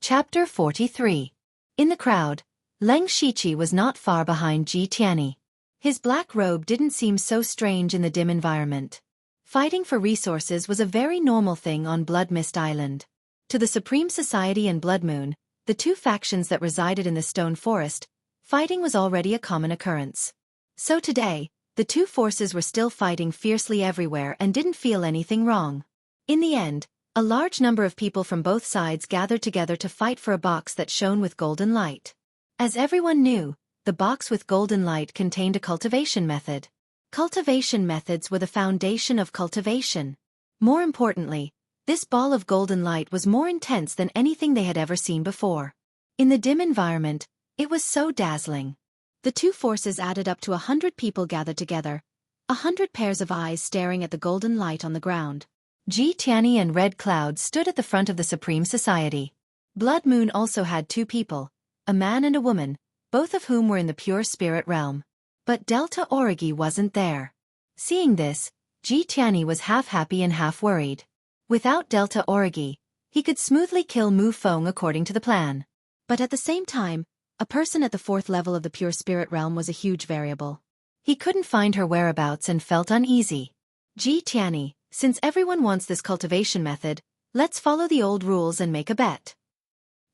Chapter 43. In the crowd, Leng Shiqi was not far behind Ji Tianyi. His black robe didn't seem so strange in the dim environment. Fighting for resources was a very normal thing on Blood Mist Island. To the Supreme Society and Blood Moon, the two factions that resided in the Stone Forest, fighting was already a common occurrence. So today, the two forces were still fighting fiercely everywhere and didn't feel anything wrong. In the end, a large number of people from both sides gathered together to fight for a box that shone with golden light. As everyone knew, the box with golden light contained a cultivation method. Cultivation methods were the foundation of cultivation. More importantly, this ball of golden light was more intense than anything they had ever seen before. In the dim environment, it was so dazzling. The two forces added up to 100 people gathered together, 100 pairs of eyes staring at the golden light on the ground. Ji Tianyi and Red Cloud stood at the front of the Supreme Society. Blood Moon also had two people, a man and a woman, both of whom were in the pure spirit realm. But Delta Origi wasn't there. Seeing this, Ji Tianyi was half happy and half worried. Without Delta Origi, he could smoothly kill Mu Feng according to the plan. But at the same time, a person at the fourth level of the pure spirit realm was a huge variable. He couldn't find her whereabouts and felt uneasy. Ji Tianyi, since everyone wants this cultivation method, let's follow the old rules and make a bet.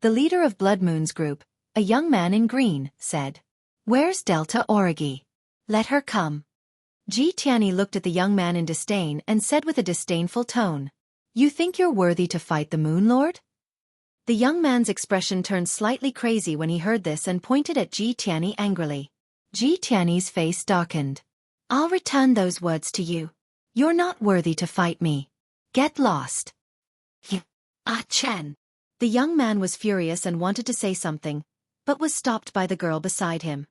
The leader of Blood Moon's group, a young man in green, said. Where's Delta Origi? Let her come. Ji Tianyi looked at the young man in disdain and said with a disdainful tone. You think you're worthy to fight the Moon Lord? The young man's expression turned slightly crazy when he heard this and pointed at Ji Tianyi angrily. Ji Tianyi's face darkened. I'll return those words to you. You're not worthy to fight me. Get lost. Chen. The young man was furious and wanted to say something, but was stopped by the girl beside him.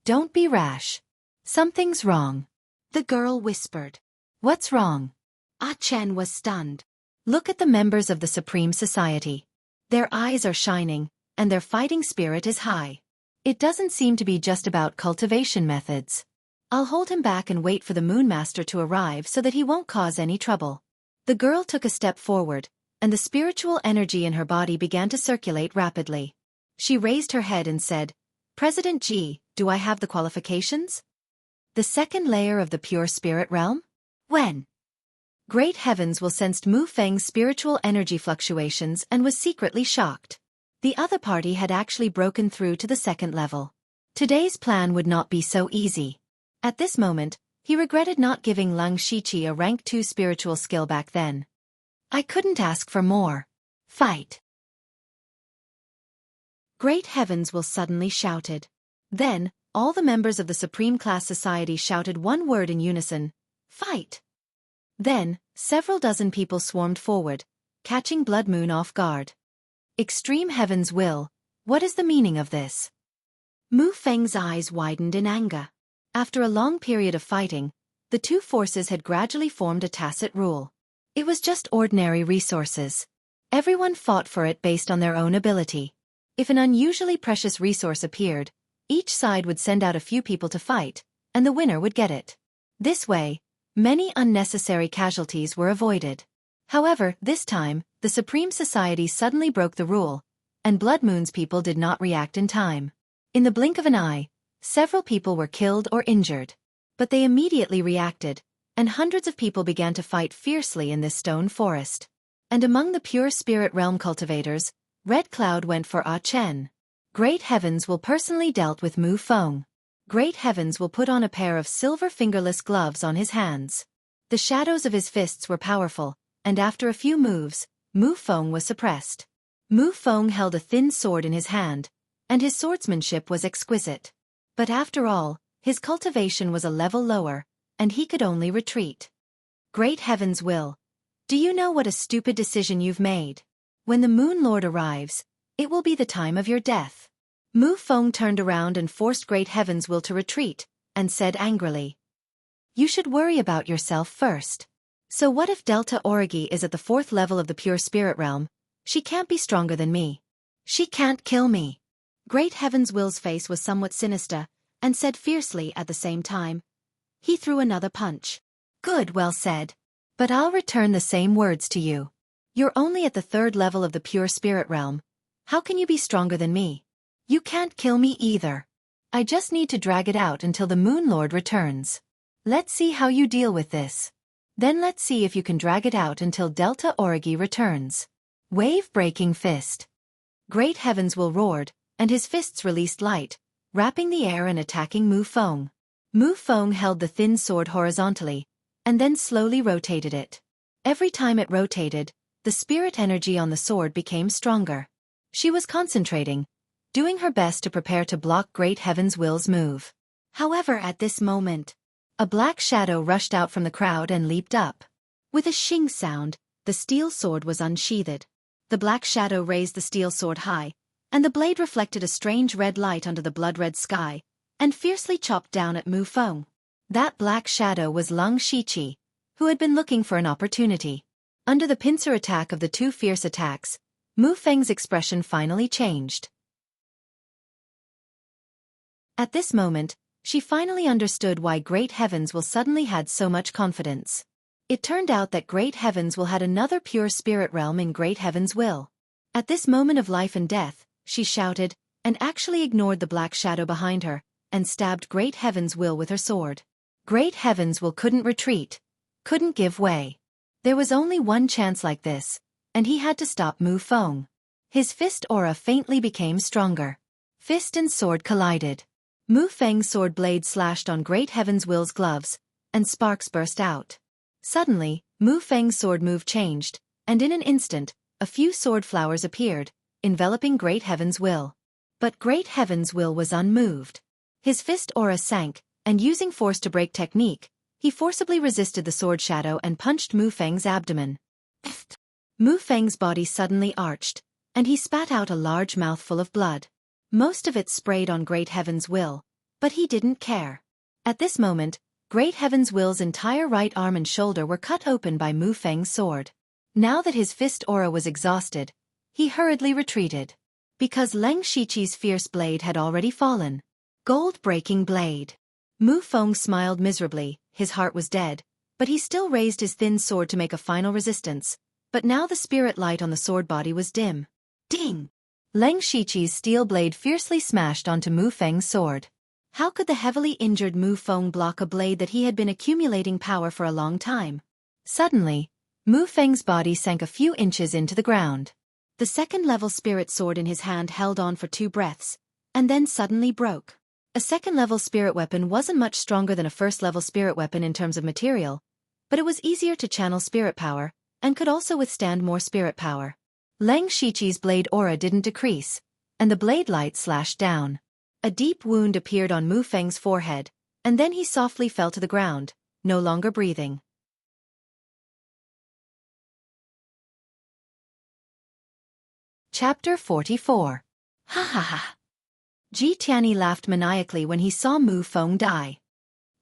Don't be rash. Something's wrong. The girl whispered. What's wrong? Chen was stunned. Look at the members of the Supreme Society. Their eyes are shining, and their fighting spirit is high. It doesn't seem to be just about cultivation methods. I'll hold him back and wait for the Moon Master to arrive so that he won't cause any trouble. The girl took a step forward, and the spiritual energy in her body began to circulate rapidly. She raised her head and said, President Ji, do I have the qualifications? The second layer of the pure spirit realm? When? Great Heavens will sensed Mu Feng's spiritual energy fluctuations and was secretly shocked. The other party had actually broken through to the second level. Today's plan would not be so easy. At this moment, he regretted not giving Leng Shiqi a rank 2 spiritual skill back then. I couldn't ask for more. Fight. Great Heavens will suddenly shouted. Then, all the members of the Supreme Class Society shouted one word in unison. Fight. Then, several dozen people swarmed forward, catching Blood Moon off guard. Extreme Heavens will. What is the meaning of this? Mu Feng's eyes widened in anger. After a long period of fighting, the two forces had gradually formed a tacit rule. It was just ordinary resources. Everyone fought for it based on their own ability. If an unusually precious resource appeared, each side would send out a few people to fight, and the winner would get it. This way, many unnecessary casualties were avoided. However, this time, the Supreme Society suddenly broke the rule, and Blood Moon's people did not react in time. In the blink of an eye, several people were killed or injured. But they immediately reacted, and hundreds of people began to fight fiercely in this stone forest. And among the pure spirit realm cultivators, Red Cloud went for Chen. Great Heavens will personally dealt with Mu Feng. Great Heavens will put on a pair of silver fingerless gloves on his hands. The shadows of his fists were powerful, and after a few moves, Mu Feng was suppressed. Mu Feng held a thin sword in his hand, and his swordsmanship was exquisite. But after all, his cultivation was a level lower, and he could only retreat. Great Heavens will. Do you know what a stupid decision you've made? When the Moon Lord arrives, it will be the time of your death. Mu Feng turned around and forced Great Heavens will to retreat, and said angrily. You should worry about yourself first. So what if Delta Origi is at the fourth level of the pure spirit realm? She can't be stronger than me. She can't kill me. Great Heavens Will's face was somewhat sinister, and said fiercely at the same time. He threw another punch. Good, well said. But I'll return the same words to you. You're only at the third level of the pure spirit realm. How can you be stronger than me? You can't kill me either. I just need to drag it out until the Moon Lord returns. Let's see how you deal with this. Then let's see if you can drag it out until Delta Origi returns. Wave-breaking fist. Great heavens will roared, and his fists released light, wrapping the air and attacking Mu Feng. Mu Feng held the thin sword horizontally, and then slowly rotated it. Every time it rotated, the spirit energy on the sword became stronger. She was concentrating, doing her best to prepare to block Great Heaven's will's move. However, at this moment, a black shadow rushed out from the crowd and leaped up. With a shing sound, the steel sword was unsheathed. The black shadow raised the steel sword high, and the blade reflected a strange red light under the blood-red sky, and fiercely chopped down at Mu Feng. That black shadow was Leng Shiqi, who had been looking for an opportunity. Under the pincer attack of the two fierce attacks, Mu Feng's expression finally changed. At this moment, she finally understood why Great Heavens will suddenly had so much confidence. It turned out that Great Heavens will had another pure spirit realm in Great Heaven's will. At this moment of life and death, she shouted, and actually ignored the black shadow behind her, and stabbed Great Heaven's will with her sword. Great Heaven's will couldn't retreat, couldn't give way. There was only one chance like this, and he had to stop Mu Feng. His fist aura faintly became stronger. Fist and sword collided. Mu Feng's sword blade slashed on Great Heaven's will's gloves, and sparks burst out. Suddenly, Mu Feng's sword move changed, and in an instant, a few sword flowers appeared, enveloping Great Heaven's will. But Great Heaven's will was unmoved. His fist aura sank, and using force to break technique, he forcibly resisted the sword shadow and punched Mu Feng's abdomen. Mu Feng's body suddenly arched, and he spat out a large mouthful of blood. Most of it sprayed on Great Heaven's will, but he didn't care. At this moment, Great Heaven's will's entire right arm and shoulder were cut open by Mu Feng's sword. Now that his fist aura was exhausted, he hurriedly retreated. Because Leng Shiqi's fierce blade had already fallen. Gold-breaking blade. Mu Feng smiled miserably, his heart was dead, but he still raised his thin sword to make a final resistance. But now the spirit light on the sword body was dim. Ding! Leng Shiqi's steel blade fiercely smashed onto Mu Feng's sword. How could the heavily injured Mu Feng block a blade that he had been accumulating power for a long time? Suddenly, Mu Feng's body sank a few inches into the ground. The second-level spirit sword in his hand held on for 2 breaths, and then suddenly broke. A second-level spirit weapon wasn't much stronger than a first-level spirit weapon in terms of material, but it was easier to channel spirit power, and could also withstand more spirit power. Leng Shiqi's blade aura didn't decrease, and the blade light slashed down. A deep wound appeared on Mu Feng's forehead, and then he softly fell to the ground, no longer breathing. Chapter 44. Ha ha ha. Ji Tianyi laughed maniacally when he saw Mu Feng die.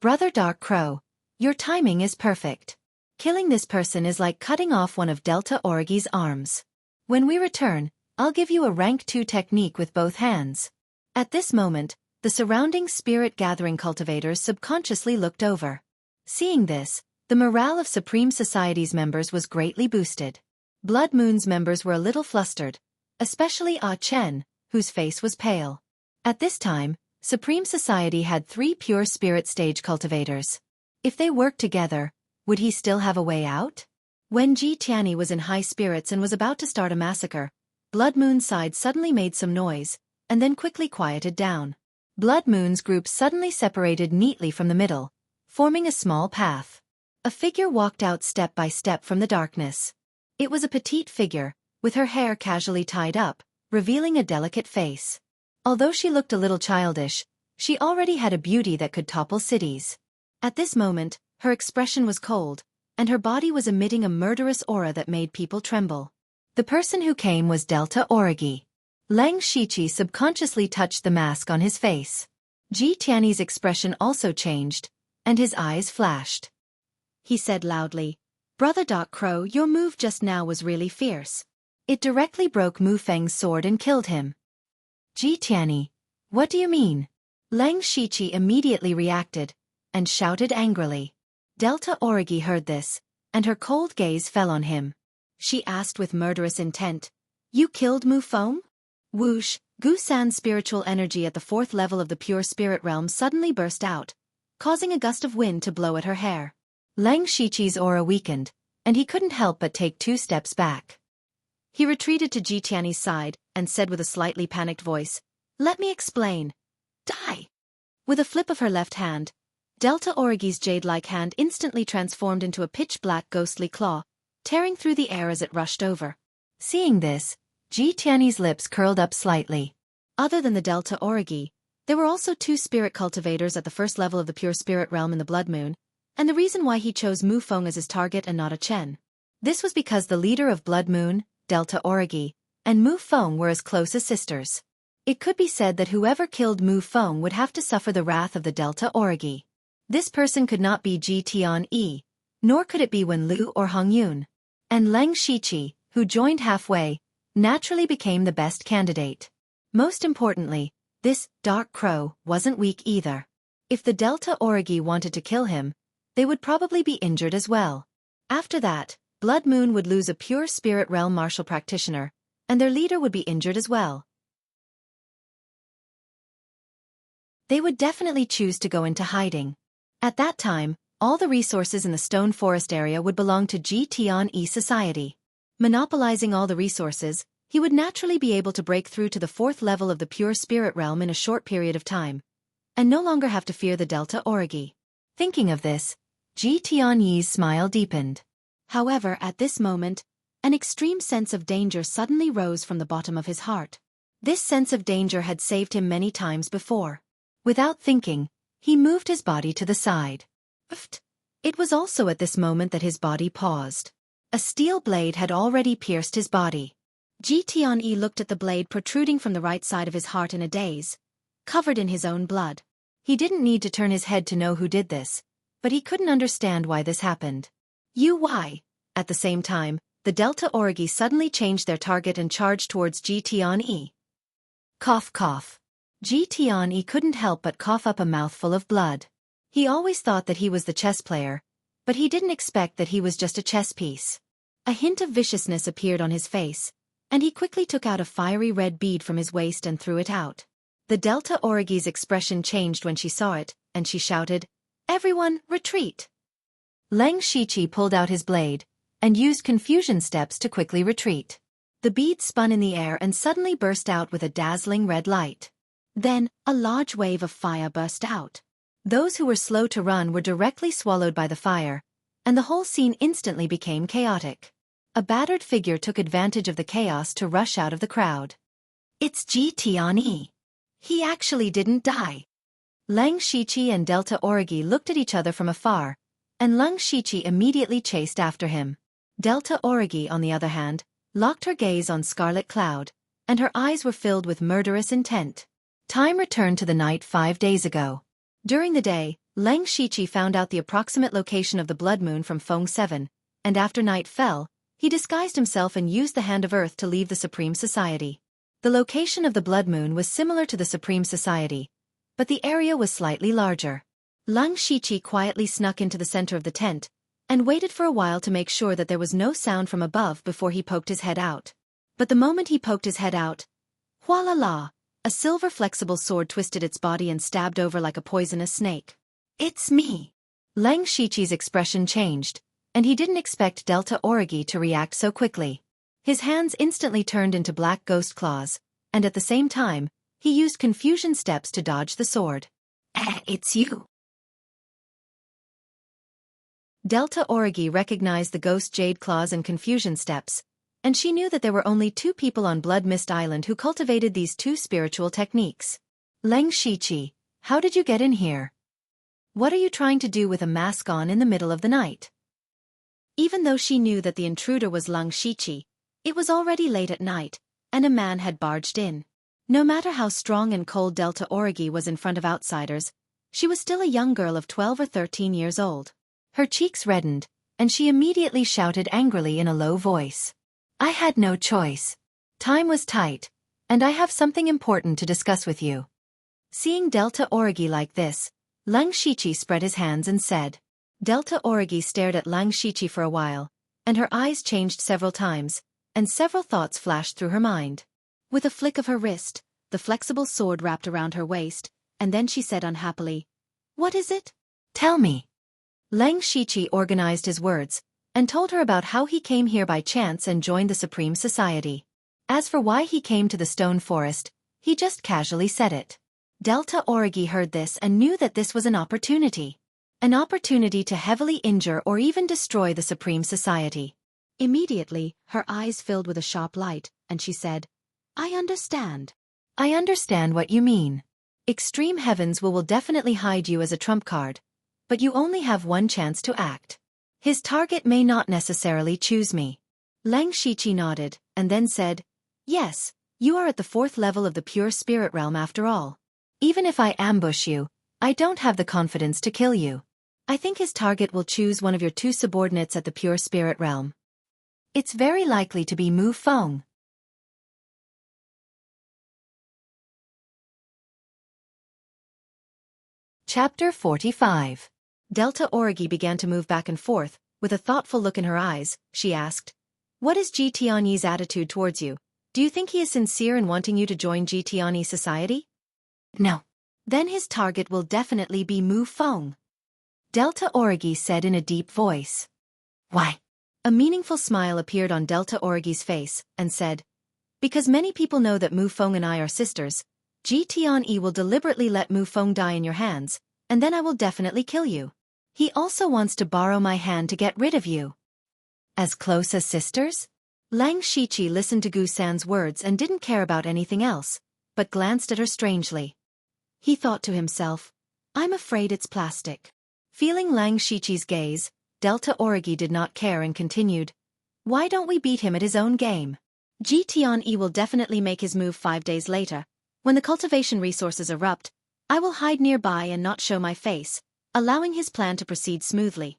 Brother Dark Crow, your timing is perfect. Killing this person is like cutting off one of Delta Origi's arms. When we return, I'll give you a rank 2 technique with both hands. At this moment, the surrounding spirit-gathering cultivators subconsciously looked over. Seeing this, the morale of Supreme Society's members was greatly boosted. Blood Moon's members were a little flustered, especially Ah Chen, whose face was pale. At this time, Supreme Society had 3 pure spirit stage cultivators. If they worked together, would he still have a way out? When Ji Tianyi was in high spirits and was about to start a massacre, Blood Moon's side suddenly made some noise, and then quickly quieted down. Blood Moon's group suddenly separated neatly from the middle, forming a small path. A figure walked out step by step from the darkness. It was a petite figure, with her hair casually tied up, revealing a delicate face. Although she looked a little childish, she already had a beauty that could topple cities. At this moment, her expression was cold, and her body was emitting a murderous aura that made people tremble. The person who came was Delta Origi. Leng Shiqi subconsciously touched the mask on his face. Ji Tianyi's expression also changed, and his eyes flashed. He said loudly, "Brother Dark Crow, your move just now was really fierce. It directly broke Mu Feng's sword and killed him." Ji Tianyi, what do you mean? Leng Shiqi immediately reacted, and shouted angrily. Delta Origi heard this, and her cold gaze fell on him. She asked with murderous intent, "You killed Mu Feng?" Whoosh, Gusan's spiritual energy at the fourth level of the pure spirit realm suddenly burst out, causing a gust of wind to blow at her hair. Lang Shiqi's aura weakened, and he couldn't help but take 2 steps back. He retreated to Ji Tiany's side and said with a slightly panicked voice, "Let me explain. Die!" With a flip of her left hand, Delta Origi's jade-like hand instantly transformed into a pitch-black ghostly claw, tearing through the air as it rushed over. Seeing this, Ji Tiany's lips curled up slightly. Other than the Delta Origi, there were also 2 spirit cultivators at the first level of the pure spirit realm in the Blood Moon, and the reason why he chose Mu Feng as his target and not a Chen. This was because the leader of Blood Moon, Delta Origi, and Mu Feng were as close as sisters. It could be said that whoever killed Mu Feng would have to suffer the wrath of the Delta Origi. This person could not be Ji Tianyi, nor could it be Wen Lu or Hong Yun. And Lang Shiqi, who joined halfway, naturally became the best candidate. Most importantly, this Dark Crow wasn't weak either. If the Delta Origi wanted to kill him, they would probably be injured as well. After that, Blood Moon would lose a pure spirit realm martial practitioner, and their leader would be injured as well. They would definitely choose to go into hiding. At that time, all the resources in the Stone Forest area would belong to Ji Tianyi society. Monopolizing all the resources, he would naturally be able to break through to the 4th level of the pure spirit realm in a short period of time, and no longer have to fear the Delta Origi. Thinking of this, Ji Tianyi's smile deepened. However, at this moment, an extreme sense of danger suddenly rose from the bottom of his heart. This sense of danger had saved him many times before. Without thinking, he moved his body to the side. It was also at this moment that his body paused. A steel blade had already pierced his body. Ji Tianyi looked at the blade protruding from the right side of his heart in a daze, covered in his own blood. He didn't need to turn his head to know who did this, but he couldn't understand why this happened. Why? At the same time, the Delta Origi suddenly changed their target and charged towards Ji Tianyi. Cough cough. Ji Tianyi couldn't help but cough up a mouthful of blood. He always thought that he was the chess player, but he didn't expect that he was just a chess piece. A hint of viciousness appeared on his face, and he quickly took out a fiery red bead from his waist and threw it out. The Delta Origi's expression changed when she saw it, and she shouted, "Everyone, retreat!" Lang Shiqi pulled out his blade, and used confusion steps to quickly retreat. The bead spun in the air and suddenly burst out with a dazzling red light. Then, a large wave of fire burst out. Those who were slow to run were directly swallowed by the fire, and the whole scene instantly became chaotic. A battered figure took advantage of the chaos to rush out of the crowd. It's Ji Tianyi. He actually didn't die. Lang Shiqi and Delta Origi looked at each other from afar, and Lang Shiqi immediately chased after him. Delta Origi, on the other hand, locked her gaze on Scarlet Cloud, and her eyes were filled with murderous intent. Time returned to the night 5 days ago. During the day, Lang Shiqi found out the approximate location of the Blood Moon from Feng 7, and after night fell, he disguised himself and used the Hand of Earth to leave the Supreme Society. The location of the Blood Moon was similar to the Supreme Society, but the area was slightly larger. Lang Shiqi quietly snuck into the center of the tent, and waited for a while to make sure that there was no sound from above before he poked his head out. But the moment he poked his head out, "Hua-la-la," a silver flexible sword twisted its body and stabbed over like a poisonous snake. "It's me!" Lang Shiqi's expression changed, and he didn't expect Delta Origi to react so quickly. His hands instantly turned into black ghost claws, and at the same time, he used confusion steps to dodge the sword. It's you!" Delta Origi recognized the ghost jade claws and confusion steps, and she knew that there were only 2 people on Blood Mist Island who cultivated these 2 spiritual techniques. "Lang Shiqi, how did you get in here? What are you trying to do with a mask on in the middle of the night?" Even though she knew that the intruder was Lang Shiqi, it was already late at night, and a man had barged in. No matter how strong and cold Delta Origi was in front of outsiders, she was still a young girl of 12 or 13 years old. Her cheeks reddened, and she immediately shouted angrily in a low voice. "I had no choice. Time was tight, and I have something important to discuss with you." Seeing Delta Origi like this, Lang Shiqi spread his hands and said. Delta Origi stared at Lang Shiqi for a while, and her eyes changed several times, and several thoughts flashed through her mind. With a flick of her wrist, the flexible sword wrapped around her waist, and then she said unhappily, "What is it?" Tell me. Lang Shiqi organized his words, and told her about how he came here by chance and joined the Supreme Society. As for why he came to the Stone Forest, he just casually said it. Delta Origi heard this and knew that this was an opportunity. An opportunity to heavily injure or even destroy the Supreme Society. Immediately, her eyes filled with a sharp light, and she said, "I understand." I understand what you mean. Extreme Heavens will definitely hide you as a trump card, but you only have one chance to act. His target may not necessarily choose me. Lang Shiqi nodded, and then said, "Yes, you are at the 4th level of the pure spirit realm after all. Even if I ambush you, I don't have the confidence to kill you. I think his target will choose one of your 2 subordinates at the pure spirit realm. It's very likely to be Mu Feng." Chapter 45. Delta Origi began to move back and forth. With a thoughtful look in her eyes, she asked, "What is Ji Tianyi's attitude towards you? Do you think he is sincere in wanting you to join Ji Tianyi society?" "No." "Then his target will definitely be Mu Feng," Delta Origi said in a deep voice. "Why?" A meaningful smile appeared on Delta Origi's face, and said, "Because many people know that Mu Feng and I are sisters, Ji Tianyi will deliberately let Mu Feng die in your hands, and then I will definitely kill you. He also wants to borrow my hand to get rid of you." "As close as sisters?" Lang Shiqi listened to Gu San's words and didn't care about anything else, but glanced at her strangely. He thought to himself, "I'm afraid it's plastic." Feeling Lang Shiqi's gaze, Delta Origi did not care and continued, "Why don't we beat him at his own game? Ji Tianyi will definitely make his move 5 days later. When the cultivation resources erupt, I will hide nearby and not show my face, allowing his plan to proceed smoothly."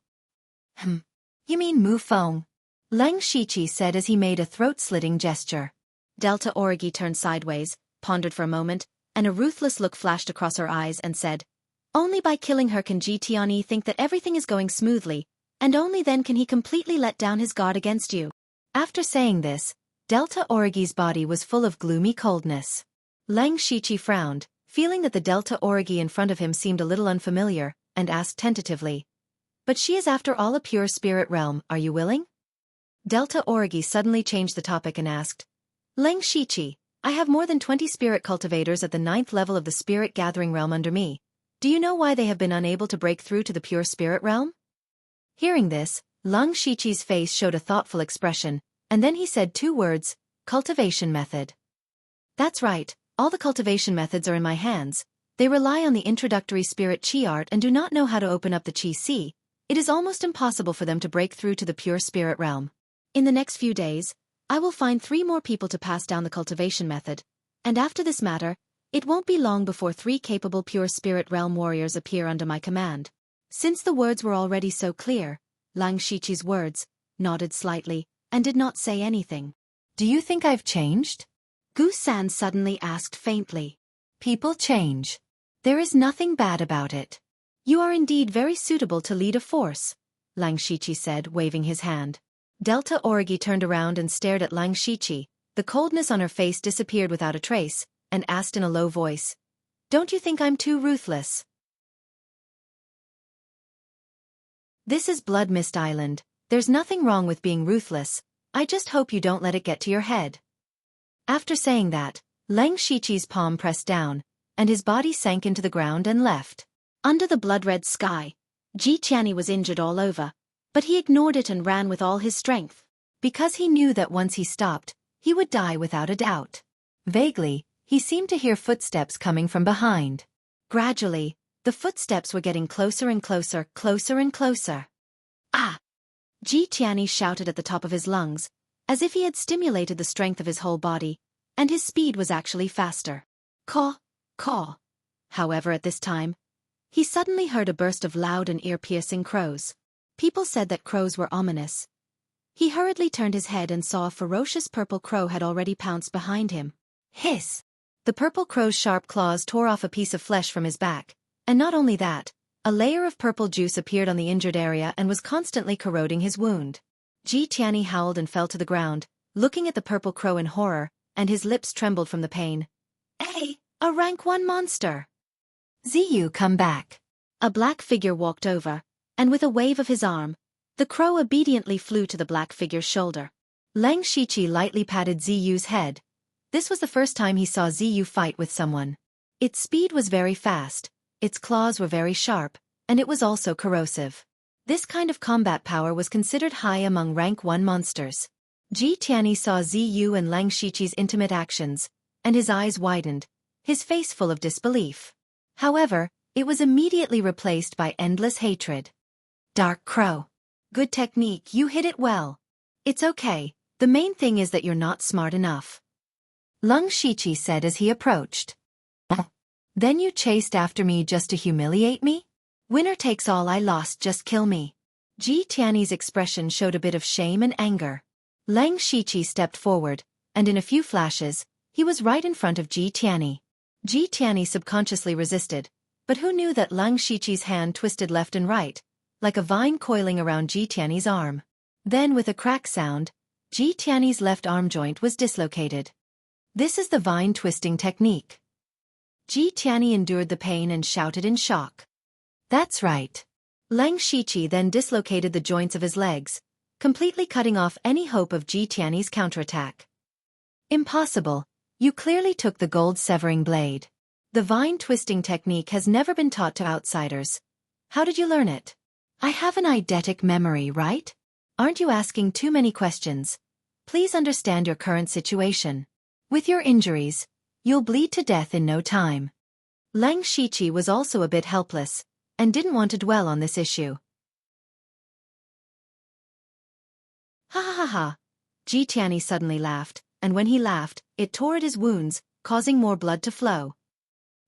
You mean Mu Feng?" Lang Shiqi said as he made a throat-slitting gesture. Delta Origi turned sideways, pondered for a moment, and a ruthless look flashed across her eyes and said, "Only by killing her can Ji Tianyi think that everything is going smoothly, and only then can he completely let down his guard against you." After saying this, Delta Origi's body was full of gloomy coldness. Lang Shiqi frowned, feeling that the Delta Origi in front of him seemed a little unfamiliar, and asked tentatively, "But she is after all a pure spirit realm, are you willing?" Delta Origi suddenly changed the topic and asked, "Lang Shiqi, I have more than 20 spirit cultivators at the 9th level of the spirit gathering realm under me. Do you know why they have been unable to break through to the pure spirit realm?" Hearing this, Lang Shiqi's face showed a thoughtful expression, and then he said 2 words, "Cultivation method." "That's right. All the cultivation methods are in my hands. They rely on the introductory spirit chi art and do not know how to open up the chi si. It is almost impossible for them to break through to the pure spirit realm. In the next few days, I will find 3 more people to pass down the cultivation method, and after this matter, it won't be long before 3 capable pure spirit realm warriors appear under my command." Since the words were already so clear, Lang Shiqi's words, nodded slightly, and did not say anything. "Do you think I've changed?" Gu San suddenly asked faintly. "People change. There is nothing bad about it. You are indeed very suitable to lead a force," Lang Shiqi said, waving his hand. Delta Origi turned around and stared at Lang Shiqi. The coldness on her face disappeared without a trace, and asked in a low voice, "Don't you think I'm too ruthless?" "This is Blood Mist Island. There's nothing wrong with being ruthless. I just hope you don't let it get to your head." After saying that, Lang Shiqi's palm pressed down, and his body sank into the ground and left. Under the blood-red sky, Ji Tianyi was injured all over, but he ignored it and ran with all his strength. Because he knew that once he stopped, he would die without a doubt. Vaguely, he seemed to hear footsteps coming from behind. Gradually, the footsteps were getting closer and closer, closer and closer. "Ah!" Ji Tianyi shouted at the top of his lungs, as if he had stimulated the strength of his whole body, and his speed was actually faster. Caw, caw. However, at this time, he suddenly heard a burst of loud and ear-piercing crows. People said that crows were ominous. He hurriedly turned his head and saw a ferocious purple crow had already pounced behind him. Hiss! The purple crow's sharp claws tore off a piece of flesh from his back, and not only that, a layer of purple juice appeared on the injured area and was constantly corroding his wound. Ji Tianyi howled and fell to the ground, looking at the purple crow in horror, and his lips trembled from the pain. A rank 1 monster! Ziyu, come back. A black figure walked over, and with a wave of his arm, the crow obediently flew to the black figure's shoulder. Lang Shiqi lightly patted Ziyu's head. This was the first time he saw Ziyu fight with someone. Its speed was very fast, its claws were very sharp, and it was also corrosive. This kind of combat power was considered high among rank 1 monsters. Ji Tianyi saw Ziyu and Lang Shiqi's intimate actions, and his eyes widened, his face full of disbelief. However, it was immediately replaced by endless hatred. Dark Crow. Good technique, you hit it well. It's okay, the main thing is that you're not smart enough. Lang Shiqi said as he approached. Then you chased after me just to humiliate me? Winner takes all, I lost, just kill me. Ji Tianyi's expression showed a bit of shame and anger. Lang Shiqi stepped forward, and in a few flashes, he was right in front of Ji Tianyi. Ji Tianyi subconsciously resisted, but who knew that Lang Shiqi's hand twisted left and right, like a vine coiling around Ji Tianyi's arm. Then with a crack sound, Ji Tianyi's left arm joint was dislocated. This is the vine twisting technique. Ji Tianyi endured the pain and shouted in shock. That's right. Lang Shiqi then dislocated the joints of his legs, completely cutting off any hope of Ji Tianyi's counterattack. Impossible. You clearly took the gold severing blade. The vine twisting technique has never been taught to outsiders. How did you learn it? I have an eidetic memory, right? Aren't you asking too many questions? Please understand your current situation. With your injuries, you'll bleed to death in no time. Lang Shiqi was also a bit helpless, and didn't want to dwell on this issue. Ha ha ha ha. Ji Tianyi suddenly laughed, and when he laughed, it tore at his wounds, causing more blood to flow.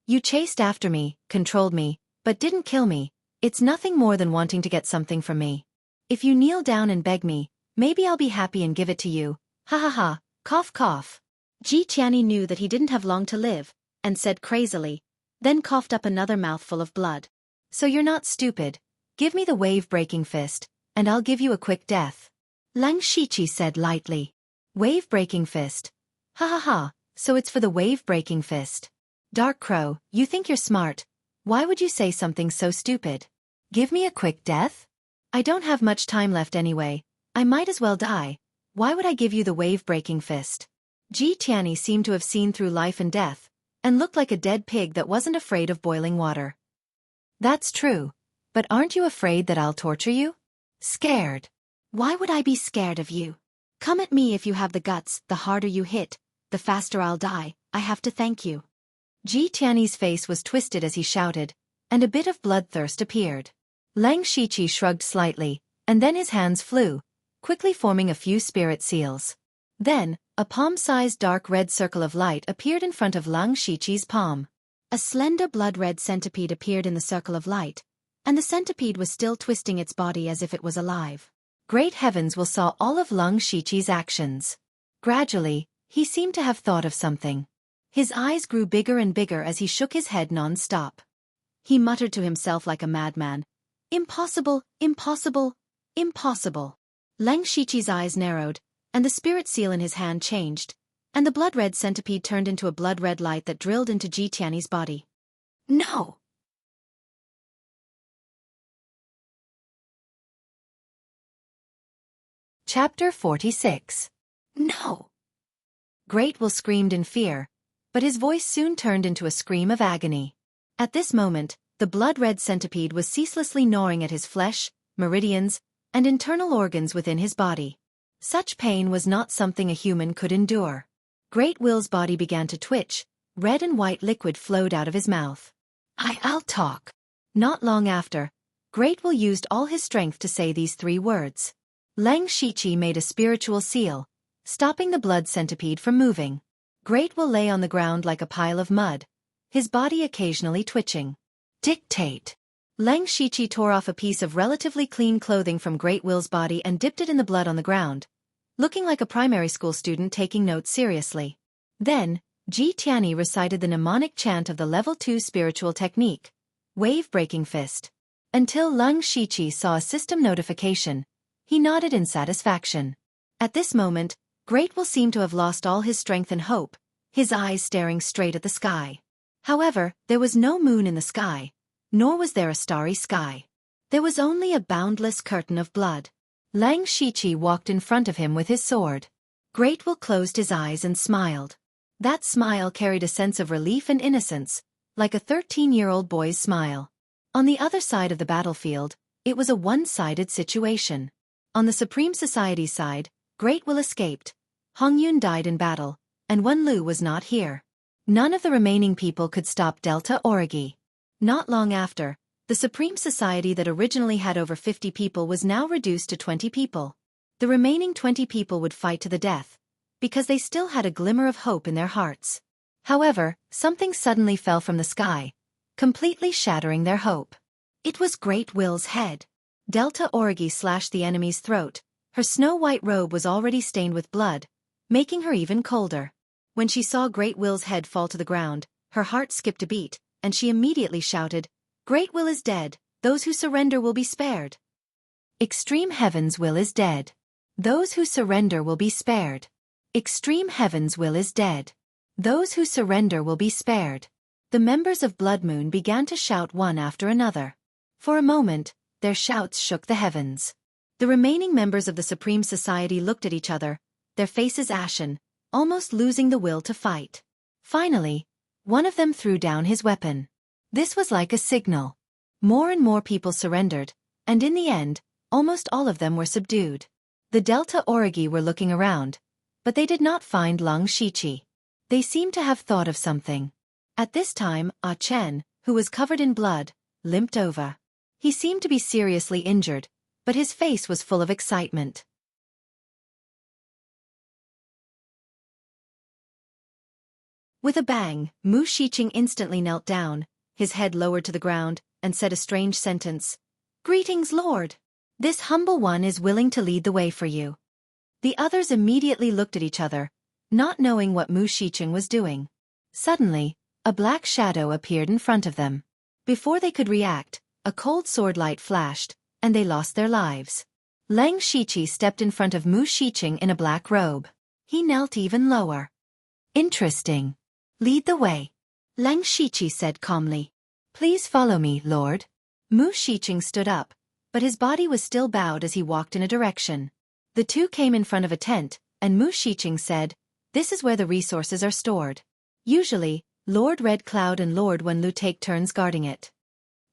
You chased after me, controlled me, but didn't kill me. It's nothing more than wanting to get something from me. If you kneel down and beg me, maybe I'll be happy and give it to you. Ha ha ha, cough cough. Ji Tianyi knew that he didn't have long to live, and said crazily, then coughed up another mouthful of blood. So you're not stupid. Give me the wave-breaking fist, and I'll give you a quick death. Lang Shiqi said lightly. Wave-breaking fist. Ha ha ha, so it's for the wave-breaking fist. Dark Crow, you think you're smart. Why would you say something so stupid? Give me a quick death? I don't have much time left anyway. I might as well die. Why would I give you the wave-breaking fist? Ji Tianyi seemed to have seen through life and death, and looked like a dead pig that wasn't afraid of boiling water. That's true. But aren't you afraid that I'll torture you? Scared. Why would I be scared of you? Come at me if you have the guts. The harder you hit, the faster I'll die. I have to thank you. Ji Tianyi's face was twisted as he shouted, and a bit of bloodthirst appeared. Lang Shiqi shrugged slightly, and then his hands flew, quickly forming a few spirit seals. Then, a palm-sized dark red circle of light appeared in front of Lang Shiqi's palm. A slender blood-red centipede appeared in the circle of light, and the centipede was still twisting its body as if it was alive. Great heavens will saw all of Lang Shiqi's actions. Gradually, he seemed to have thought of something. His eyes grew bigger and bigger as he shook his head non-stop. He muttered to himself like a madman. Impossible, impossible, impossible. Lang Shiqi's eyes narrowed, and the spirit seal in his hand changed, and the blood-red centipede turned into a blood-red light that drilled into Ji Tianyi's body. No! Chapter 46. No! Great Will screamed in fear, but his voice soon turned into a scream of agony. At this moment, the blood-red centipede was ceaselessly gnawing at his flesh, meridians, and internal organs within his body. Such pain was not something a human could endure. Great Will's body began to twitch, red and white liquid flowed out of his mouth. I'll talk. Not long after, Great Will used all his strength to say these 3 words. Lang Shiqi made a spiritual seal, stopping the blood centipede from moving. Great Will lay on the ground like a pile of mud, his body occasionally twitching. Dictate. Lang Shiqi tore off a piece of relatively clean clothing from Great Will's body and dipped it in the blood on the ground, looking like a primary school student taking notes seriously. Then, Ji Tianyi recited the mnemonic chant of the level 2 spiritual technique, wave-breaking fist. Until Lang Shiqi saw a system notification, he nodded in satisfaction. At this moment, Great Will seemed to have lost all his strength and hope, his eyes staring straight at the sky. However, there was no moon in the sky, nor was there a starry sky. There was only a boundless curtain of blood. Lang Shiqi walked in front of him with his sword. Great Will closed his eyes and smiled. That smile carried a sense of relief and innocence, like a 13-year-old boy's smile. On the other side of the battlefield, it was a one-sided situation. On the Supreme Society's side, Great Will escaped. Hong Yun died in battle, and Wen Lu was not here. None of the remaining people could stop Delta Origi. Not long after, the Supreme Society that originally had over 50 people was now reduced to 20 people. The remaining 20 people would fight to the death, because they still had a glimmer of hope in their hearts. However, something suddenly fell from the sky, completely shattering their hope. It was Great Will's head. Delta Origi slashed the enemy's throat. Her snow-white robe was already stained with blood, making her even colder. When she saw Great Will's head fall to the ground, her heart skipped a beat, and she immediately shouted, "Great Will is dead, those who surrender will be spared." Extreme Heaven's will is dead. Those who surrender will be spared. Extreme Heaven's will is dead. Those who surrender will be spared. The members of Blood Moon began to shout one after another. For a moment, their shouts shook the heavens. The remaining members of the Supreme Society looked at each other, their faces ashen, almost losing the will to fight. Finally, one of them threw down his weapon. This was like a signal. More and more people surrendered, and in the end, almost all of them were subdued. The Delta Origi were looking around, but they did not find Lang Shiqi. They seemed to have thought of something. At this time, Ah Chen, who was covered in blood, limped over. He seemed to be seriously injured, but his face was full of excitement. With a bang, Mu Shiqing instantly knelt down, his head lowered to the ground, and said a strange sentence. "Greetings, Lord. This humble one is willing to lead the way for you." The others immediately looked at each other, not knowing what Mu Shiqing was doing. Suddenly, a black shadow appeared in front of them. Before they could react, a cold sword light flashed, and they lost their lives. Lang Shiqi stepped in front of Mu Shiqing in a black robe. He knelt even lower. "Interesting. Lead the way," Lang Shiqi said calmly. "Please follow me, Lord." Mu Shiqing stood up, but his body was still bowed as he walked in a direction. The two came in front of a tent, and Mu Shiqing said, "This is where the resources are stored. Usually, Lord Red Cloud and Lord Wen Lu take turns guarding it."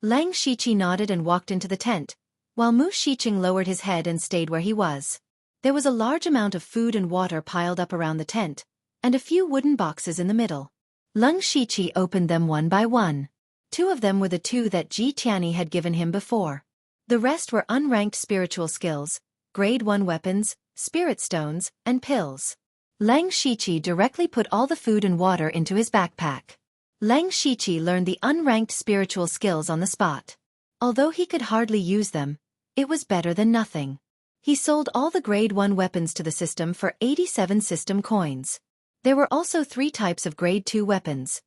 Lang Shiqi nodded and walked into the tent, while Mu Shiqing lowered his head and stayed where he was. There was a large amount of food and water piled up around the tent, and a few wooden boxes in the middle. Lang Shiqi opened them one by one. Two of them were the two that Ji Tianyi had given him before. The rest were unranked spiritual skills, grade 1 weapons, spirit stones, and pills. Lang Shiqi directly put all the food and water into his backpack. Lang Shiqi learned the unranked spiritual skills on the spot. Although he could hardly use them, it was better than nothing. He sold all the grade 1 weapons to the system for 87 system coins. There were also 3 types of grade 2 weapons: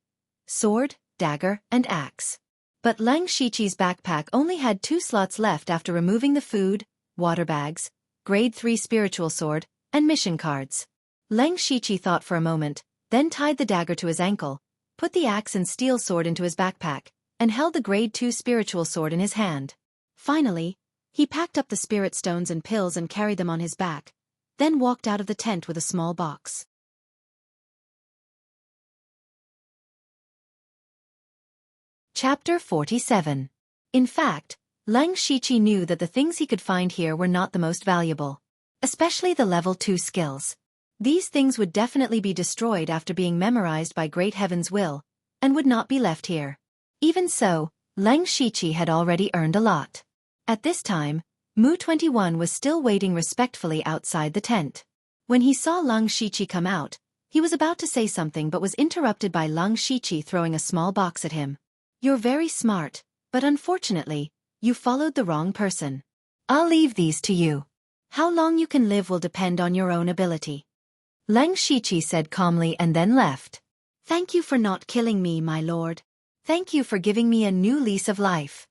sword, dagger, and axe. But Lang Shiqi's backpack only had 2 slots left after removing the food, water bags, grade 3 spiritual sword, and mission cards. Lang Shiqi thought for a moment, then tied the dagger to his ankle, put the axe and steel sword into his backpack, and held the grade 2 spiritual sword in his hand. Finally, he packed up the spirit stones and pills and carried them on his back, then walked out of the tent with a small box. Chapter 47. In fact, Lang Shiqi knew that the things he could find here were not the most valuable, especially the level 2 skills. These things would definitely be destroyed after being memorized by Great Heaven's will, and would not be left here. Even so, Lang Shiqi had already earned a lot. At this time, Mu 21 was still waiting respectfully outside the tent. When he saw Lang Shiqi come out, he was about to say something but was interrupted by Lang Shiqi throwing a small box at him. "You're very smart, but unfortunately, you followed the wrong person. I'll leave these to you. How long you can live will depend on your own ability." Lang Shiqi said calmly and then left. "Thank you for not killing me, my lord. Thank you for giving me a new lease of life."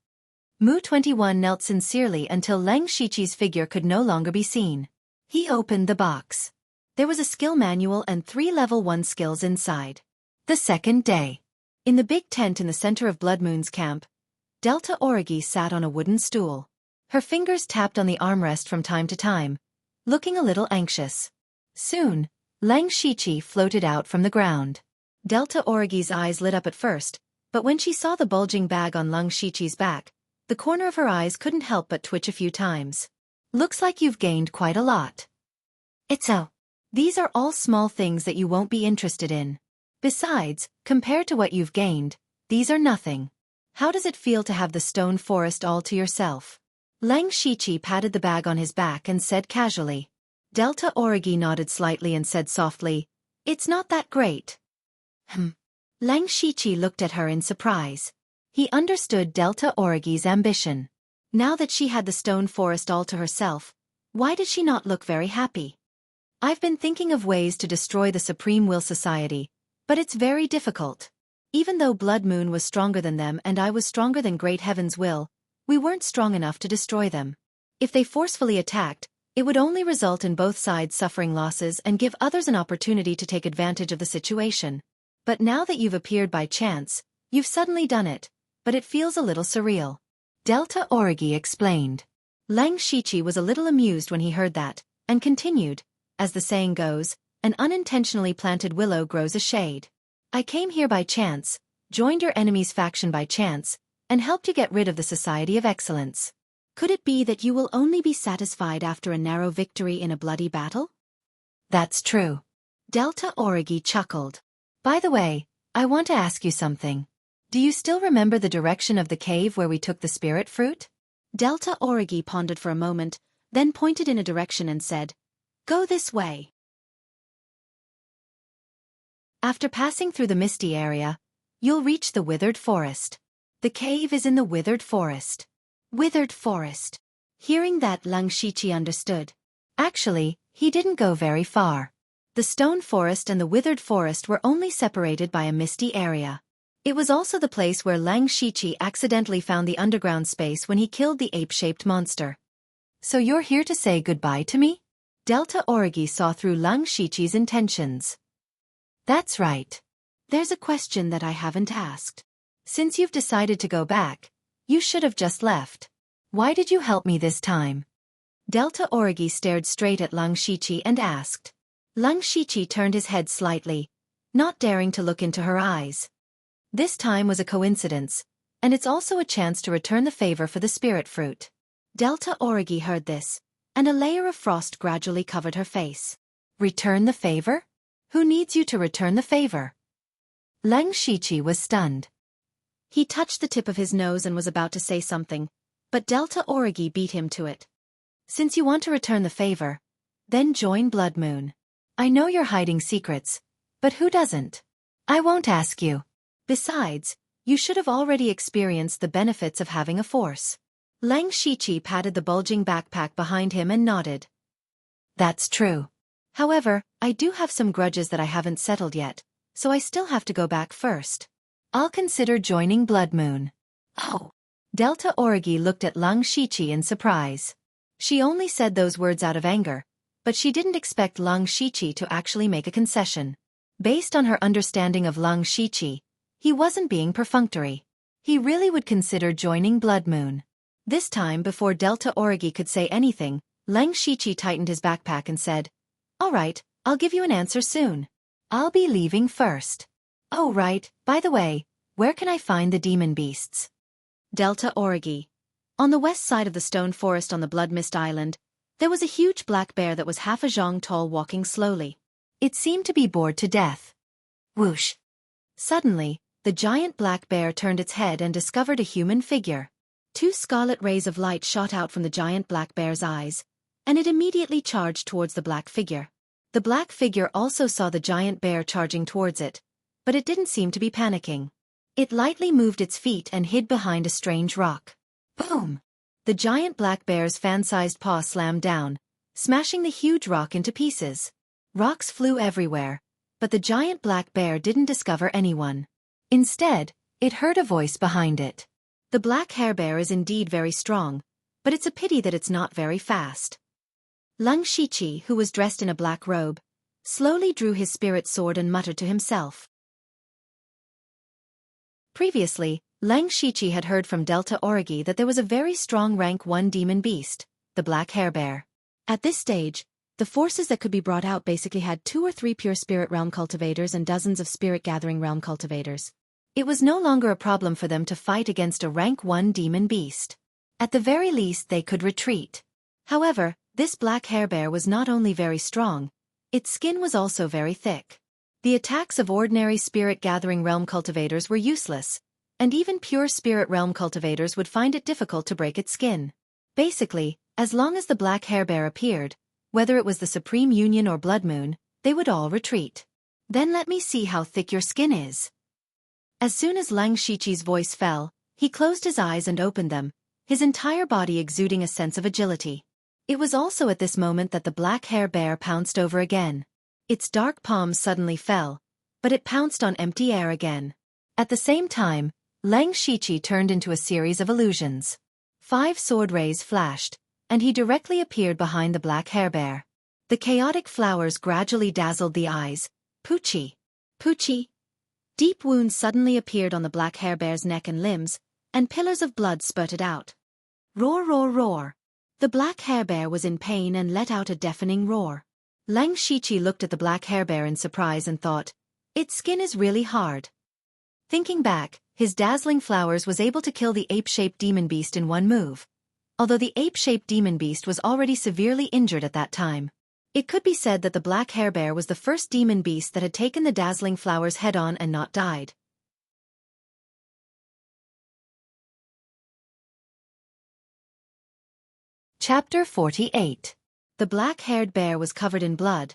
Mu 21 knelt sincerely until Lang Shiqi's figure could no longer be seen. He opened the box. There was a skill manual and 3 level 1 skills inside. The second day. In the big tent in the center of Blood Moon's camp, Delta Origi sat on a wooden stool. Her fingers tapped on the armrest from time to time, looking a little anxious. Soon, Lang Shiqi floated out from the ground. Delta Origi's eyes lit up at first, but when she saw the bulging bag on Lang Shiqi's back, the corner of her eyes couldn't help but twitch a few times. Looks like you've gained quite a lot. These are all small things that you won't be interested in. Besides, compared to what you've gained, these are nothing. How does it feel to have the stone forest all to yourself? Lang Shiqi patted the bag on his back and said casually. Delta Origi nodded slightly and said softly, "It's not that great." Lang Shiqi looked at her in surprise. He understood Delta Origi's ambition. Now that she had the stone forest all to herself, why did she not look very happy? I've been thinking of ways to destroy the Supreme Will Society, but it's very difficult. Even though Blood Moon was stronger than them and I was stronger than Great Heaven's will, we weren't strong enough to destroy them. If they forcefully attacked, it would only result in both sides suffering losses and give others an opportunity to take advantage of the situation. But now that you've appeared by chance, you've suddenly done it, but it feels a little surreal. Delta Origi explained. Lang Shiqi was a little amused when he heard that, and continued, as the saying goes, an unintentionally planted willow grows a shade. I came here by chance, joined your enemy's faction by chance, and helped you get rid of the Society of Excellence. Could it be that you will only be satisfied after a narrow victory in a bloody battle? That's true. Delta Origi chuckled. By the way, I want to ask you something. Do you still remember the direction of the cave where we took the spirit fruit? Delta Origi pondered for a moment, then pointed in a direction and said, "Go this way." After passing through the misty area, you'll reach the withered forest. The cave is in the withered forest. Withered forest. Hearing that, Lang Shiqi understood. Actually, he didn't go very far. The stone forest and the withered forest were only separated by a misty area. It was also the place where Lang Shiqi accidentally found the underground space when he killed the ape-shaped monster. So you're here to say goodbye to me? Delta Origi saw through Lang Shiqi's intentions. That's right. There's a question that I haven't asked. Since you've decided to go back, you should have just left. Why did you help me this time? Delta Origi stared straight at Lang Shiqi and asked. Lang Shiqi turned his head slightly, not daring to look into her eyes. This time was a coincidence, and it's also a chance to return the favor for the spirit fruit. Delta Origi heard this, and a layer of frost gradually covered her face. Return the favor? Who needs you to return the favor? Lang Shiqi was stunned. He touched the tip of his nose and was about to say something, but Delta Origi beat him to it. Since you want to return the favor, then join Blood Moon. I know you're hiding secrets, but who doesn't? I won't ask you. Besides, you should have already experienced the benefits of having a force. Lang Shiqi patted the bulging backpack behind him and nodded. That's true. However, I do have some grudges that I haven't settled yet, so I still have to go back first. I'll consider joining Blood Moon. Oh. Delta Origi looked at Lang Shiqi in surprise. She only said those words out of anger, but she didn't expect Lang Shiqi to actually make a concession. Based on her understanding of Lang Shiqi, he wasn't being perfunctory. He really would consider joining Blood Moon. This time, before Delta Origi could say anything, Lang Shiqi tightened his backpack and said, "All right, I'll give you an answer soon. I'll be leaving first. Oh right, by the way, where can I find the demon beasts?" Delta Origi. On the west side of the stone forest on the Blood Mist Island, there was a huge black bear that was half a zhang tall walking slowly. It seemed to be bored to death. Whoosh! Suddenly, the giant black bear turned its head and discovered a human figure. 2 scarlet rays of light shot out from the giant black bear's eyes, and it immediately charged towards the black figure. The black figure also saw the giant bear charging towards it, but it didn't seem to be panicking. It lightly moved its feet and hid behind a strange rock. Boom! The giant black bear's fan-sized paw slammed down, smashing the huge rock into pieces. Rocks flew everywhere, but the giant black bear didn't discover anyone. Instead, it heard a voice behind it. The black hair bear is indeed very strong, but it's a pity that it's not very fast. Lang Shiqi, who was dressed in a black robe, slowly drew his spirit sword and muttered to himself. Previously, Lang Shiqi had heard from Delta Origi that there was a very strong rank 1 demon beast, the Black Hair Bear. At this stage, the forces that could be brought out basically had 2 or 3 pure spirit realm cultivators and dozens of spirit gathering realm cultivators. It was no longer a problem for them to fight against a rank 1 demon beast. At the very least they could retreat. However, this Black Hair Bear was not only very strong, its skin was also very thick. The attacks of ordinary spirit gathering realm cultivators were useless, and even pure spirit realm cultivators would find it difficult to break its skin. Basically, as long as the Black Hair Bear appeared, whether it was the Supreme Union or Blood Moon, they would all retreat. Then let me see how thick your skin is. As soon as Lang Shiqi's voice fell, he closed his eyes and opened them, his entire body exuding a sense of agility. It was also at this moment that the Black Hair Bear pounced over again. Its dark palms suddenly fell, but it pounced on empty air again. At the same time, Lang Shiqi turned into a series of illusions. 5 sword rays flashed, and he directly appeared behind the Black Hair Bear. The chaotic flowers gradually dazzled the eyes. Poochie! Poochie! Deep wounds suddenly appeared on the Black Hair Bear's neck and limbs, and pillars of blood spurted out. Roar, roar, roar! The Black Hair Bear was in pain and let out a deafening roar. Lang Shiqi looked at the Black Hair Bear in surprise and thought, its skin is really hard. Thinking back, his dazzling flowers was able to kill the ape-shaped demon beast in one move. Although the ape-shaped demon beast was already severely injured at that time. It could be said that the Black Hair Bear was the first demon beast that had taken the dazzling flowers head-on and not died. Chapter 48. The black-haired bear was covered in blood,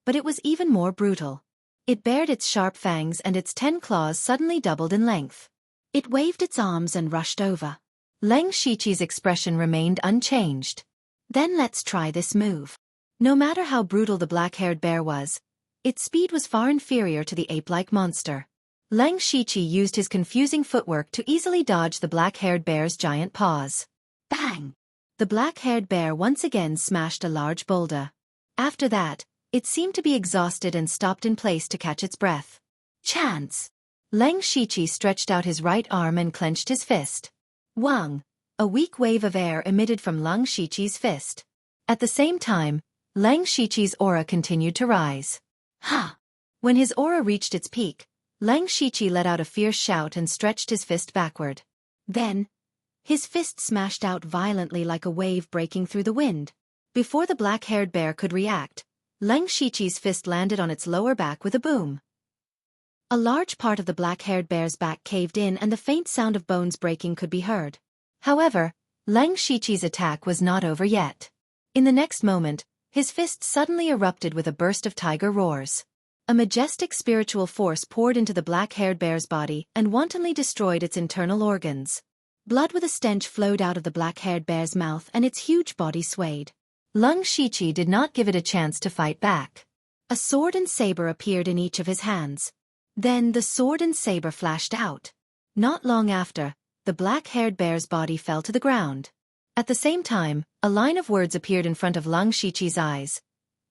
but it was even more brutal. It bared its sharp fangs and its 10 claws suddenly doubled in length. It waved its arms and rushed over. Lang Shiqi's expression remained unchanged. Then let's try this move. No matter how brutal the black-haired bear was, its speed was far inferior to the ape-like monster. Lang Shiqi used his confusing footwork to easily dodge the black-haired bear's giant paws. Bang! The black-haired bear once again smashed a large boulder. After that, it seemed to be exhausted and stopped in place to catch its breath. Chance! Lang Shiqi stretched out his right arm and clenched his fist. Wang! A weak wave of air emitted from Lang Shiqi's fist. At the same time, Lang Shiqi's aura continued to rise. Ha! When his aura reached its peak, Lang Shiqi let out a fierce shout and stretched his fist backward. Then, his fist smashed out violently like a wave breaking through the wind. Before the black-haired bear could react, Lang Shiqi's fist landed on its lower back with a boom. A large part of the black-haired bear's back caved in and the faint sound of bones breaking could be heard. However, Lang Shiqi's attack was not over yet. In the next moment, his fist suddenly erupted with a burst of tiger roars. A majestic spiritual force poured into the black-haired bear's body and wantonly destroyed its internal organs. Blood with a stench flowed out of the black-haired bear's mouth and its huge body swayed. Lang Shiqi did not give it a chance to fight back. A sword and saber appeared in each of his hands. Then the sword and saber flashed out. Not long after, the black-haired bear's body fell to the ground. At the same time, a line of words appeared in front of Lang Shiqi's eyes.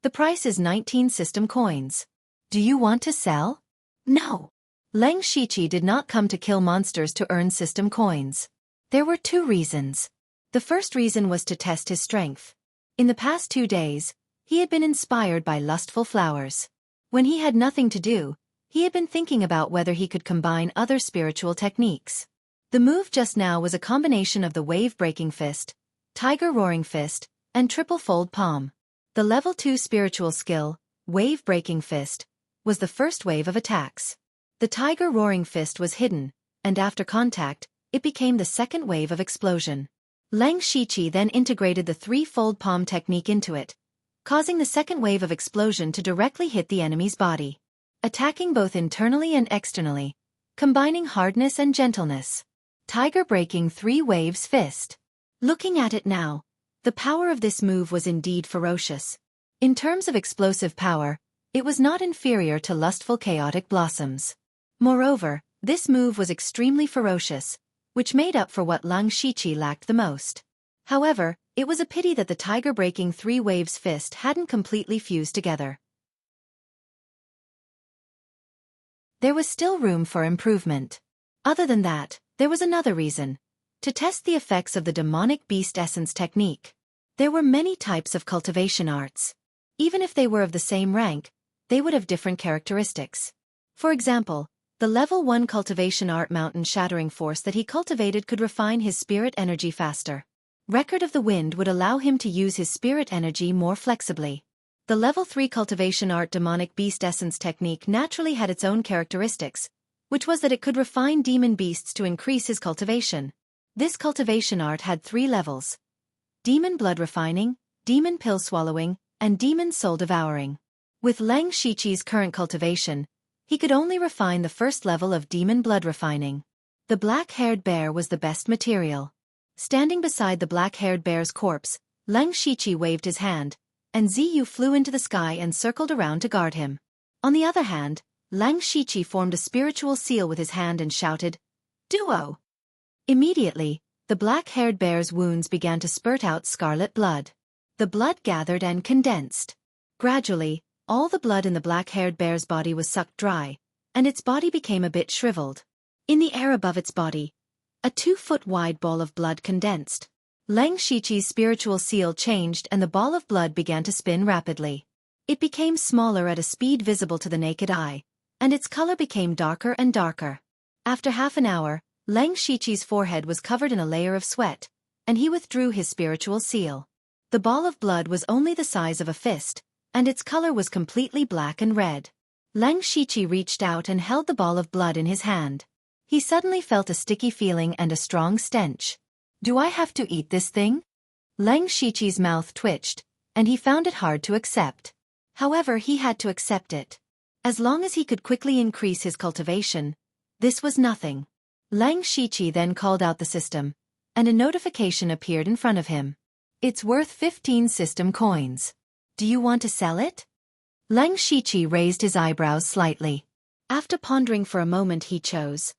The price is 19 system coins. Do you want to sell? No. Lang Shiqi did not come to kill monsters to earn system coins. There were 2 reasons. The first reason was to test his strength. In the past 2 days, he had been inspired by lustful flowers. When he had nothing to do, he had been thinking about whether he could combine other spiritual techniques. The move just now was a combination of the wave-breaking fist, tiger roaring fist, and triple fold palm. The level 2 spiritual skill, wave-breaking fist, was the first wave of attacks. The tiger roaring fist was hidden, and after contact, it became the second wave of explosion. Lang Shiqi then integrated the 3-fold palm technique into it, causing the second wave of explosion to directly hit the enemy's body, attacking both internally and externally, combining hardness and gentleness. Tiger breaking 3 waves fist. Looking at it now, the power of this move was indeed ferocious. In terms of explosive power, it was not inferior to lustful chaotic blossoms. Moreover, this move was extremely ferocious, which made up for what Lang Shiqi lacked the most. However, it was a pity that the tiger breaking 3 waves fist hadn't completely fused together. there was still room for improvement. Other than that, there was another reason: to test the effects of the demonic beast essence technique. There were many types of cultivation arts. Even if they were of the same rank, they would have different characteristics. For example, the level 1 cultivation art mountain shattering force that he cultivated could refine his spirit energy faster. Record of the Wind would allow him to use his spirit energy more flexibly. The level 3 cultivation art demonic beast essence technique naturally had its own characteristics, which was that it could refine demon beasts to increase his cultivation. This cultivation art had 3 levels: demon blood refining, demon pill swallowing, and demon soul devouring. With Leng Shiqi's current cultivation, he could only refine the first level of demon blood refining. The black-haired bear was the best material. Standing beside the black-haired bear's corpse, Leng Shiqi waved his hand, and Ziyu flew into the sky and circled around to guard him. On the other hand, Leng Shiqi formed a spiritual seal with his hand and shouted, "Duo!" Immediately, the black-haired bear's wounds began to spurt out scarlet blood. The blood gathered and condensed. Gradually, all the blood in the black-haired bear's body was sucked dry, and its body became a bit shriveled. In the air above its body, a 2-foot-wide ball of blood condensed. Leng Shiqi's spiritual seal changed and the ball of blood began to spin rapidly. It became smaller at a speed visible to the naked eye, and its color became darker and darker. After half an hour, Leng Shiqi's forehead was covered in a layer of sweat, and he withdrew his spiritual seal. The ball of blood was only the size of a fist, and its color was completely black and red. Leng Shiqi reached out and held the ball of blood in his hand. He suddenly felt a sticky feeling and a strong stench. "Do I have to eat this thing?" Leng Shiqi's mouth twitched, and he found it hard to accept. However, he had to accept it. As long as he could quickly increase his cultivation, this was nothing. Leng Shiqi then called out the system, and a notification appeared in front of him. "It's worth 15 system coins. Do you want to sell it?" Leng Shiqi raised his eyebrows slightly. After pondering for a moment, he chose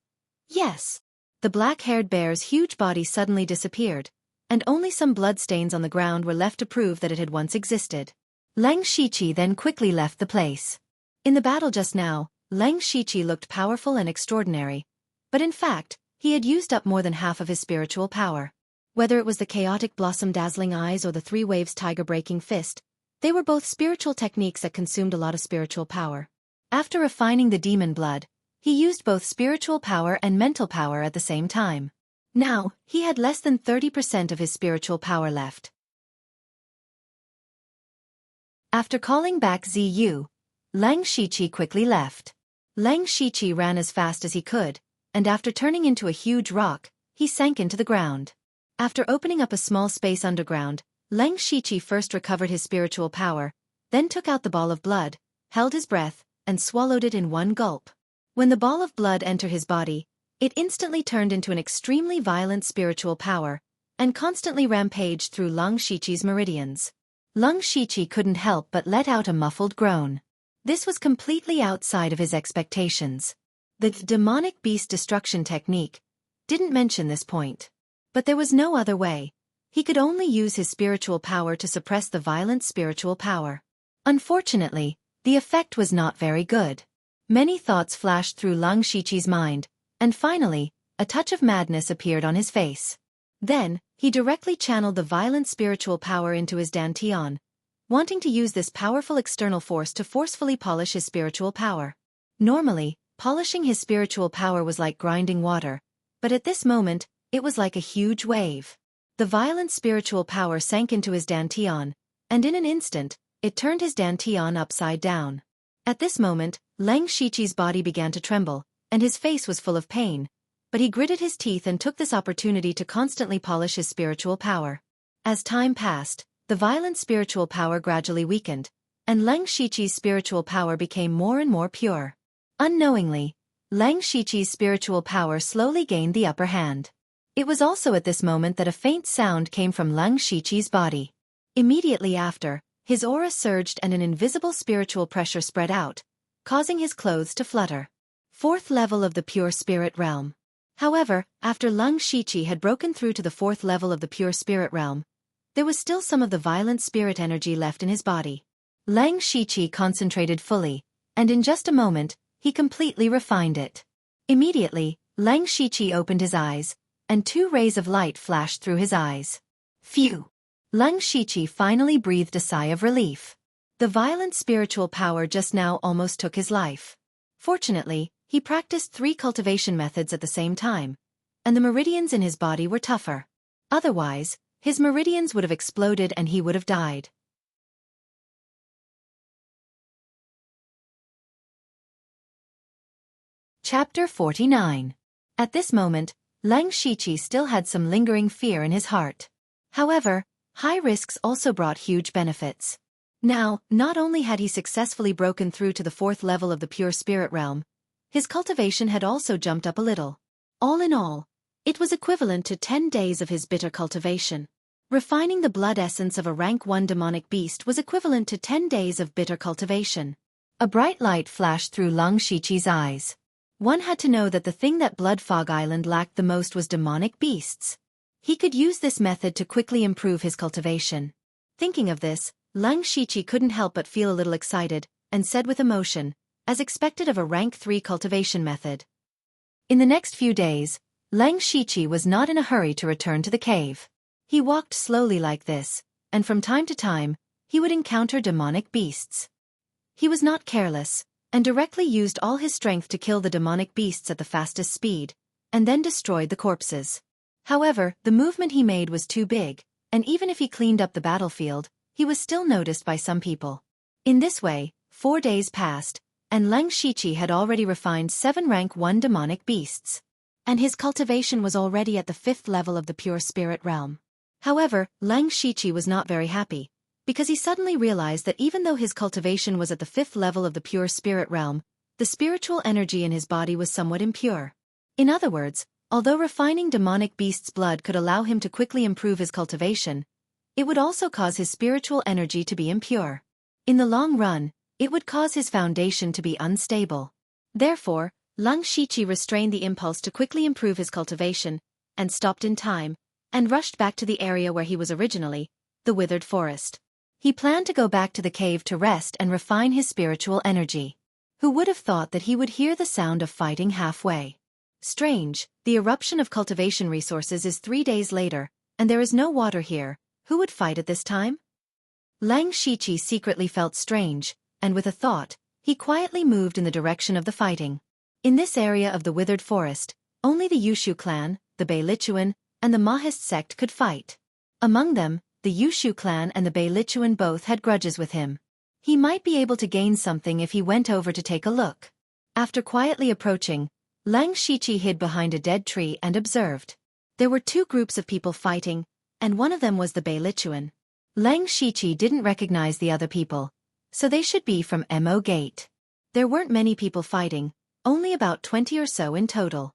yes. The black-haired bear's huge body suddenly disappeared, and only some bloodstains on the ground were left to prove that it had once existed. Leng Shiqi then quickly left the place. In the battle just now, Leng Shiqi looked powerful and extraordinary, but in fact, he had used up more than half of his spiritual power. Whether it was the chaotic blossom dazzling eyes or the 3 waves tiger breaking fist, they were both spiritual techniques that consumed a lot of spiritual power. After refining the demon blood, he used both spiritual power and mental power at the same time. Now, he had less than 30% of his spiritual power left. After calling back Ziyu, Leng Shiqi quickly left. Leng Shiqi ran as fast as he could, and after turning into a huge rock, he sank into the ground. After opening up a small space underground, Leng Shiqi first recovered his spiritual power, then took out the ball of blood, held his breath, and swallowed it in one gulp. When the ball of blood entered his body, it instantly turned into an extremely violent spiritual power, and constantly rampaged through Leng Shiqi's meridians. Leng Shiqi couldn't help but let out a muffled groan. This was completely outside of his expectations. The demonic beast destruction technique didn't mention this point. But there was no other way. He could only use his spiritual power to suppress the violent spiritual power. Unfortunately, the effect was not very good. Many thoughts flashed through Leng Shiqi's mind, and finally, a touch of madness appeared on his face. Then, he directly channeled the violent spiritual power into his dantian, wanting to use this powerful external force to forcefully polish his spiritual power. Normally, polishing his spiritual power was like grinding water, but at this moment, it was like a huge wave. The violent spiritual power sank into his dantian, and in an instant, it turned his dantian upside down. At this moment, Leng Shiqi's body began to tremble, and his face was full of pain, but he gritted his teeth and took this opportunity to constantly polish his spiritual power. As time passed, the violent spiritual power gradually weakened, and Leng Shiqi's spiritual power became more and more pure. Unknowingly, Leng Shiqi's spiritual power slowly gained the upper hand. It was also at this moment that a faint sound came from Leng Shiqi's body. Immediately after, his aura surged and an invisible spiritual pressure spread out, causing his clothes to flutter. 4th level of the pure spirit realm. However, after Leng Shiqi had broken through to the 4th level of the pure spirit realm, there was still some of the violent spirit energy left in his body. Leng Shiqi concentrated fully, and in just a moment, he completely refined it. Immediately, Lang Shiqi opened his eyes, and 2 rays of light flashed through his eyes. Phew! Lang Shiqi finally breathed a sigh of relief. The violent spiritual power just now almost took his life. Fortunately, he practiced 3 cultivation methods at the same time, and the meridians in his body were tougher. Otherwise, his meridians would have exploded and he would have died. Chapter 49. At this moment, Lang Shiqi still had some lingering fear in his heart. However, high risks also brought huge benefits. Now, not only had he successfully broken through to the 4th level of the pure spirit realm, his cultivation had also jumped up a little. All in all, it was equivalent to 10 days of his bitter cultivation. Refining the blood essence of a rank 1 demonic beast was equivalent to 10 days of bitter cultivation. A bright light flashed through Lang Shiqi's eyes. One had to know that the thing that Blood Fog Island lacked the most was demonic beasts. He could use this method to quickly improve his cultivation. Thinking of this, Lang Shiqi couldn't help but feel a little excited, and said with emotion, as expected of a rank 3 cultivation method. In the next few days, Lang Shiqi was not in a hurry to return to the cave. He walked slowly like this, and from time to time, he would encounter demonic beasts. He was not careless, and directly used all his strength to kill the demonic beasts at the fastest speed, and then destroyed the corpses. However, the movement he made was too big, and even if he cleaned up the battlefield, he was still noticed by some people. In this way, 4 days passed, and Lang Shiqi had already refined 7 rank 1 demonic beasts. And his cultivation was already at the 5th level of the pure spirit realm. However, Lang Shiqi was not very happy, because he suddenly realized that even though his cultivation was at the 5th level of the pure spirit realm, the spiritual energy in his body was somewhat impure. In other words, although refining demonic beasts' blood could allow him to quickly improve his cultivation, it would also cause his spiritual energy to be impure. In the long run, it would cause his foundation to be unstable. Therefore, Lang Shiqi restrained the impulse to quickly improve his cultivation, and stopped in time, and rushed back to the area where he was originally, the withered forest. He planned to go back to the cave to rest and refine his spiritual energy. Who would have thought that he would hear the sound of fighting halfway? Strange, the eruption of cultivation resources is 3 days later, and there is no water here. Who would fight at this time? Lang Shiqi secretly felt strange, and with a thought, he quietly moved in the direction of the fighting. In this area of the withered forest, only the Yushu clan, the Beilichuan, and the Mahist sect could fight. Among them, the Yushu clan and the Beilichuan both had grudges with him. He might be able to gain something if he went over to take a look. After quietly approaching, Lang Shiqi hid behind a dead tree and observed. There were 2 groups of people fighting, and one of them was the Beilichuan. Lang Shiqi didn't recognize the other people, so they should be from Mo Gate. There weren't many people fighting, only about 20 or so in total.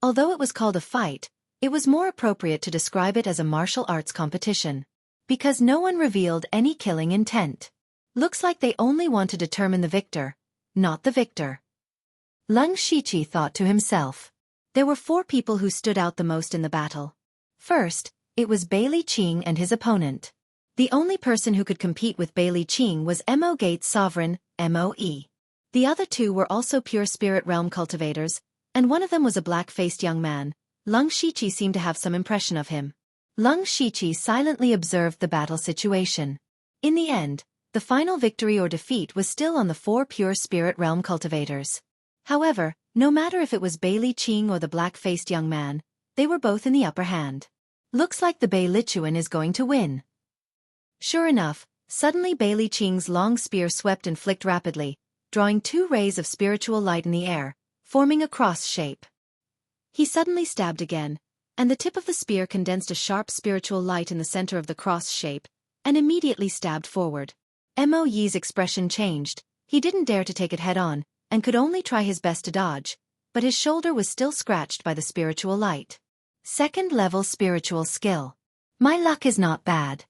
Although it was called a fight, it was more appropriate to describe it as a martial arts competition. Because no one revealed any killing intent. Looks like they only want to determine the victor, not the victor. Lang Shiqi thought to himself. There were 4 people who stood out the most in the battle. First, it was Bailey Qing and his opponent. The only person who could compete with Bailey Qing was Mo Gate's sovereign, Moe. The other 2 were also pure spirit realm cultivators, and one of them was a black-faced young man. Lang Shiqi seemed to have some impression of him. Lang Shiqi silently observed the battle situation. In the end, the final victory or defeat was still on the 4 pure spirit realm cultivators. However, no matter if it was Bailey Qing or the black-faced young man, they were both in the upper hand. Looks like the Beilichuan is going to win. Sure enough, suddenly Bailey Qing's long spear swept and flicked rapidly, drawing 2 rays of spiritual light in the air, forming a cross shape. He suddenly stabbed again, and the tip of the spear condensed a sharp spiritual light in the center of the cross shape, and immediately stabbed forward. Mo Yi's expression changed. He didn't dare to take it head-on, and could only try his best to dodge, but his shoulder was still scratched by the spiritual light. 2nd level spiritual skill. My luck is not bad.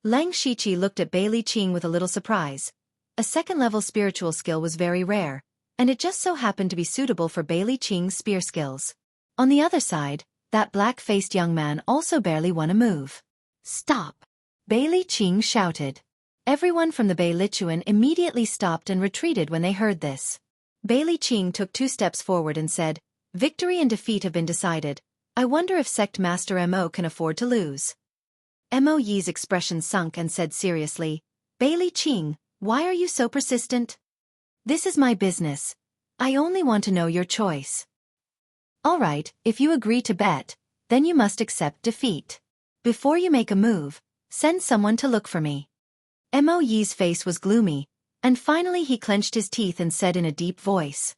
Lang Shiqi looked at Bailey Qing with a little surprise. A 2nd level spiritual skill was very rare, and it just so happened to be suitable for Bailey Qing's spear skills. On the other side, that black-faced young man also barely won a move. Stop! Bailey Qing shouted. Everyone from the Beilichuan immediately stopped and retreated when they heard this. Beili Qing took 2 steps forward and said, "Victory and defeat have been decided. I wonder if Sect Master Mo can afford to lose." Mo Yi's expression sunk and said seriously, "Beili Qing, why are you so persistent? This is my business. I only want to know your choice." "All right, if you agree to bet, then you must accept defeat. Before you make a move, send someone to look for me." Mo Yi's face was gloomy, and finally he clenched his teeth and said in a deep voice,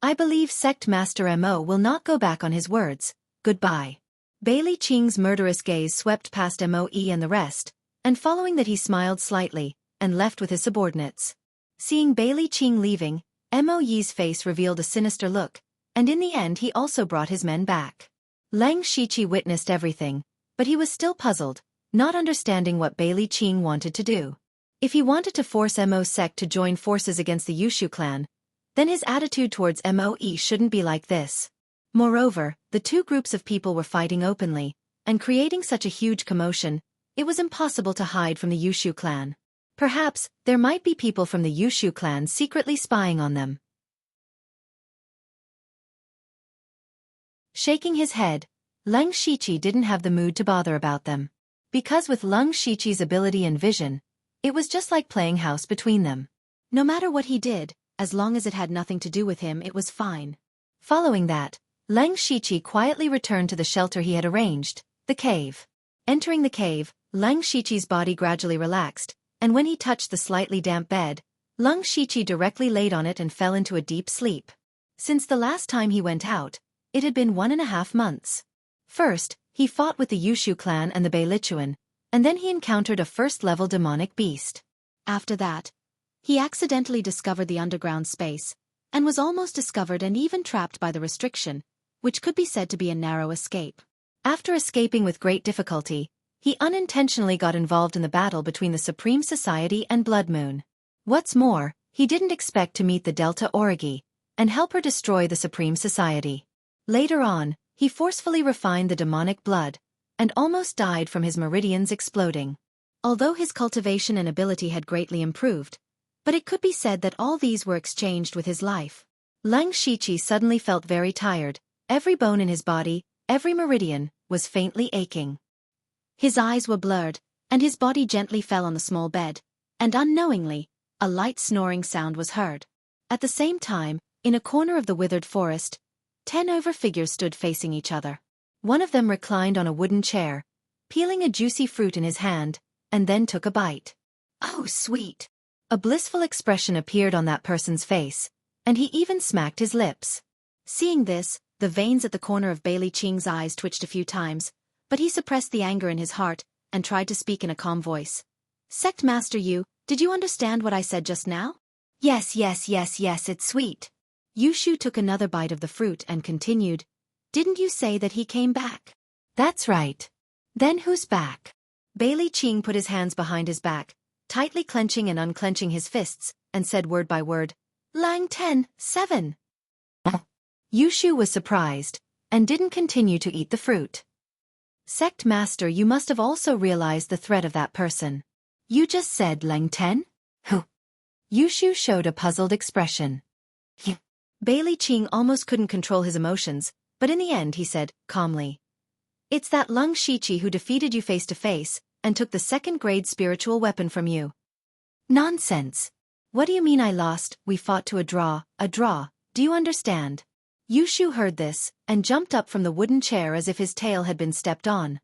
"I believe Sect Master Mo will not go back on his words. Goodbye." Beili Qing's murderous gaze swept past Mo Yi and the rest, and following that he smiled slightly, and left with his subordinates. Seeing Beili Qing leaving, Mo Yi's face revealed a sinister look, and in the end he also brought his men back. Lang Shiqi witnessed everything, but he was still puzzled, not understanding what Beili Qing wanted to do. If he wanted to force Mo's sect to join forces against the Yushu clan, then his attitude towards Mo Yi shouldn't be like this. Moreover, the 2 groups of people were fighting openly, and creating such a huge commotion, it was impossible to hide from the Yushu clan. Perhaps, there might be people from the Yushu clan secretly spying on them. Shaking his head, Lang Shiqi didn't have the mood to bother about them. Because with Lang Shiqi's ability and vision, it was just like playing house between them. No matter what he did, as long as it had nothing to do with him, it was fine. Following that, Lang Shiqi quietly returned to the shelter he had arranged, the cave. Entering the cave, Lang Shiqi's body gradually relaxed, and when he touched the slightly damp bed, Lang Shiqi directly laid on it and fell into a deep sleep. Since the last time he went out, it had been 1.5 months. First, he fought with the Yushu clan and the Beilichuan, and then he encountered a first-level demonic beast. After that, he accidentally discovered the underground space, and was almost discovered and even trapped by the restriction, which could be said to be a narrow escape. After escaping with great difficulty, he unintentionally got involved in the battle between the Supreme Society and Blood Moon. What's more, he didn't expect to meet the Delta Origi, and help her destroy the Supreme Society. Later on, he forcefully refined the demonic blood, and almost died from his meridians exploding. Although his cultivation and ability had greatly improved, but it could be said that all these were exchanged with his life. Lang Shiqi suddenly felt very tired, every bone in his body, every meridian, was faintly aching. His eyes were blurred, and his body gently fell on the small bed, and unknowingly, a light snoring sound was heard. At the same time, in a corner of the withered forest, 10 figures stood facing each other. One of them reclined on a wooden chair, peeling a juicy fruit in his hand, and then took a bite. "Oh, sweet!" A blissful expression appeared on that person's face, and he even smacked his lips. Seeing this, the veins at the corner of Beili Qing's eyes twitched a few times, but he suppressed the anger in his heart, and tried to speak in a calm voice. "Sect Master Yu, did you understand what I said just now?" Yes, it's sweet." Yushu took another bite of the fruit and continued, "Didn't you say that he came back?" "That's right." "Then who's back?" Beili Qing put his hands behind his back, tightly clenching and unclenching his fists, and said word by word, "Lang 10-7. Yushu was surprised, and didn't continue to eat the fruit. "Sect Master, you must have also realized the threat of that person. You just said Lang 10? Who?" Yushu showed a puzzled expression. Beili Qing almost couldn't control his emotions, but in the end he said, calmly, "It's that Lang Shiqi who defeated you face to face, and took the 2nd-grade spiritual weapon from you." "Nonsense. What do you mean I lost? We fought to a draw, do you understand?" Yushu heard this, and jumped up from the wooden chair as if his tail had been stepped on.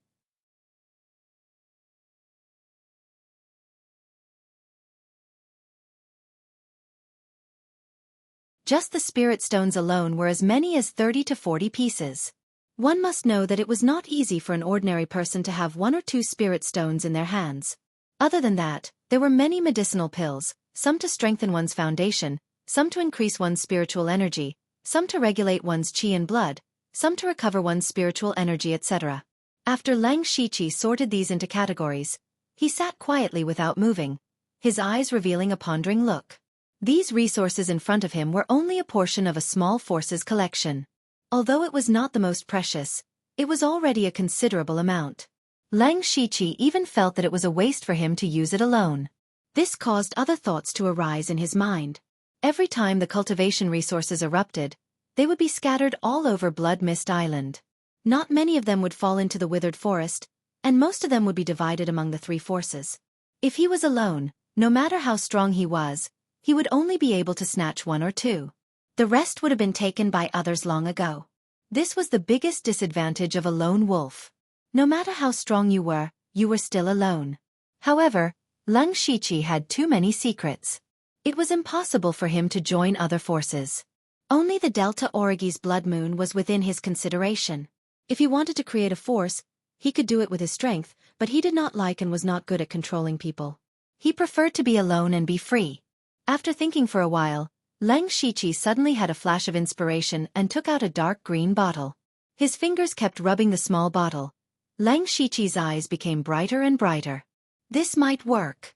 Just the spirit stones alone were as many as 30 to 40 pieces. One must know that it was not easy for an ordinary person to have 1 or 2 spirit stones in their hands. Other than that, there were many medicinal pills, some to strengthen one's foundation, some to increase one's spiritual energy, some to regulate one's qi and blood, some to recover one's spiritual energy, etc. After Lang Shiqi sorted these into categories, he sat quietly without moving, his eyes revealing a pondering look. These resources in front of him were only a portion of a small forces collection. Although it was not the most precious, it was already a considerable amount. Lang Shiqi even felt that it was a waste for him to use it alone. This caused other thoughts to arise in his mind. Every time the cultivation resources erupted, they would be scattered all over Blood Mist Island. Not many of them would fall into the withered forest, and most of them would be divided among the three forces. If he was alone, no matter how strong he was, he would only be able to snatch one or two. The rest would have been taken by others long ago. This was the biggest disadvantage of a lone wolf. No matter how strong you were still alone. However, Leng Shiqi had too many secrets. It was impossible for him to join other forces. Only the Delta Origi's blood moon was within his consideration. If he wanted to create a force, he could do it with his strength, but he did not like and was not good at controlling people. He preferred to be alone and be free. After thinking for a while, Leng Shiqi suddenly had a flash of inspiration and took out a dark green bottle. His fingers kept rubbing the small bottle. Leng Shiqi's eyes became brighter and brighter. This might work.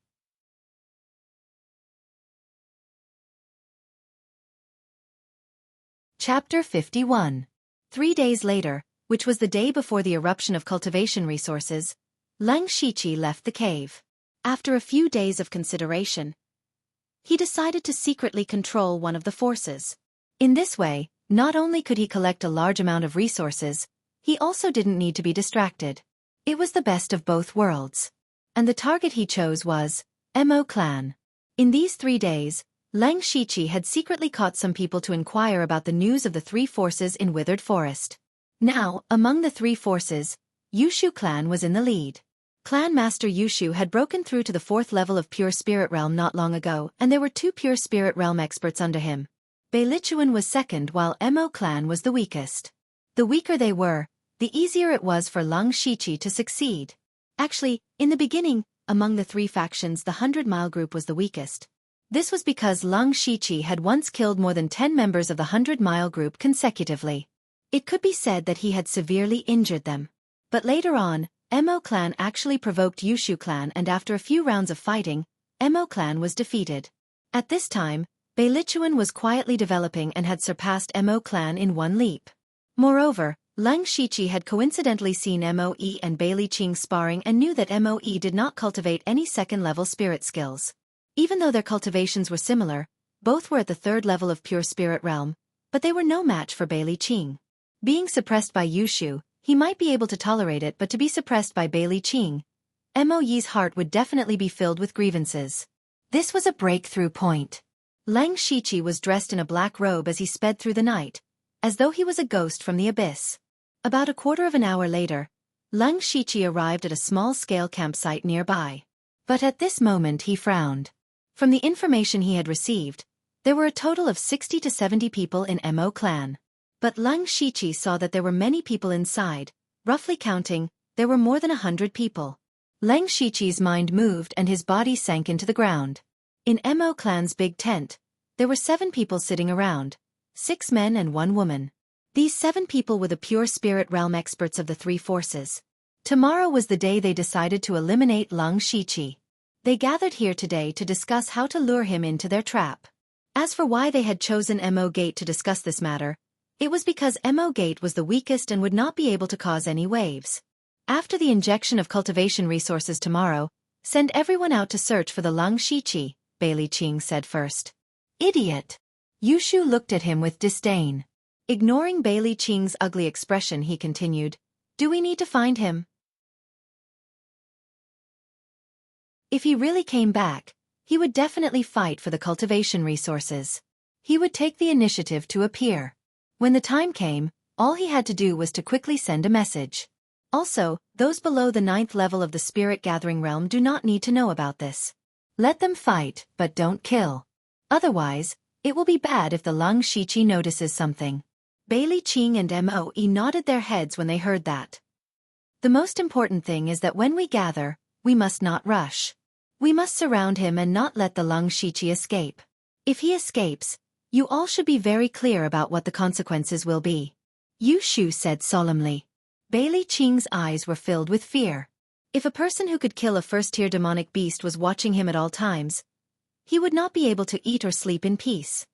Chapter 51. 3 days later, which was the day before the eruption of cultivation resources, Leng Shiqi left the cave. After a few days of consideration, he decided to secretly control one of the forces. In this way, not only could he collect a large amount of resources, he also didn't need to be distracted. It was the best of both worlds. And the target he chose was Mo Clan. In these 3 days, Leng Shiqi had secretly caught some people to inquire about the news of the three forces in Withered Forest. Now, among the three forces, Yushu Clan was in the lead. Clan Master Yushu had broken through to the 4th level of Pure Spirit Realm not long ago, and there were 2 Pure Spirit Realm experts under him. Beilichuan was second while Mo Clan was the weakest. The weaker they were, the easier it was for Leng Shiqi to succeed. Actually, in the beginning, among the 3 factions the 100-mile group was the weakest. This was because Leng Shiqi had once killed more than 10 members of the 100-mile group consecutively. It could be said that he had severely injured them. But later on, Mo Clan actually provoked Yushu Clan, and after a few rounds of fighting, Mo Clan was defeated. At this time, Beilichuan was quietly developing and had surpassed Mo Clan in one leap. Moreover, Leng Shiqi had coincidentally seen Moe and Beiliqing sparring and knew that Moe did not cultivate any second-level spirit skills. Even though their cultivations were similar, both were at the 3rd level of Pure Spirit Realm, but they were no match for Beiliqing. Being suppressed by Yushu, he might be able to tolerate it, but to be suppressed by Beiliqing, Moe's heart would definitely be filled with grievances. This was a breakthrough point. Leng Shiqi was dressed in a black robe as he sped through the night, as though he was a ghost from the abyss. About a quarter of an hour later, Leng Shiqi arrived at a small-scale campsite nearby. But at this moment he frowned. From the information he had received, there were a total of 60 to 70 people in Mo Clan. But Leng Shiqi saw that there were many people inside. Roughly counting, there were more than 100 people. Leng Shiqi's mind moved and his body sank into the ground. In Mo Clan's big tent, there were 7 people sitting around, 6 men and 1 woman. These 7 people were the Pure Spirit Realm experts of the 3 forces. Tomorrow was the day they decided to eliminate Leng Shiqi. They gathered here today to discuss how to lure him into their trap. As for why they had chosen Mo Gate to discuss this matter, it was because Mo Gate was the weakest and would not be able to cause any waves. After the injection of cultivation resources tomorrow, send everyone out to search for the Leng Shiqi, Beiliqing said first. Idiot! Yushu looked at him with disdain. Ignoring Beiliqing's ugly expression, he continued, Do we need to find him? If he really came back, he would definitely fight for the cultivation resources. He would take the initiative to appear. When the time came, all he had to do was to quickly send a message. Also, those below the 9th level of the Spirit Gathering Realm do not need to know about this. Let them fight, but don't kill. Otherwise, it will be bad if the Leng Shiqi notices something. Beiliqing and Moe nodded their heads when they heard that. The most important thing is that when we gather, we must not rush. We must surround him and not let the Leng Shiqi escape. If he escapes, you all should be very clear about what the consequences will be. Yushu said solemnly. Beiliqing's eyes were filled with fear. If a person who could kill a first-tier demonic beast was watching him at all times, he would not be able to eat or sleep in peace.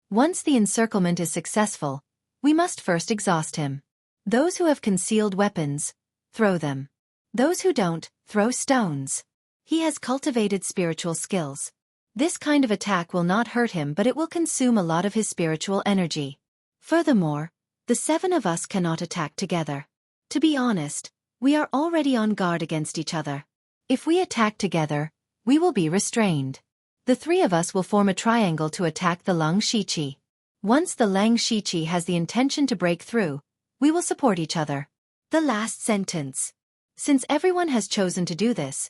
Once the encirclement is successful, we must first exhaust him. Those who have concealed weapons, throw them. Those who don't, throw stones. He has cultivated spiritual skills. This kind of attack will not hurt him, but it will consume a lot of his spiritual energy. Furthermore, the 7 of us cannot attack together. To be honest, we are already on guard against each other. If we attack together, we will be restrained. The 3 of us will form a triangle to attack the Lang Shiqi. Once the Lang Shiqi has the intention to break through, we will support each other. The last sentence. Since everyone has chosen to do this,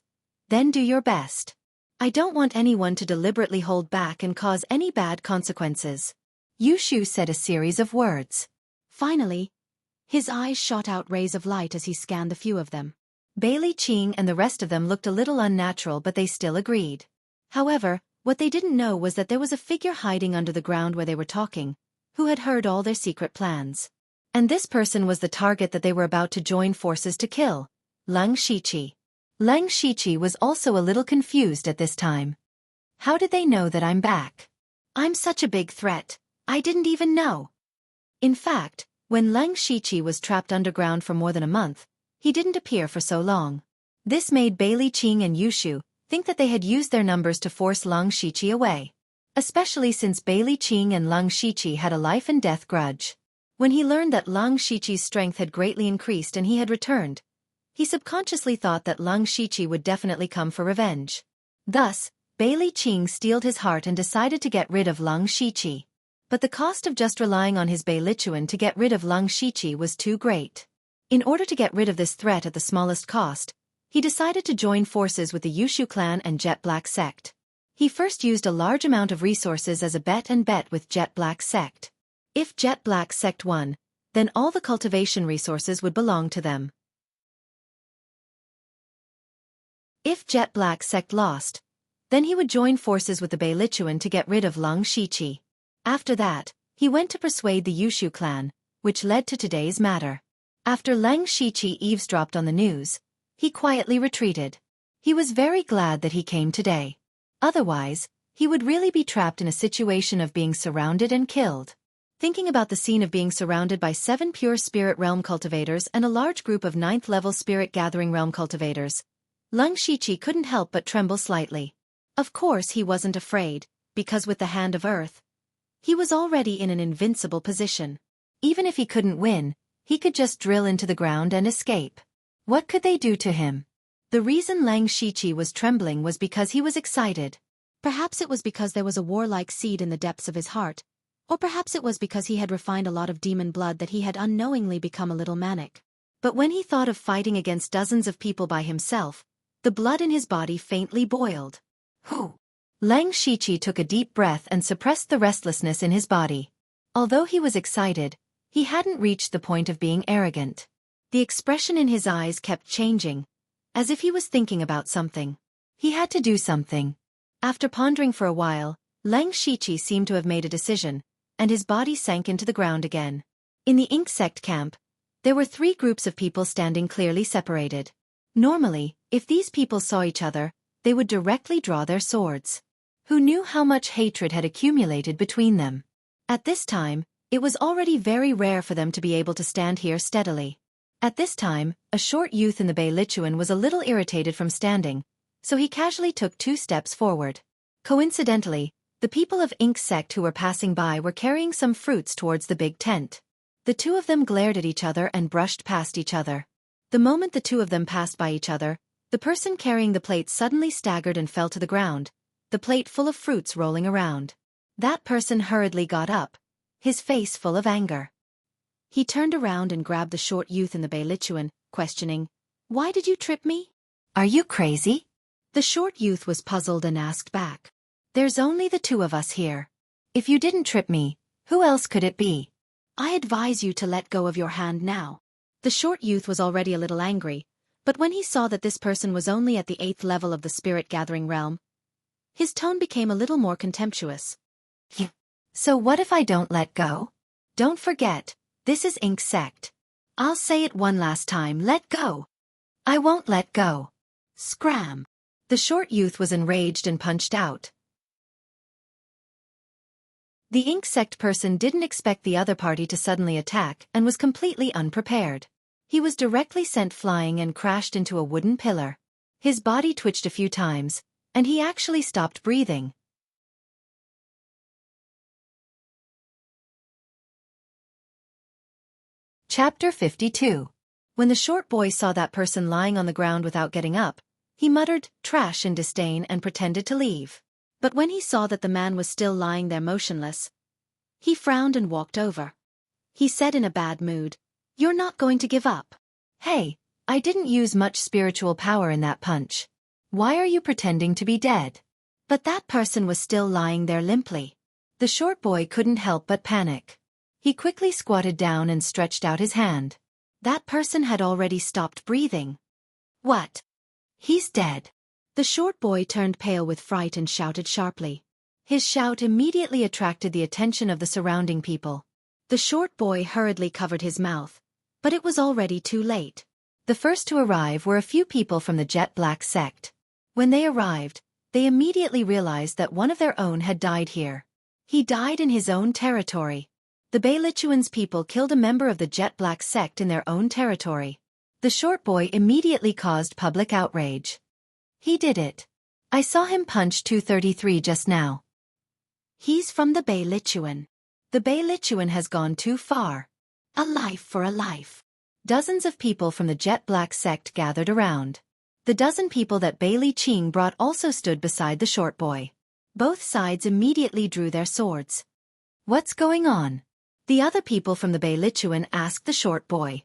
then do your best. I don't want anyone to deliberately hold back and cause any bad consequences. Yushu said a series of words. Finally, his eyes shot out rays of light as he scanned the few of them. Bailey Qing and the rest of them looked a little unnatural, but they still agreed. However, what they didn't know was that there was a figure hiding under the ground where they were talking, who had heard all their secret plans. And this person was the target that they were about to join forces to kill, Lang Shiqi. Lang Shiqi was also a little confused at this time. How did they know that I'm back? I'm such a big threat, I didn't even know. In fact, when Lang Shiqi was trapped underground for more than a month, he didn't appear for so long. This made Bailey Qing and Yushu think that they had used their numbers to force Lang Shiqi away. Especially since Bailey Qing and Lang Shiqi had a life and death grudge. When he learned that Lang Shiqi's strength had greatly increased and he had returned, he subconsciously thought that Lang Shiqi would definitely come for revenge. Thus, Bailey Qing steeled his heart and decided to get rid of Lang Shiqi. But the cost of just relying on his Beilichuan to get rid of Lang Shiqi was too great. In order to get rid of this threat at the smallest cost, he decided to join forces with the Yushu clan and Jet Black sect. He first used a large amount of resources as a bet with Jet Black sect. If Jet Black sect won, then all the cultivation resources would belong to them. If Jet Black sect lost, then he would join forces with the Beilichuan to get rid of Lang Shiqi. After that, he went to persuade the Yushu clan, which led to today's matter. After Lang Shiqi eavesdropped on the news, he quietly retreated. He was very glad that he came today. Otherwise, he would really be trapped in a situation of being surrounded and killed. Thinking about the scene of being surrounded by 7 pure spirit realm cultivators and a large group of 9th level spirit gathering realm cultivators, Lang Shiqi couldn't help but tremble slightly. Of course he wasn't afraid, because with the Hand of Earth, he was already in an invincible position. Even if he couldn't win, he could just drill into the ground and escape. What could they do to him? The reason Lang Shiqi was trembling was because he was excited. Perhaps it was because there was a warlike seed in the depths of his heart, or perhaps it was because he had refined a lot of demon blood that he had unknowingly become a little manic. But when he thought of fighting against dozens of people by himself, the blood in his body faintly boiled. Whew! Lang Shiqi took a deep breath and suppressed the restlessness in his body. Although he was excited, he hadn't reached the point of being arrogant. The expression in his eyes kept changing, as if he was thinking about something. He had to do something. After pondering for a while, Lang Shiqi seemed to have made a decision, and his body sank into the ground again. In the Ink Sect camp, there were 3 groups of people standing clearly separated. Normally, if these people saw each other, they would directly draw their swords. Who knew how much hatred had accumulated between them? At this time, it was already very rare for them to be able to stand here steadily. At this time, a short youth in the Beilichuan was a little irritated from standing, so he casually took 2 steps forward. Coincidentally, the people of Ink Sect who were passing by were carrying some fruits towards the big tent. The 2 of them glared at each other and brushed past each other. The moment the 2 of them passed by each other, the person carrying the plate suddenly staggered and fell to the ground, the plate full of fruits rolling around. That person hurriedly got up, his face full of anger. He turned around and grabbed the short youth in the Beilichuan, questioning, "Why did you trip me? Are you crazy?" The short youth was puzzled and asked back, "There's only the 2 of us here. If you didn't trip me, who else could it be? I advise you to let go of your hand now." The short youth was already a little angry, but when he saw that this person was only at the 8th level of the spirit gathering realm, his tone became a little more contemptuous. So what if I don't let go? Don't forget, this is Ink Sect. I'll say it one last time, let go. I won't let go. Scram. The short youth was enraged and punched out. The Ink Sect person didn't expect the other party to suddenly attack and was completely unprepared. He was directly sent flying and crashed into a wooden pillar. His body twitched a few times, and he actually stopped breathing. Chapter 52. When the short boy saw that person lying on the ground without getting up, he muttered "trash" in disdain and pretended to leave. But when he saw that the man was still lying there motionless, he frowned and walked over. He said in a bad mood, "You're not going to give up? Hey, I didn't use much spiritual power in that punch. Why are you pretending to be dead?" But that person was still lying there limply. The short boy couldn't help but panic. He quickly squatted down and stretched out his hand. That person had already stopped breathing. What? He's dead. The short boy turned pale with fright and shouted sharply. His shout immediately attracted the attention of the surrounding people. The short boy hurriedly covered his mouth, but it was already too late. The first to arrive were a few people from the Jet Black sect. When they arrived, they immediately realized that one of their own had died here. He died in his own territory. The Beilichuan's people killed a member of the Jet Black sect in their own territory. The short boy immediately caused public outrage. He did it. I saw him punch 233 just now. He's from the Beilichuan. The Beilichuan has gone too far. A life for a life. Dozens of people from the Jet Black sect gathered around. The dozen people that Bailey Qing brought also stood beside the short boy. Both sides immediately drew their swords. What's going on? The other people from the Beilichuan asked the short boy.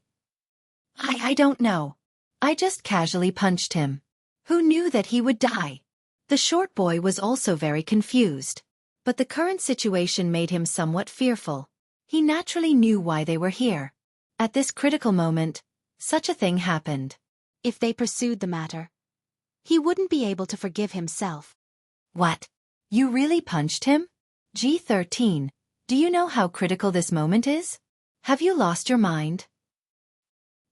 I don't know. I just casually punched him. Who knew that he would die? The short boy was also very confused. But the current situation made him somewhat fearful. He naturally knew why they were here. At this critical moment, such a thing happened. If they pursued the matter, he wouldn't be able to forgive himself. What? You really punched him? G13, do you know how critical this moment is? Have you lost your mind?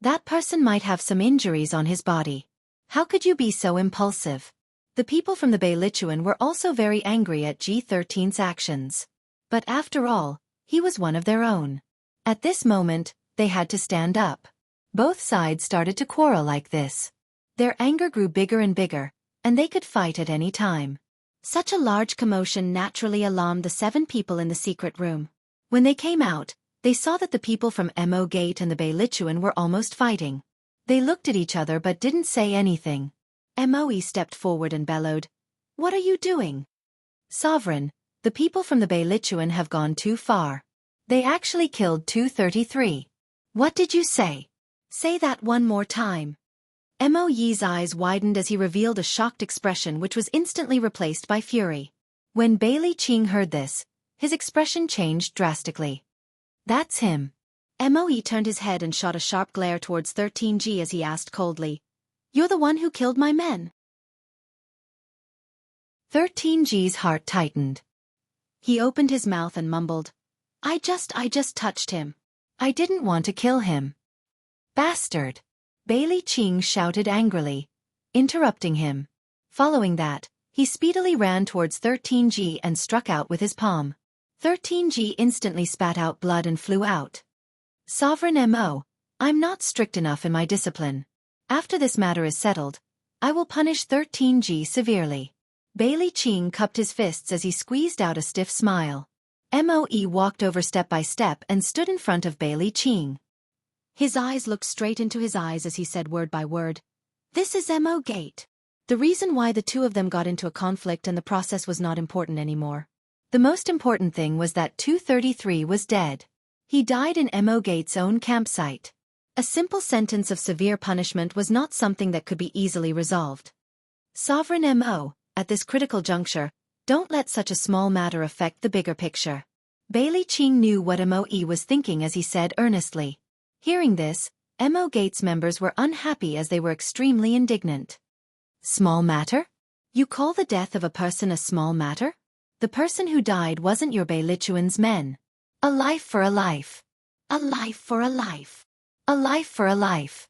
That person might have some injuries on his body. How could you be so impulsive? The people from the Beilichuan were also very angry at G13's actions. But after all, he was one of their own. At this moment, they had to stand up. Both sides started to quarrel like this. Their anger grew bigger and bigger, and they could fight at any time. Such a large commotion naturally alarmed the 7 people in the secret room. When they came out, they saw that the people from Mo Gate and the Beilichuan were almost fighting. They looked at each other but didn't say anything. Moe stepped forward and bellowed, "What are you doing?" "Sovereign, the people from the Beilichuan have gone too far. They actually killed 233. What did you say? Say that one more time." Mo Yi's eyes widened as he revealed a shocked expression which was instantly replaced by fury. When Bailey Qing heard this, his expression changed drastically. "That's him." Moe turned his head and shot a sharp glare towards 13G as he asked coldly, "You're the one who killed my men?" 13G's heart tightened. He opened his mouth and mumbled, I just touched him. I didn't want to kill him." "Bastard!" Bailey Qing shouted angrily, interrupting him. Following that, he speedily ran towards 13G and struck out with his palm. 13G instantly spat out blood and flew out. "Sovereign Mo, I'm not strict enough in my discipline. After this matter is settled, I will punish 13G severely." Bailey Qing cupped his fists as he squeezed out a stiff smile. Moe walked over step by step and stood in front of Bailey Qing. His eyes looked straight into his eyes as he said word by word, "This is Mo Gate." The reason why the two of them got into a conflict and the process was not important anymore. The most important thing was that 233 was dead. He died in Mo Gate's own campsite. A simple sentence of severe punishment was not something that could be easily resolved. "Sovereign Mo, at this critical juncture, don't let such a small matter affect the bigger picture." Bailey Qing knew what Moe was thinking as he said earnestly. Hearing this, Mo Gate's members were unhappy as they were extremely indignant. "Small matter? You call the death of a person a small matter? The person who died wasn't your Beilichuan's men. A life for a life. A life for a life. A life for a life."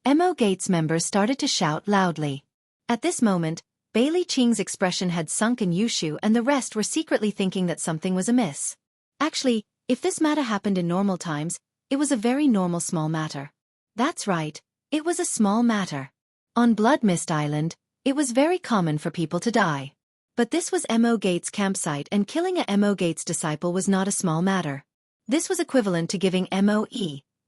Mo Gate's members started to shout loudly. At this moment, Bailey Qing's expression had sunk in Yushu and the rest were secretly thinking that something was amiss. Actually, if this matter happened in normal times, it was a very normal small matter. That's right, it was a small matter. On Blood Mist Island, it was very common for people to die. But this was Mo Gates' campsite, and killing a Mo Gates disciple was not a small matter. This was equivalent to giving Moe,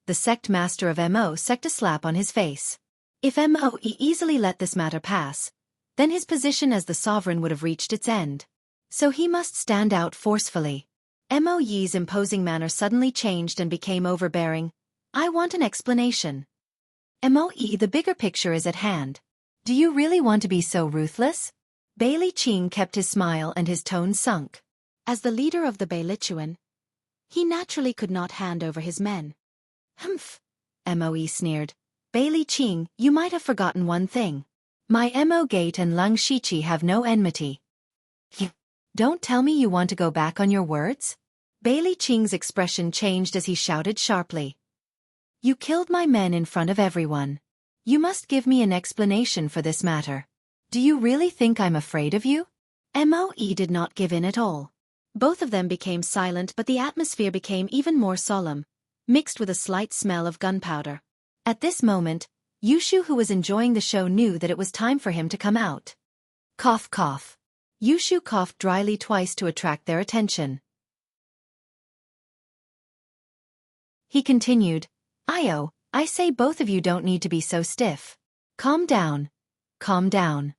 the sect master of Mo sect, a slap on his face. If Moe easily let this matter pass, then his position as the sovereign would have reached its end. So he must stand out forcefully. Moe's imposing manner suddenly changed and became overbearing. I want an explanation. Moe, the bigger picture is at hand. Do you really want to be so ruthless? Bailey Qing kept his smile and his tone sunk. As the leader of the Beilichuan, he naturally could not hand over his men. Humph, Moe sneered. Bailey Qing, you might have forgotten one thing. My Mo Gate and Lung Shiqi have no enmity. You don't tell me you want to go back on your words? Bailey Qing's expression changed as he shouted sharply. You killed my men in front of everyone. You must give me an explanation for this matter. Do you really think I'm afraid of you? Moe did not give in at all. Both of them became silent, but the atmosphere became even more solemn, mixed with a slight smell of gunpowder. At this moment, Yushu, who was enjoying the show, knew that it was time for him to come out. Cough, cough. Yushu coughed dryly twice to attract their attention. He continued, I say both of you don't need to be so stiff. Calm down. Calm down.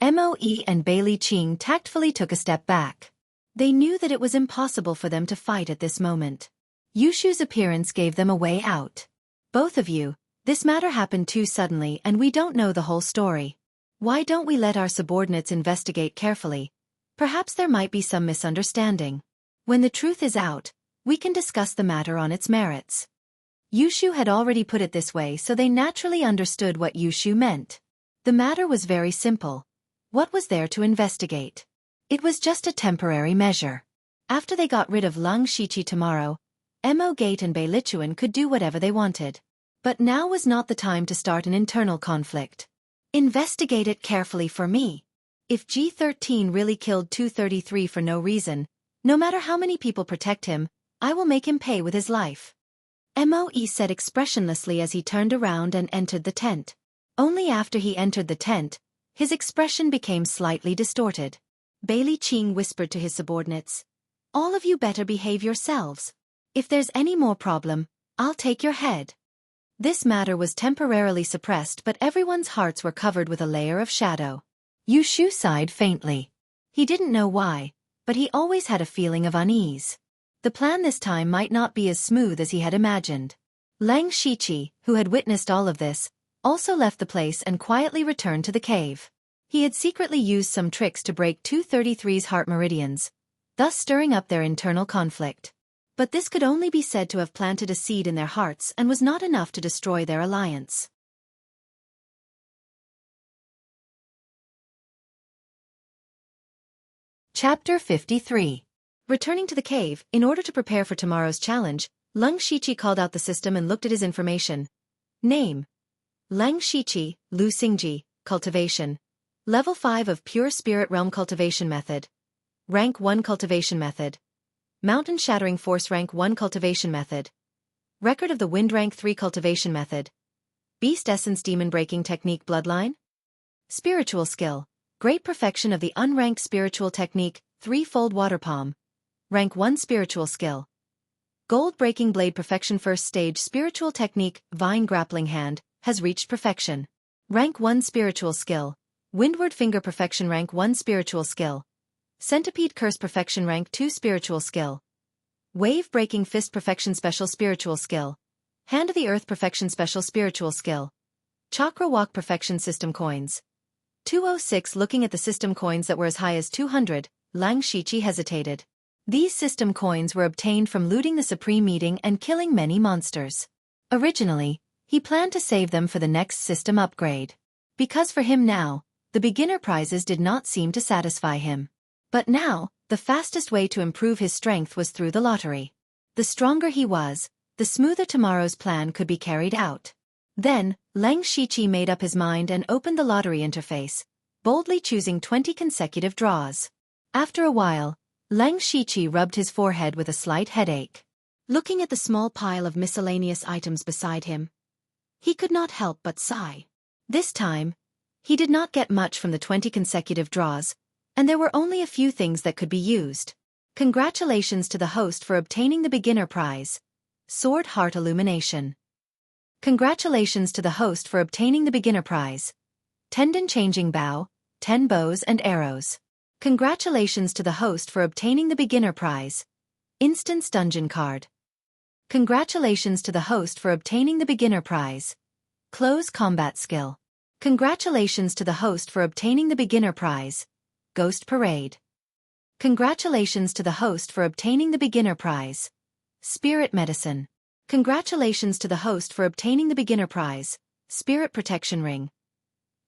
Moe and Bailey Qing tactfully took a step back. They knew that it was impossible for them to fight at this moment. Yushu's appearance gave them a way out. Both of you, this matter happened too suddenly and we don't know the whole story. Why don't we let our subordinates investigate carefully? Perhaps there might be some misunderstanding. When the truth is out, we can discuss the matter on its merits. Yushu had already put it this way, so they naturally understood what Yushu meant. The matter was very simple. What was there to investigate? It was just a temporary measure. After they got rid of Lung Shiqi tomorrow, Mo Gate and Beilichuan could do whatever they wanted. But now was not the time to start an internal conflict. Investigate it carefully for me. If G13 really killed 233 for no reason, no matter how many people protect him, I will make him pay with his life. Moe said expressionlessly as he turned around and entered the tent. Only after he entered the tent, his expression became slightly distorted. Bailey Qing whispered to his subordinates, all of you better behave yourselves. If there's any more problem, I'll take your head. This matter was temporarily suppressed, but everyone's hearts were covered with a layer of shadow. Yushu sighed faintly. He didn't know why, but he always had a feeling of unease. The plan this time might not be as smooth as he had imagined. Lung Shiqi, who had witnessed all of this, also left the place and quietly returned to the cave. He had secretly used some tricks to break 233's heart meridians, thus stirring up their internal conflict. But this could only be said to have planted a seed in their hearts and was not enough to destroy their alliance. Chapter 53. Returning to the cave, in order to prepare for tomorrow's challenge, Lung Shiqi called out the system and looked at his information. Name: Lung Shiqi, Lu Xingji, Cultivation. Level 5 of Pure Spirit Realm Cultivation Method. Rank 1 Cultivation Method. Mountain Shattering Force Rank 1 Cultivation Method. Record of the Wind Rank 3 Cultivation Method. Beast Essence Demon Breaking Technique Bloodline. Spiritual Skill. Great Perfection of the Unranked Spiritual Technique, Threefold Water Palm. Rank 1 Spiritual Skill. Gold Breaking Blade Perfection First Stage Spiritual Technique, Vine Grappling Hand, has reached perfection. Rank 1 Spiritual Skill. Windward Finger Perfection Rank 1 Spiritual Skill. Centipede Curse Perfection Rank 2 Spiritual Skill. Wave Breaking Fist Perfection Special Spiritual Skill. Hand of the Earth Perfection Special Spiritual Skill. Chakra Walk Perfection System Coins. 206. Looking at the system coins that were as high as 200, Lung Shiqi hesitated. These system coins were obtained from looting the Supreme Meeting and killing many monsters. Originally, he planned to save them for the next system upgrade. Because for him now, the beginner prizes did not seem to satisfy him. But now, the fastest way to improve his strength was through the lottery. The stronger he was, the smoother tomorrow's plan could be carried out. Then, Lung Shiqi made up his mind and opened the lottery interface, boldly choosing 20 consecutive draws. After a while, Lung Shiqi rubbed his forehead with a slight headache. Looking at the small pile of miscellaneous items beside him, he could not help but sigh. This time, He did not get much from the 20 consecutive draws, and there were only a few things that could be used. Congratulations to the host for obtaining the beginner prize. Sword Heart Illumination. Congratulations to the host for obtaining the beginner prize. Tendon Changing Bow, 10 bows and arrows. Congratulations to the host for obtaining the beginner prize. Instance Dungeon Card. Congratulations to the host for obtaining the beginner prize. Close Combat Skill. Congratulations to the host for obtaining the beginner prize. Ghost Parade. Congratulations to the host for obtaining the beginner prize. Spirit Medicine. Congratulations to the host for obtaining the beginner prize. Spirit Protection Ring.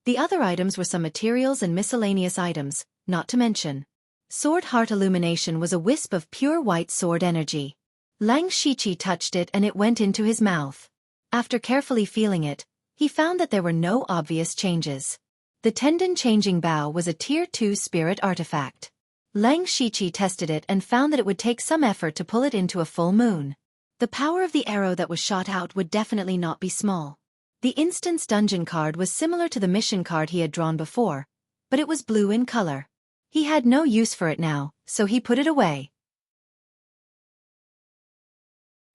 The other items were some materials and miscellaneous items, not to mention. Sword Heart Illumination was a wisp of pure white sword energy. Lang Shiqi touched it and it went into his mouth. After carefully feeling it, he found that there were no obvious changes. The Tendon Changing Bow was a Tier 2 spirit artifact. Lang Shiqi tested it and found that it would take some effort to pull it into a full moon. The power of the arrow that was shot out would definitely not be small. The Instance Dungeon card was similar to the mission card he had drawn before, but it was blue in color. He had no use for it now, so he put it away.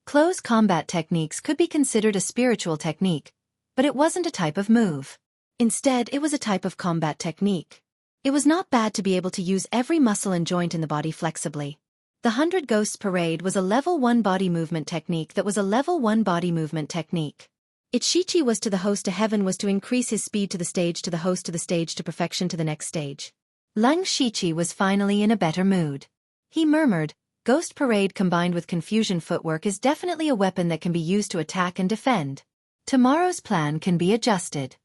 Close combat techniques could be considered a spiritual technique, but it wasn't a type of move. Instead, it was a type of combat technique. It was not bad to be able to use every muscle and joint in the body flexibly. The 100 Ghosts Parade was a level 1 body movement technique that was a level 1 body movement technique. Its Shichi was to the host to heaven was to increase his speed to the stage to the host to the stage to perfection to the next stage. Lang Shiqi was finally in a better mood. He murmured, Ghost Parade combined with Confusion Footwork is definitely a weapon that can be used to attack and defend. Tomorrow's plan can be adjusted.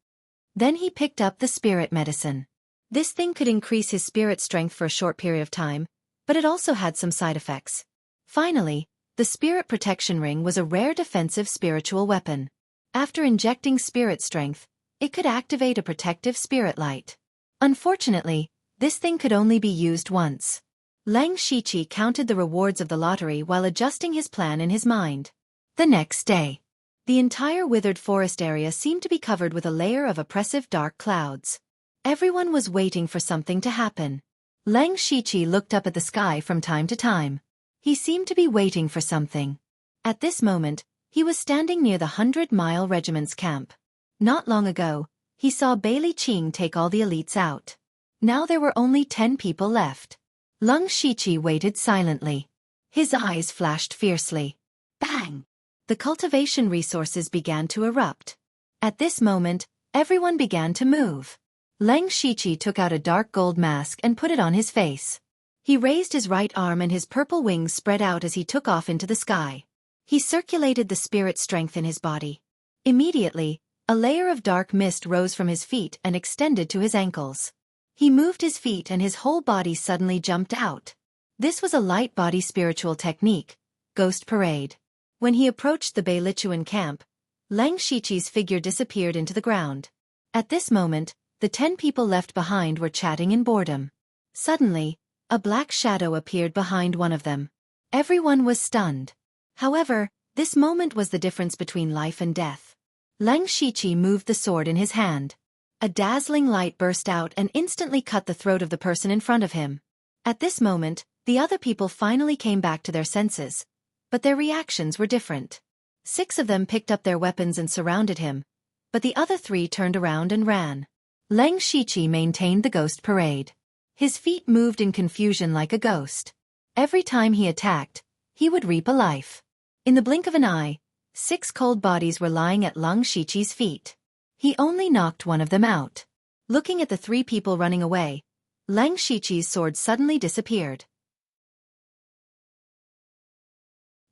Then he picked up the Spirit Medicine. This thing could increase his spirit strength for a short period of time, but it also had some side effects. Finally, the Spirit Protection Ring was a rare defensive spiritual weapon. After injecting spirit strength, it could activate a protective spirit light. Unfortunately, this thing could only be used once. Lang Shiqi counted the rewards of the lottery while adjusting his plan in his mind. The next day, the entire withered forest area seemed to be covered with a layer of oppressive dark clouds. Everyone was waiting for something to happen. Lang Shiqi looked up at the sky from time to time. He seemed to be waiting for something. At this moment, he was standing near the 100-mile regiment's camp. Not long ago, he saw Bailey Qing take all the elites out. Now there were only 10 people left. Lang Shiqi waited silently. His eyes flashed fiercely. Bang! The cultivation resources began to erupt. At this moment, everyone began to move. Lang Shiqi took out a dark gold mask and put it on his face. He raised his right arm and his purple wings spread out as he took off into the sky. He circulated the spirit strength in his body. Immediately, a layer of dark mist rose from his feet and extended to his ankles. He moved his feet and his whole body suddenly jumped out. This was a light body spiritual technique, Ghost Parade. When he approached the Beilichuan camp, Lang Shiqi's figure disappeared into the ground. At this moment, the 10 people left behind were chatting in boredom. Suddenly, a black shadow appeared behind one of them. Everyone was stunned. However, this moment was the difference between life and death. Lang Shiqi moved the sword in his hand. A dazzling light burst out and instantly cut the throat of the person in front of him. At this moment, the other people finally came back to their senses, but their reactions were different. 6 of them picked up their weapons and surrounded him, but the other 3 turned around and ran. Lang Shiqi maintained the Ghost Parade. His feet moved in confusion like a ghost. Every time he attacked, he would reap a life. In the blink of an eye, 6 cold bodies were lying at Lang Shiqi's feet. He only knocked one of them out. Looking at the 3 people running away, Lang Shiqi's sword suddenly disappeared.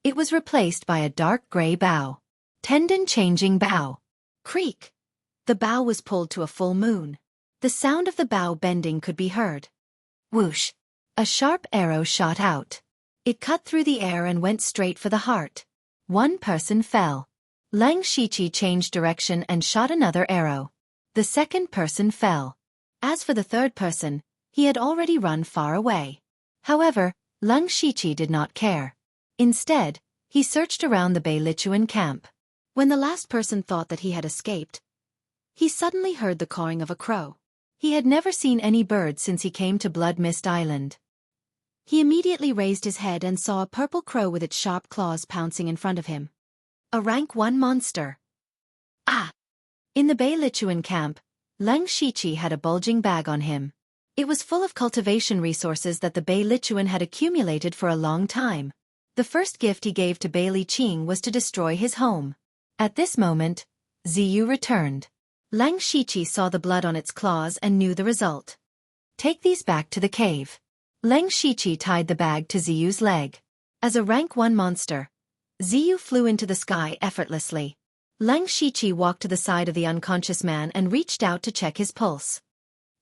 It was replaced by a dark gray bow. Tendon Changing Bow. Creak! The bow was pulled to a full moon. The sound of the bow bending could be heard. Whoosh! A sharp arrow shot out. It cut through the air and went straight for the heart. 1 person fell. Lang Shiqi changed direction and shot another arrow. The 2nd person fell. As for the 3rd person, he had already run far away. However, Lang Shiqi did not care. Instead, he searched around the Beilichuan camp. When the last person thought that he had escaped, he suddenly heard the cawing of a crow. He had never seen any birds since he came to Blood Mist Island. He immediately raised his head and saw a purple crow with its sharp claws pouncing in front of him. A rank 1 monster. Ah! In the Bei Lichuan camp, Leng Shiqi had a bulging bag on him. It was full of cultivation resources that the Bei Lichuan had accumulated for a long time. The first gift he gave to Bei Liqing was to destroy his home. At this moment, Ziyu returned. Leng Shiqi saw the blood on its claws and knew the result. Take these back to the cave. Leng Shiqi tied the bag to Ziyu's leg. As a rank 1 monster, Ziyu flew into the sky effortlessly. Leng Shiqi walked to the side of the unconscious man and reached out to check his pulse.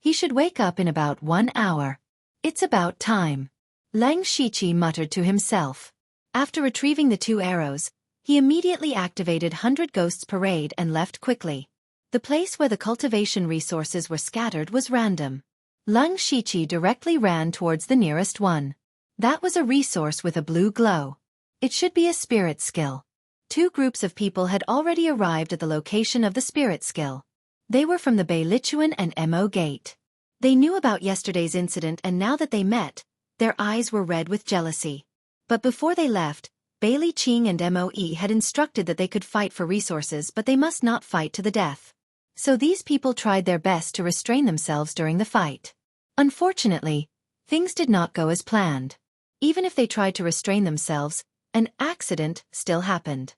He should wake up in about 1 hour. It's about time. Leng Shiqi muttered to himself. After retrieving the 2 arrows, he immediately activated 100 Ghosts Parade and left quickly. The place where the cultivation resources were scattered was random. Leng Shiqi directly ran towards the nearest one. That was a resource with a blue glow. It should be a spirit skill. 2 groups of people had already arrived at the location of the spirit skill. They were from the Bei Lichuan and Mo Gate. They knew about yesterday's incident, and now that they met, their eyes were red with jealousy. But before they left, Bei Liqing and Moe had instructed that they could fight for resources, but they must not fight to the death. So these people tried their best to restrain themselves during the fight. Unfortunately, things did not go as planned. Even if they tried to restrain themselves, an accident still happened.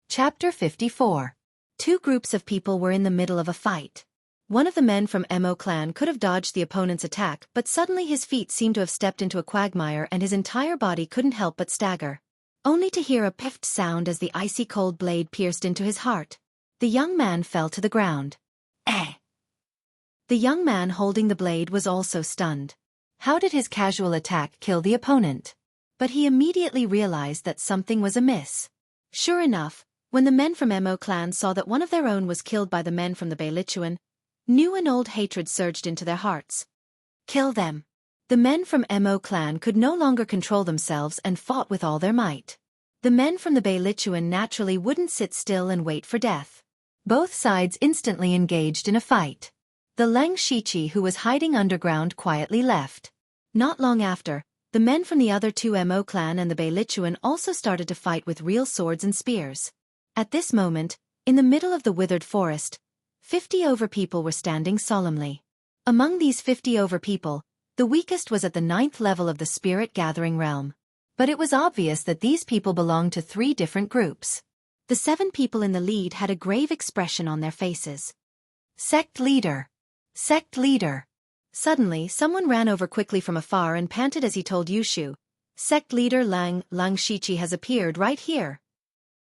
Chapter 54. 2 groups of people were in the middle of a fight. One of the men from Mo clan could have dodged the opponent's attack, but suddenly his feet seemed to have stepped into a quagmire and his entire body couldn't help but stagger. Only to hear a piffed sound as the icy cold blade pierced into his heart. The young man fell to the ground. Eh! The young man holding the blade was also stunned. How did his casual attack kill the opponent? But he immediately realized that something was amiss. Sure enough, when the men from Mo clan saw that one of their own was killed by the men from the Bei Lichuan, new and old hatred surged into their hearts. Kill them! The men from Mo clan could no longer control themselves and fought with all their might. The men from the Bei Lichuan naturally wouldn't sit still and wait for death. Both sides instantly engaged in a fight. The Leng Shiqi who was hiding underground quietly left. Not long after, the men from the other 2 Mo clan and the Bei Lichuan also started to fight with real swords and spears. At this moment, in the middle of the withered forest, 50 over people were standing solemnly. Among these 50 over people, the weakest was at the 9th level of the spirit gathering realm. But it was obvious that these people belonged to 3 different groups. The 7 people in the lead had a grave expression on their faces. Sect leader! Sect leader! Suddenly, someone ran over quickly from afar and panted as he told Yushu, Sect leader Leng Shiqi has appeared right here.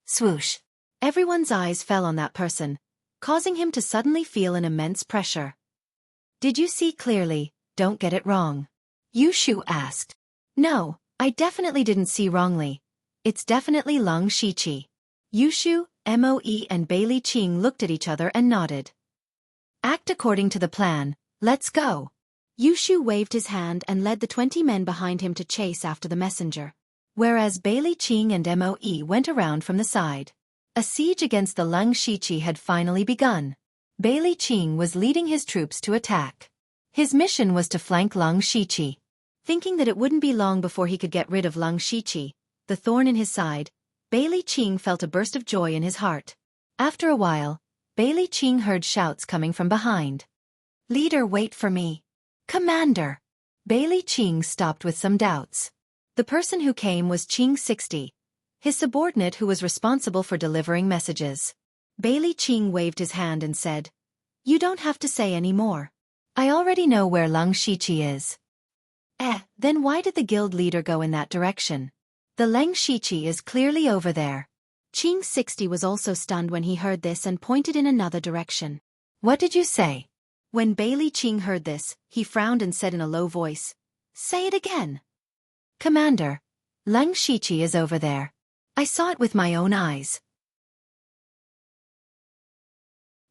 Swoosh! Everyone's eyes fell on that person, causing him to suddenly feel an immense pressure. Did you see clearly? Don't get it wrong. Yushu asked. No, I definitely didn't see wrongly. It's definitely Leng Shiqi. Yushu, Moe and Bei Liqing looked at each other and nodded. Act according to the plan, let's go. Yushu waved his hand and led the 20 men behind him to chase after the messenger. Whereas Bei Liqing and Moe went around from the side. A siege against the Leng Shiqi had finally begun. Bei Liqing was leading his troops to attack. His mission was to flank Leng Shiqi. Thinking that it wouldn't be long before he could get rid of Leng Shiqi, the thorn in his side, Bei Liqing felt a burst of joy in his heart. After a while, Bei Liqing heard shouts coming from behind. Leader, wait for me. Commander! Bei Liqing stopped with some doubts. The person who came was Qing 60. His subordinate who was responsible for delivering messages. Bei Liqing waved his hand and said, You don't have to say any more. I already know where Leng Shiqi is. Then why did the guild leader go in that direction? The Leng Shiqi is clearly over there. Qing 60 was also stunned when he heard this and pointed in another direction. What did you say? When Bei Liqing heard this, he frowned and said in a low voice, Say it again. Commander, Leng Shiqi is over there. I saw it with my own eyes.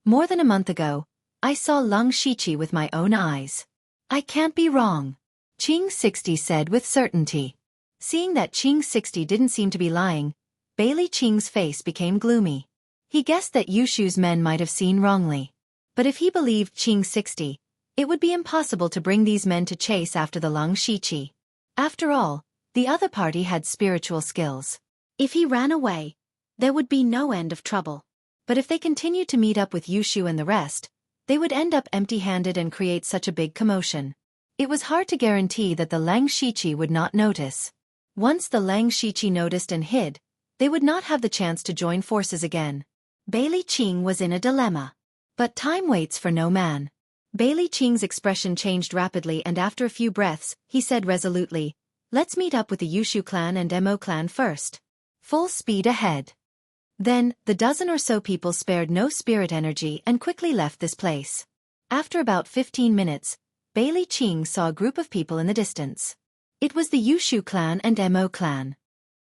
More than a month ago, I saw Leng Shiqi with my own eyes. I can't be wrong. Qing 60 said with certainty. Seeing that Qing 60 didn't seem to be lying, Bailey Qing's face became gloomy. He guessed that Yushu's men might have seen wrongly. But if he believed Qing 60, it would be impossible to bring these men to chase after the Lang Shiqi. After all, the other party had spiritual skills. If he ran away, there would be no end of trouble. But if they continued to meet up with Yushu and the rest, they would end up empty-handed and create such a big commotion. It was hard to guarantee that the Lang Shiqi would not notice. Once the Lang Shiqi noticed and hid, they would not have the chance to join forces again. Bailey Qing was in a dilemma. But time waits for no man. Bailey Qing's expression changed rapidly, and after a few breaths, he said resolutely, "Let's meet up with the Yushu clan and Mo clan first. Full speed ahead." Then, the dozen or so people spared no spirit energy and quickly left this place. After about 15 minutes, Bailey Qing saw a group of people in the distance. It was the Yushu clan and Mo clan.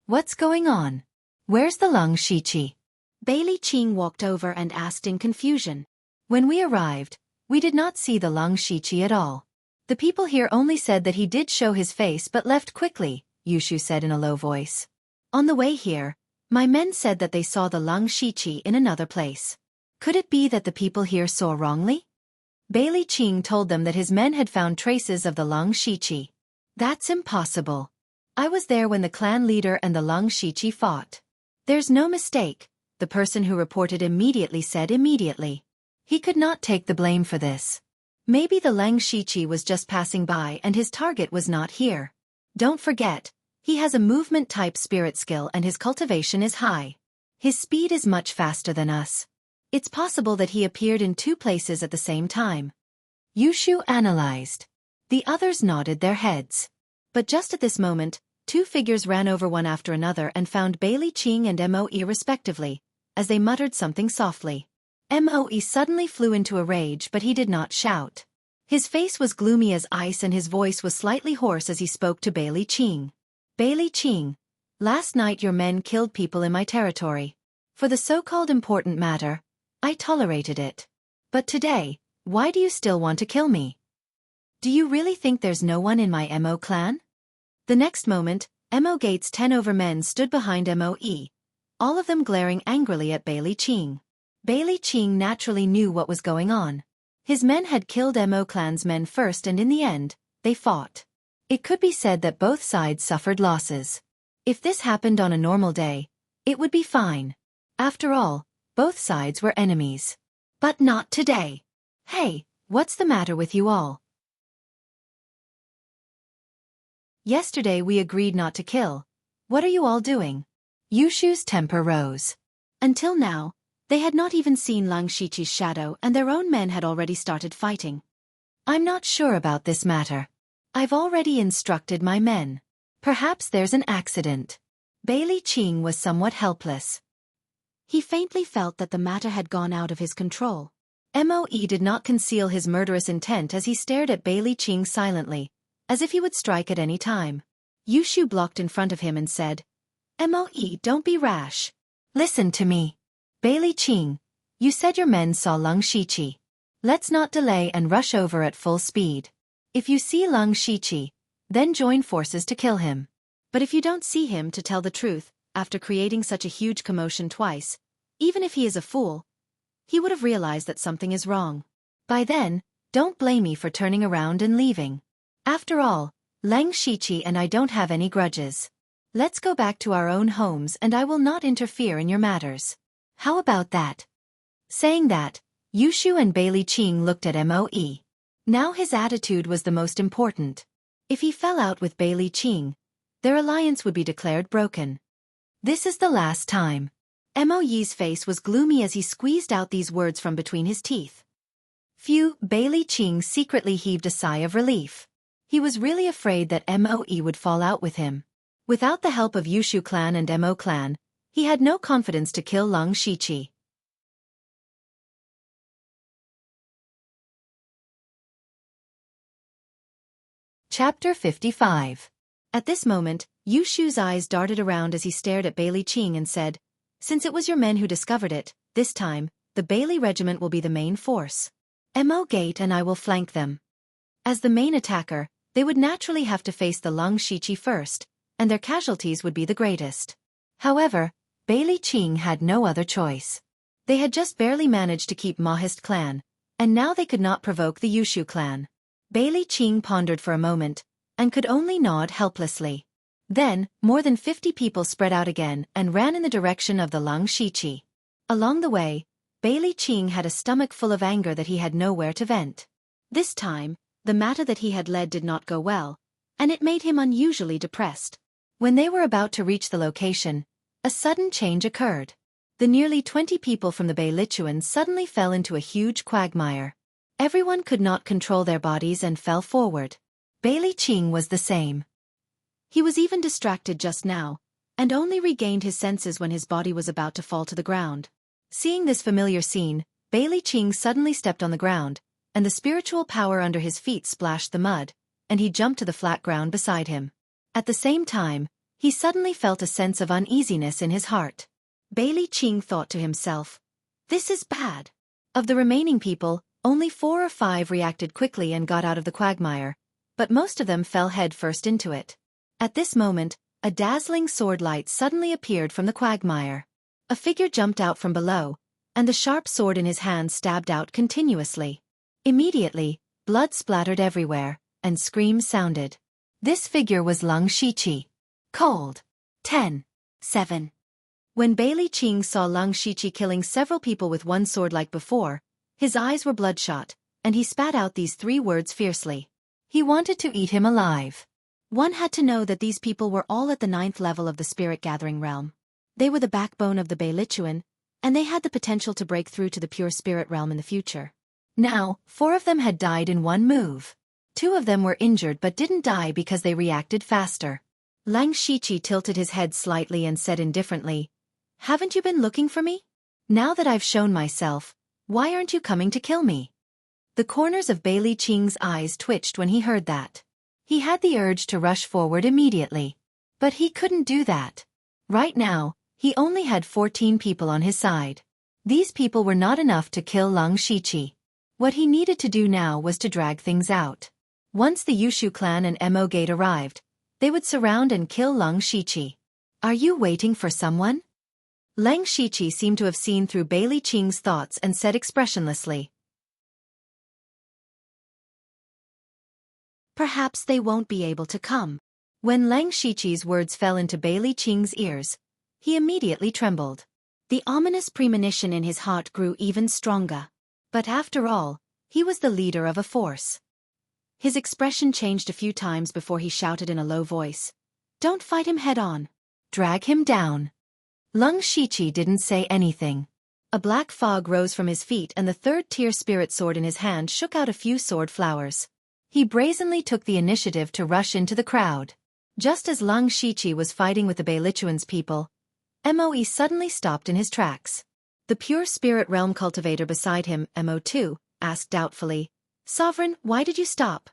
What's going on? Where's the Lang Shiqi? Bailey Qing walked over and asked in confusion. When we arrived, we did not see the Lang Shiqi at all. The people here only said that he did show his face but left quickly, Yushu said in a low voice. On the way here, my men said that they saw the Lang Shiqi in another place. Could it be that the people here saw wrongly? Bailey Qing told them that his men had found traces of the Lang Shiqi. That's impossible. I was there when the clan leader and the Lang Shiqi fought. There's no mistake, the person who reported immediately said immediately. He could not take the blame for this. Maybe the Lang Shiqi was just passing by and his target was not here. Don't forget, he has a movement-type spirit skill and his cultivation is high. His speed is much faster than us. It's possible that he appeared in two places at the same time. Yushu analyzed. The others nodded their heads. But just at this moment, two figures ran over one after another and found Bailey Qing and Moe respectively, as they muttered something softly. Moe suddenly flew into a rage, but he did not shout. His face was gloomy as ice and his voice was slightly hoarse as he spoke to Bailey Qing. Bailey Qing, last night your men killed people in my territory. For the so-called important matter, I tolerated it. But today, why do you still want to kill me? Do you really think there's no one in my Mo clan? The next moment, Mo Gate's 10 over men stood behind Moe, all of them glaring angrily at Bailey Qing. Bailey Qing naturally knew what was going on. His men had killed Mo clan's men first and in the end, they fought. It could be said that both sides suffered losses. If this happened on a normal day, it would be fine. After all, both sides were enemies. But not today. Hey, what's the matter with you all? Yesterday we agreed not to kill. What are you all doing? Yushu's temper rose. Until now, they had not even seen Lang Shiqi's shadow and their own men had already started fighting. I'm not sure about this matter. I've already instructed my men. Perhaps there's an accident. Bailey Qing was somewhat helpless. He faintly felt that the matter had gone out of his control. Moe did not conceal his murderous intent as he stared at Bailey Qing silently, as if he would strike at any time. Yushu blocked in front of him and said, Moe, don't be rash. Listen to me. Bailey Qing, you said your men saw Lang Shiqi. Let's not delay and rush over at full speed. If you see Lang Shiqi, then join forces to kill him. But if you don't see him, to tell the truth, after creating such a huge commotion twice, even if he is a fool, he would have realized that something is wrong. By then, don't blame me for turning around and leaving. After all, Lang Shiqi and I don't have any grudges. Let's go back to our own homes and I will not interfere in your matters. How about that? Saying that, Yushu and Bailey Qing looked at Moe. Now his attitude was the most important. If he fell out with Bailey Qing, their alliance would be declared broken. This is the last time. Moe's face was gloomy as he squeezed out these words from between his teeth. Phew, Bailey Qing secretly heaved a sigh of relief. He was really afraid that Moe would fall out with him. Without the help of Yushu clan and Mo clan, he had no confidence to kill Lang Shiqi. Chapter 55. At this moment, Yushu's eyes darted around as he stared at Bailey Qing and said, Since it was your men who discovered it, this time, the Bailey regiment will be the main force. Mo Gate and I will flank them. As the main attacker, they would naturally have to face the Lang Shiqi first, and their casualties would be the greatest. However, Bailey Qing had no other choice. They had just barely managed to keep Mahist clan, and now they could not provoke the Yushu clan. Bailey Qing pondered for a moment, and could only nod helplessly. Then, more than 50 people spread out again and ran in the direction of the Lang Shiqi. Along the way, Bailey Qing had a stomach full of anger that he had nowhere to vent. This time, the matter that he had led did not go well, and it made him unusually depressed. When they were about to reach the location, a sudden change occurred. The nearly 20 people from the Beilichuan suddenly fell into a huge quagmire. Everyone could not control their bodies and fell forward. Bailey Qing was the same. He was even distracted just now, and only regained his senses when his body was about to fall to the ground. Seeing this familiar scene, Bailey Qing suddenly stepped on the ground, and the spiritual power under his feet splashed the mud, and he jumped to the flat ground beside him. At the same time, he suddenly felt a sense of uneasiness in his heart. Bailey Qing thought to himself, "This is bad." Of the remaining people, only 4 or 5 reacted quickly and got out of the quagmire, but most of them fell head first into it. At this moment, a dazzling sword light suddenly appeared from the quagmire. A figure jumped out from below, and the sharp sword in his hand stabbed out continuously. Immediately, blood splattered everywhere, and screams sounded. This figure was Lang Shiqi. Cold. 10. 7. When Bailey Qing saw Lang Shiqi killing several people with one sword like before, his eyes were bloodshot, and he spat out these 3 words fiercely. He wanted to eat him alive. One had to know that these people were all at the 9th level of the spirit-gathering realm. They were the backbone of the Beilichuan, and they had the potential to break through to the pure spirit realm in the future. Now, 4 of them had died in one move. 2 of them were injured but didn't die because they reacted faster. Lang Shiqi tilted his head slightly and said indifferently, "Haven't you been looking for me? Now that I've shown myself, why aren't you coming to kill me?" The corners of Bailey Qing's eyes twitched when he heard that. He had the urge to rush forward immediately. But he couldn't do that. Right now, he only had 14 people on his side. These people were not enough to kill Lang Shiqi. What he needed to do now was to drag things out. Once the Yushu clan and Mo Gate arrived, they would surround and kill Lang Shiqi. "Are you waiting for someone?" Lang Shiqi seemed to have seen through Bailey Qing's thoughts and said expressionlessly, "Perhaps they won't be able to come." When Lang Shiqi's words fell into Bailey Qing's ears, he immediately trembled. The ominous premonition in his heart grew even stronger. But after all, he was the leader of a force. His expression changed a few times before he shouted in a low voice, "Don't fight him head-on. Drag him down." Lang Shiqi didn't say anything. A black fog rose from his feet and the 3rd-tier spirit sword in his hand shook out a few sword flowers. He brazenly took the initiative to rush into the crowd. Just as Lang Shiqi was fighting with the Beilichuan's people, Moe suddenly stopped in his tracks. The pure spirit realm cultivator beside him, Mo2, asked doubtfully, "Sovereign, why did you stop?"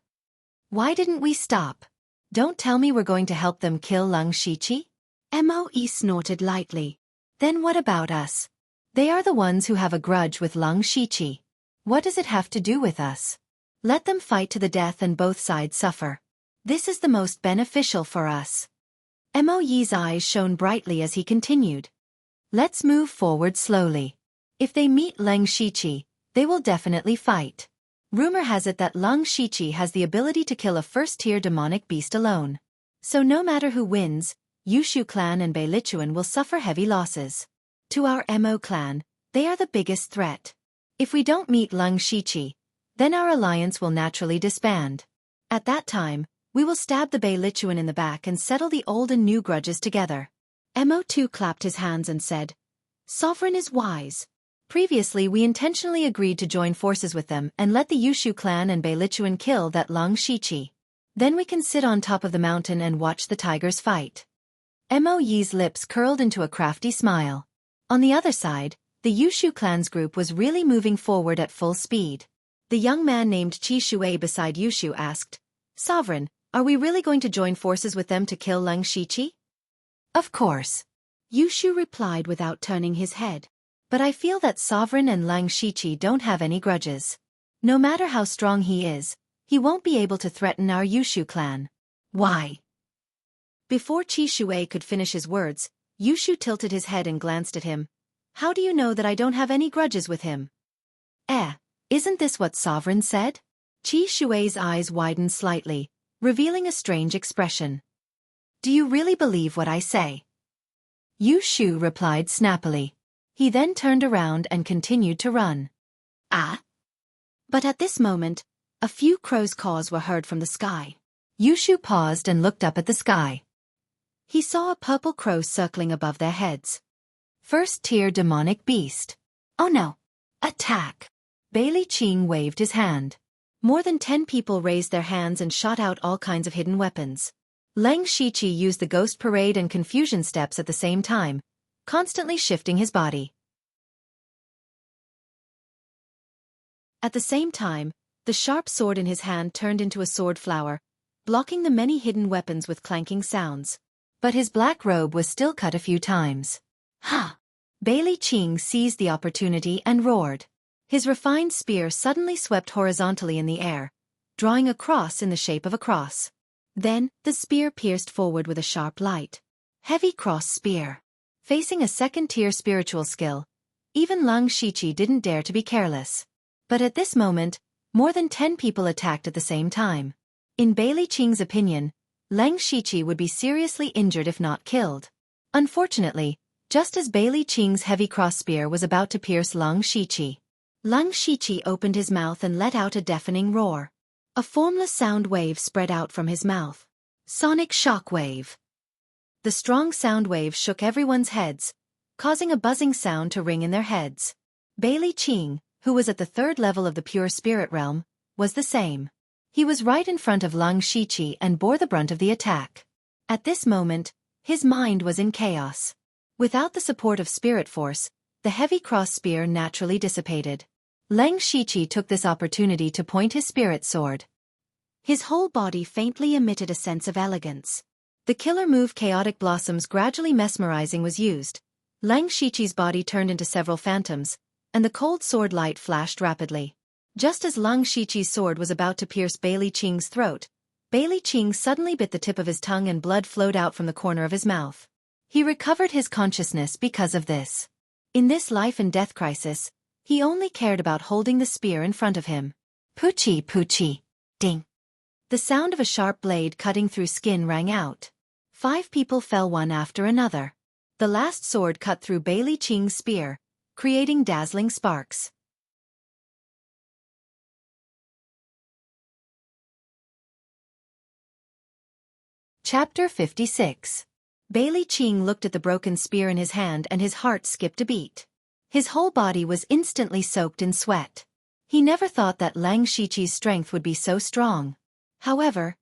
"Why didn't we stop? Don't tell me we're going to help them kill Lang Shiqi?" Moe snorted lightly. "Then what about us? They are the ones who have a grudge with Lang Shiqi. What does it have to do with us? Let them fight to the death and both sides suffer. This is the most beneficial for us." Moe's eyes shone brightly as he continued. "Let's move forward slowly. If they meet Lang Shiqi, they will definitely fight. Rumor has it that Lang Shiqi has the ability to kill a 1st-tier demonic beast alone. So no matter who wins, Yushu clan and Beilichuan will suffer heavy losses. To our Mo clan, they are the biggest threat. If we don't meet Lang Shiqi, then our alliance will naturally disband. At that time, we will stab the Beilichuan in the back and settle the old and new grudges together." Mo2 clapped his hands and said, "Sovereign is wise. Previously we intentionally agreed to join forces with them and let the Yushu clan and Beilichuan kill that Lang Shiqi. Then we can sit on top of the mountain and watch the tigers fight." Moe's lips curled into a crafty smile. On the other side, the Yushu clan's group was really moving forward at full speed. The young man named Qi Shui beside Yushu asked, "Sovereign, are we really going to join forces with them to kill Lang Shiqi?" "Of course," Yushu replied without turning his head. "But I feel that Sovereign and Lang Shiqi don't have any grudges. No matter how strong he is, he won't be able to threaten our Yushu clan." "Why?" Before Qi Shui could finish his words, Yushu tilted his head and glanced at him. How do you know that I don't have any grudges with him? Isn't this what Sovereign said? Qi Shui's eyes widened slightly, revealing a strange expression. Do you really believe what I say? Yushu replied snappily. He then turned around and continued to run. But at this moment, a few crows' caws were heard from the sky. Yushu paused and looked up at the sky. He saw a purple crow circling above their heads. First-tier demonic beast. Oh no! Attack! Bailey Qing waved his hand. More than 10 people raised their hands and shot out all kinds of hidden weapons. Leng Shiqi used the ghost parade and confusion steps at the same time, constantly shifting his body. At the same time, the sharp sword in his hand turned into a sword flower, blocking the many hidden weapons with clanking sounds. But his black robe was still cut a few times. Ha! Bailey Qing seized the opportunity and roared. His refined spear suddenly swept horizontally in the air, drawing a cross in the shape of a cross. Then, the spear pierced forward with a sharp light. Heavy cross spear. Facing a second-tier spiritual skill, even Leng Shiqi didn't dare to be careless. But at this moment, more than 10 people attacked at the same time. In Bailey Qing's opinion, Leng Shiqi would be seriously injured if not killed. Unfortunately, just as Bailey Qing's heavy cross spear was about to pierce Leng Shiqi opened his mouth and let out a deafening roar. A formless sound wave spread out from his mouth. Sonic shock wave. The strong sound wave shook everyone's heads, causing a buzzing sound to ring in their heads. Bailey Qing, who was at the 3rd level of the pure spirit realm, was the same. He was right in front of Leng Shiqi and bore the brunt of the attack. At this moment, his mind was in chaos. Without the support of spirit force, the heavy cross spear naturally dissipated. Leng Shiqi took this opportunity to point his spirit sword. His whole body faintly emitted a sense of elegance. The killer move Chaotic Blossoms gradually mesmerizing was used. Leng Shiqi's body turned into several phantoms, and the cold sword light flashed rapidly. Just as Leng Shiqi's sword was about to pierce Bailey Qing's throat, Bailey Qing suddenly bit the tip of his tongue and blood flowed out from the corner of his mouth. He recovered his consciousness because of this. In this life-and-death crisis, he only cared about holding the spear in front of him. Poochie poochie. Ding. The sound of a sharp blade cutting through skin rang out. 5 people fell one after another. The last sword cut through Bailey Qing's spear, creating dazzling sparks. Chapter 56. Bailey Qing looked at the broken spear in his hand and his heart skipped a beat. His whole body was instantly soaked in sweat. He never thought that Leng Shiqi's strength would be so strong. However,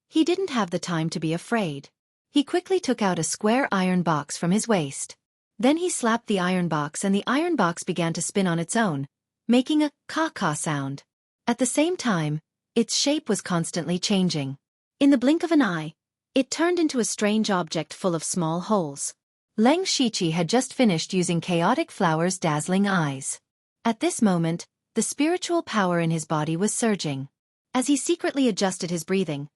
he didn't have the time to be afraid. He quickly took out a square iron box from his waist. Then he slapped the iron box and the iron box began to spin on its own, making a caw-caw sound. At the same time, its shape was constantly changing. In the blink of an eye, it turned into a strange object full of small holes. Leng Shiqi had just finished using Chaotic Flower's dazzling eyes. At this moment, the spiritual power in his body was surging. As he secretly adjusted his breathing,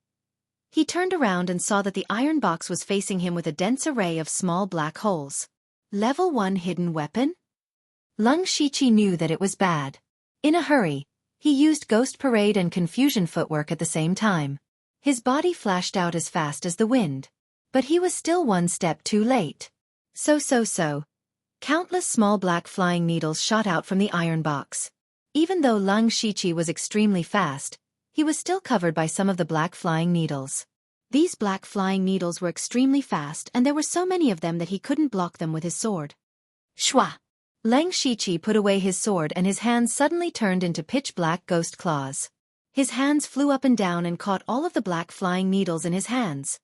he turned around and saw that the iron box was facing him with a dense array of small black holes. Level 1 hidden weapon? Leng Shiqi knew that it was bad. In a hurry, he used Ghost Parade and Confusion Footwork at the same time. His body flashed out as fast as the wind. But he was still one step too late. So. Countless small black flying needles shot out from the iron box. Even though Leng Shiqi was extremely fast, he was still covered by some of the black flying needles. These black flying needles were extremely fast and there were so many of them that he couldn't block them with his sword. Shwa! Leng Shiqi put away his sword and his hands suddenly turned into pitch-black ghost claws. His hands flew up and down and caught all of the black flying needles in his hands.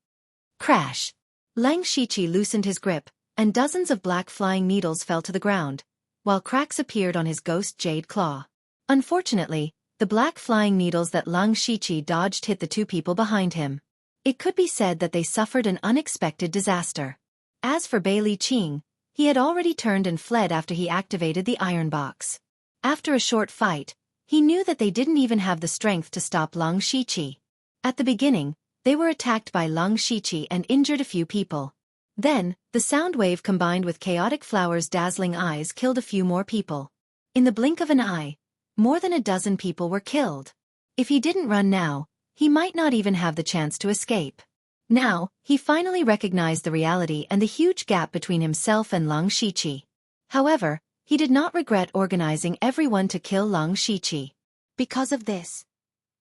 Crash! Leng Shiqi loosened his grip, and dozens of black flying needles fell to the ground, while cracks appeared on his ghost jade claw. Unfortunately, the black flying needles that Leng Shiqi dodged hit the 2 people behind him. It could be said that they suffered an unexpected disaster. As for Bailey Qing, he had already turned and fled after he activated the iron box. After a short fight, he knew that they didn't even have the strength to stop Leng Shiqi. At the beginning, they were attacked by Leng Shiqi and injured a few people. Then, the sound wave combined with chaotic flowers' dazzling eyes killed a few more people. In the blink of an eye, more than a dozen people were killed. If he didn't run now, he might not even have the chance to escape. Now, he finally recognized the reality and the huge gap between himself and Lang Shiqi. However, he did not regret organizing everyone to kill Lang Shiqi. Because of this,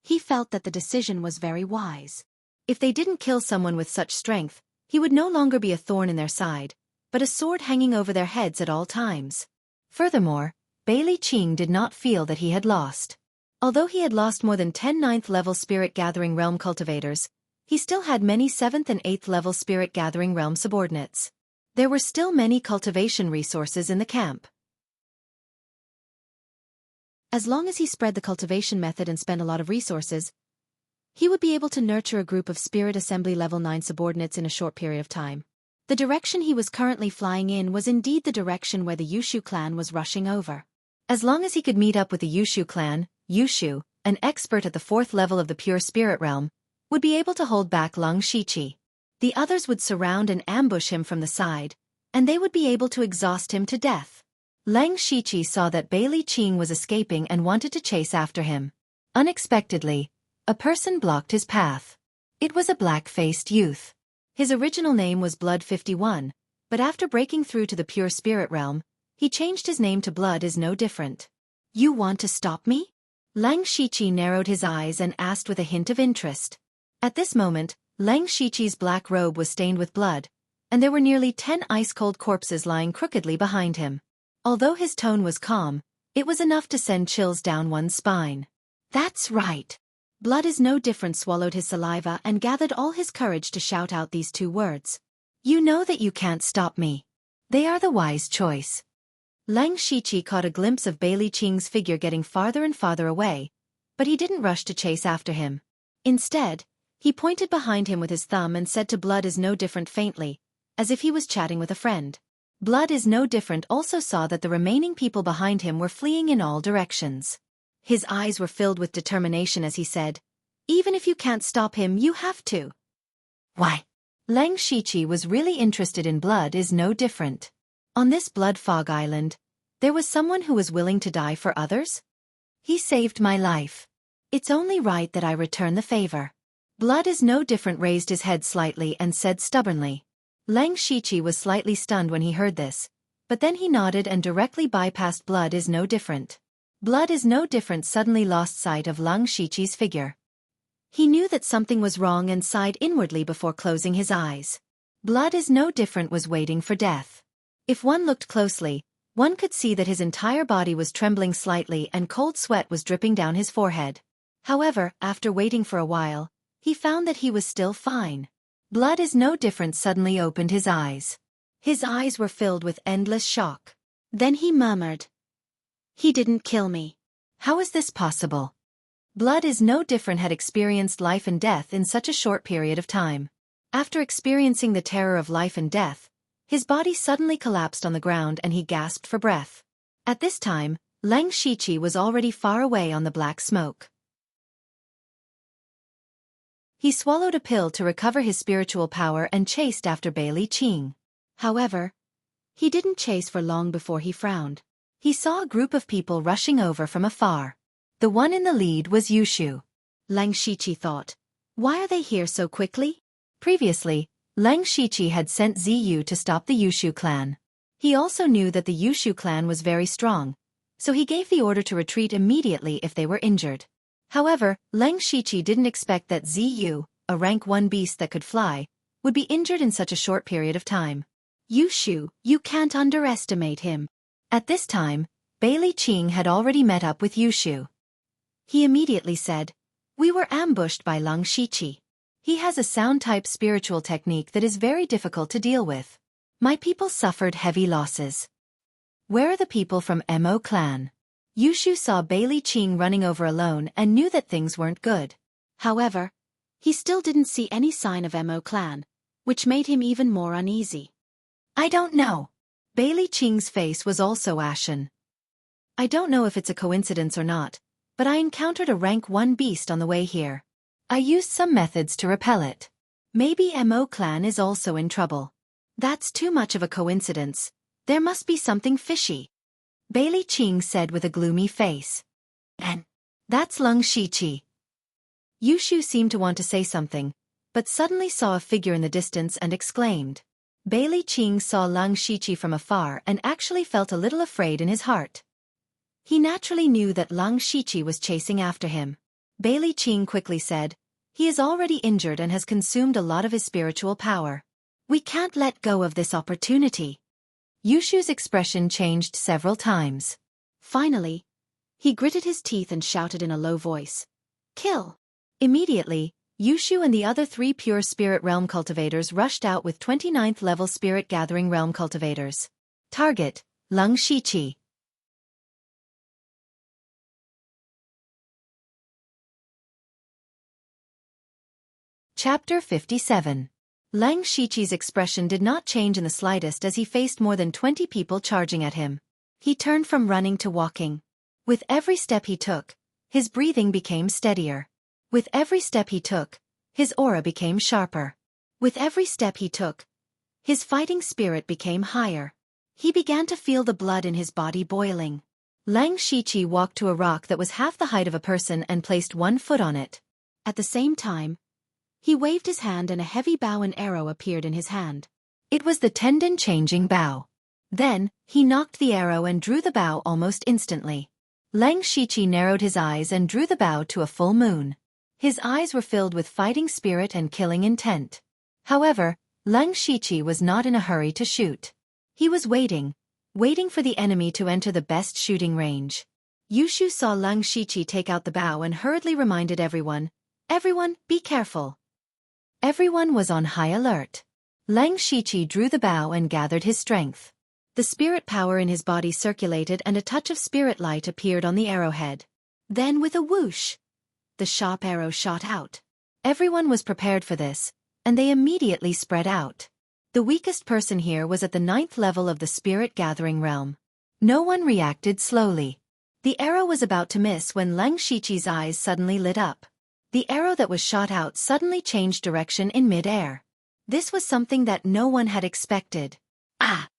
he felt that the decision was very wise. If they didn't kill someone with such strength, he would no longer be a thorn in their side, but a sword hanging over their heads at all times. Furthermore, Bailey Qing did not feel that he had lost. Although he had lost more than 10 9th-level Spirit Gathering Realm cultivators, he still had many 7th and 8th level Spirit Gathering Realm subordinates. There were still many cultivation resources in the camp. As long as he spread the cultivation method and spent a lot of resources, he would be able to nurture a group of Spirit Assembly Level 9 subordinates in a short period of time. The direction he was currently flying in was indeed the direction where the Yushu clan was rushing over. As long as he could meet up with the Yushu clan, Yushu, an expert at the 4th level of the Pure Spirit Realm, would be able to hold back Lang Shiqi. The others would surround and ambush him from the side, and they would be able to exhaust him to death. Lang Shiqi saw that Bailey Qing was escaping and wanted to chase after him. Unexpectedly, a person blocked his path. It was a black-faced youth. His original name was Blood 51, but after breaking through to the Pure Spirit Realm, he changed his name to Blood is no different. You want to stop me? Lang Shiqi narrowed his eyes and asked with a hint of interest. At this moment, Lang Shiqi's black robe was stained with blood, and there were nearly 10 ice-cold corpses lying crookedly behind him. Although his tone was calm, it was enough to send chills down one's spine. That's right. Blood is no different swallowed his saliva and gathered all his courage to shout out these 2 words. You know that you can't stop me. They are the wise choice. Lang Shiqi caught a glimpse of Bailey Qing's figure getting farther and farther away, but he didn't rush to chase after him. Instead, he pointed behind him with his thumb and said to Blood is no different faintly, as if he was chatting with a friend. Blood is no different also saw that the remaining people behind him were fleeing in all directions. His eyes were filled with determination as he said, even if you can't stop him, you have to. Why? Lang Shiqi was really interested in Blood is no different. On this Blood Fog Island, there was someone who was willing to die for others? He saved my life. It's only right that I return the favor. Blood is no different raised his head slightly and said stubbornly. Lang Shiqi was slightly stunned when he heard this, but then he nodded and directly bypassed Blood is no different. Blood is no different suddenly lost sight of Lang Shiqi's figure. He knew that something was wrong and sighed inwardly before closing his eyes. Blood is no different was waiting for death. If one looked closely, one could see that his entire body was trembling slightly and cold sweat was dripping down his forehead. However, after waiting for a while, he found that he was still fine. Blood is no different suddenly opened his eyes. His eyes were filled with endless shock. Then he murmured. He didn't kill me. How is this possible? Blood is no different had experienced life and death in such a short period of time. After experiencing the terror of life and death, his body suddenly collapsed on the ground and he gasped for breath. At this time, Lang Shiqi was already far away on the black smoke. He swallowed a pill to recover his spiritual power and chased after Bailey Qing. However, he didn't chase for long before he frowned. He saw a group of people rushing over from afar. The one in the lead was Yushu. Lang Shiqi thought, why are they here so quickly? Previously, Lang Shiqi had sent Ziyu to stop the Yushu clan. He also knew that the Yushu clan was very strong, so he gave the order to retreat immediately if they were injured. However, Lang Shiqi didn't expect that Ziyu, a rank 1 beast that could fly, would be injured in such a short period of time. Yushu, you can't underestimate him. At this time, Bailey Qing had already met up with Yushu. He immediately said, we were ambushed by Lang Shiqi. He has a sound-type spiritual technique that is very difficult to deal with. My people suffered heavy losses. Where are the people from Mo clan? Yushu saw Bailey Qing running over alone and knew that things weren't good. However, he still didn't see any sign of Mo clan, which made him even more uneasy. I don't know. Bailey Qing's face was also ashen. I don't know if it's a coincidence or not, but I encountered a rank 1 beast on the way here. I used some methods to repel it. Maybe Mo clan is also in trouble. That's too much of a coincidence. There must be something fishy. Bailey Qing said with a gloomy face. And that's Leng Shiqi. Yushu seemed to want to say something, but suddenly saw a figure in the distance and exclaimed. Bailey Qing saw Leng Shiqi from afar and actually felt a little afraid in his heart. He naturally knew that Leng Shiqi was chasing after him. Bailey Qing quickly said, he is already injured and has consumed a lot of his spiritual power. We can't let go of this opportunity. Yushu's expression changed several times. Finally, he gritted his teeth and shouted in a low voice. Kill! Immediately, Yushu and the other 3 pure spirit realm cultivators rushed out with 29th level spirit gathering realm cultivators. Target, Leng Shiqi. Chapter 57. Leng Shiqi's expression did not change in the slightest as he faced more than 20 people charging at him. He turned from running to walking. With every step he took, his breathing became steadier. With every step he took, his aura became sharper. With every step he took, his fighting spirit became higher. He began to feel the blood in his body boiling. Leng Shiqi walked to a rock that was half the height of a person and placed 1 foot on it. At the same time, he waved his hand and a heavy bow and arrow appeared in his hand. It was the tendon-changing bow. Then, he knocked the arrow and drew the bow almost instantly. Leng Shiqi narrowed his eyes and drew the bow to a full moon. His eyes were filled with fighting spirit and killing intent. However, Leng Shiqi was not in a hurry to shoot. He was waiting for the enemy to enter the best shooting range. Yushu saw Leng Shiqi take out the bow and hurriedly reminded everyone, be careful. Everyone was on high alert. Leng Shiqi drew the bow and gathered his strength. The spirit power in his body circulated and a touch of spirit light appeared on the arrowhead. Then with a whoosh, the sharp arrow shot out. Everyone was prepared for this, and they immediately spread out. The weakest person here was at the 9th level of the spirit gathering realm. No one reacted slowly. The arrow was about to miss when Leng Shiqi's eyes suddenly lit up. The arrow that was shot out suddenly changed direction in mid-air. This was something that no one had expected. Ah!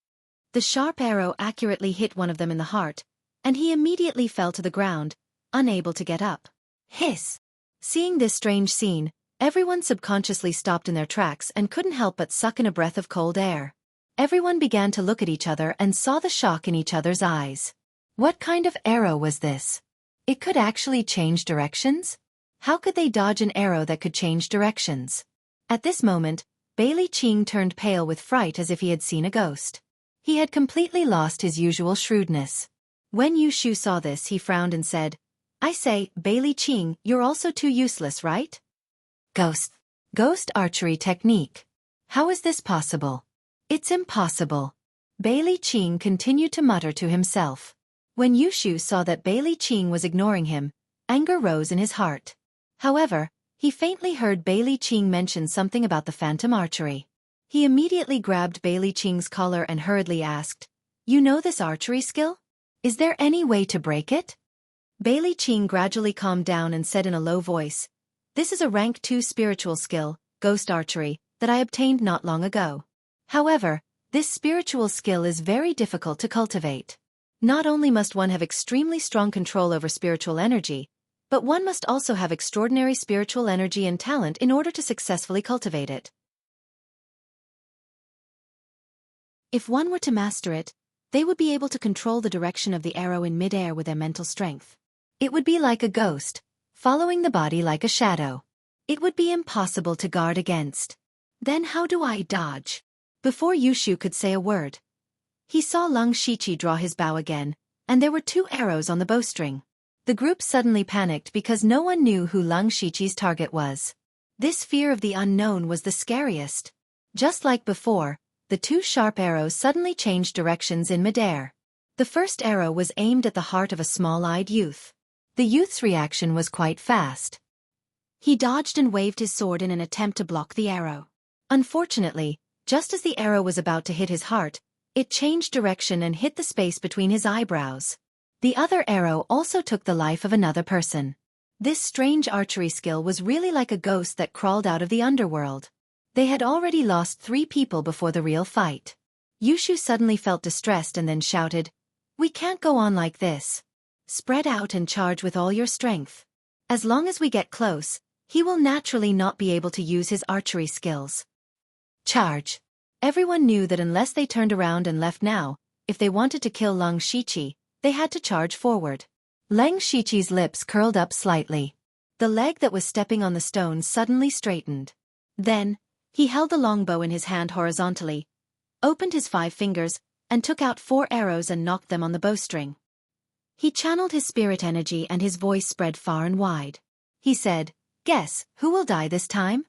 The sharp arrow accurately hit one of them in the heart, and he immediately fell to the ground, unable to get up. Hiss! Seeing this strange scene, everyone subconsciously stopped in their tracks and couldn't help but suck in a breath of cold air. Everyone began to look at each other and saw the shock in each other's eyes. What kind of arrow was this? It could actually change directions? How could they dodge an arrow that could change directions? At this moment, Bailey Qing turned pale with fright as if he had seen a ghost. He had completely lost his usual shrewdness. When Yushu saw this, he frowned and said, I say, Bailey Qing, you're also too useless, right? Ghost archery technique. How is this possible? It's impossible. Bailey Qing continued to mutter to himself. When Yushu saw that Bailey Qing was ignoring him, anger rose in his heart. However, he faintly heard Bailey Qing mention something about the phantom archery. He immediately grabbed Bailey Qing's collar and hurriedly asked, You know this archery skill? Is there any way to break it? Bailey Qing gradually calmed down and said in a low voice, This is a rank 2 spiritual skill, ghost archery, that I obtained not long ago. However, this spiritual skill is very difficult to cultivate. Not only must one have extremely strong control over spiritual energy, but one must also have extraordinary spiritual energy and talent in order to successfully cultivate it. If one were to master it, they would be able to control the direction of the arrow in mid-air with their mental strength. It would be like a ghost, following the body like a shadow. It would be impossible to guard against. Then how do I dodge? Before Yushu could say a word, he saw Leng Shiqi draw his bow again, and there were 2 arrows on the bowstring. The group suddenly panicked because no one knew who Leng Shiqi's target was. This fear of the unknown was the scariest. Just like before, the 2 sharp arrows suddenly changed directions in midair. The first arrow was aimed at the heart of a small-eyed youth. The youth's reaction was quite fast. He dodged and waved his sword in an attempt to block the arrow. Unfortunately, just as the arrow was about to hit his heart, it changed direction and hit the space between his eyebrows. The other arrow also took the life of another person. This strange archery skill was really like a ghost that crawled out of the underworld. They had already lost 3 people before the real fight. Yushu suddenly felt distressed and then shouted, "We can't go on like this. Spread out and charge with all your strength. As long as we get close, he will naturally not be able to use his archery skills. Charge." Everyone knew that unless they turned around and left now, if they wanted to kill Lang Shiqi, they had to charge forward. Lang Shiqi's lips curled up slightly. The leg that was stepping on the stones suddenly straightened. Then, he held the longbow in his hand horizontally, opened his 5 fingers, and took out 4 arrows and knocked them on the bowstring. He channeled his spirit energy and his voice spread far and wide. He said, "Guess, who will die this time?"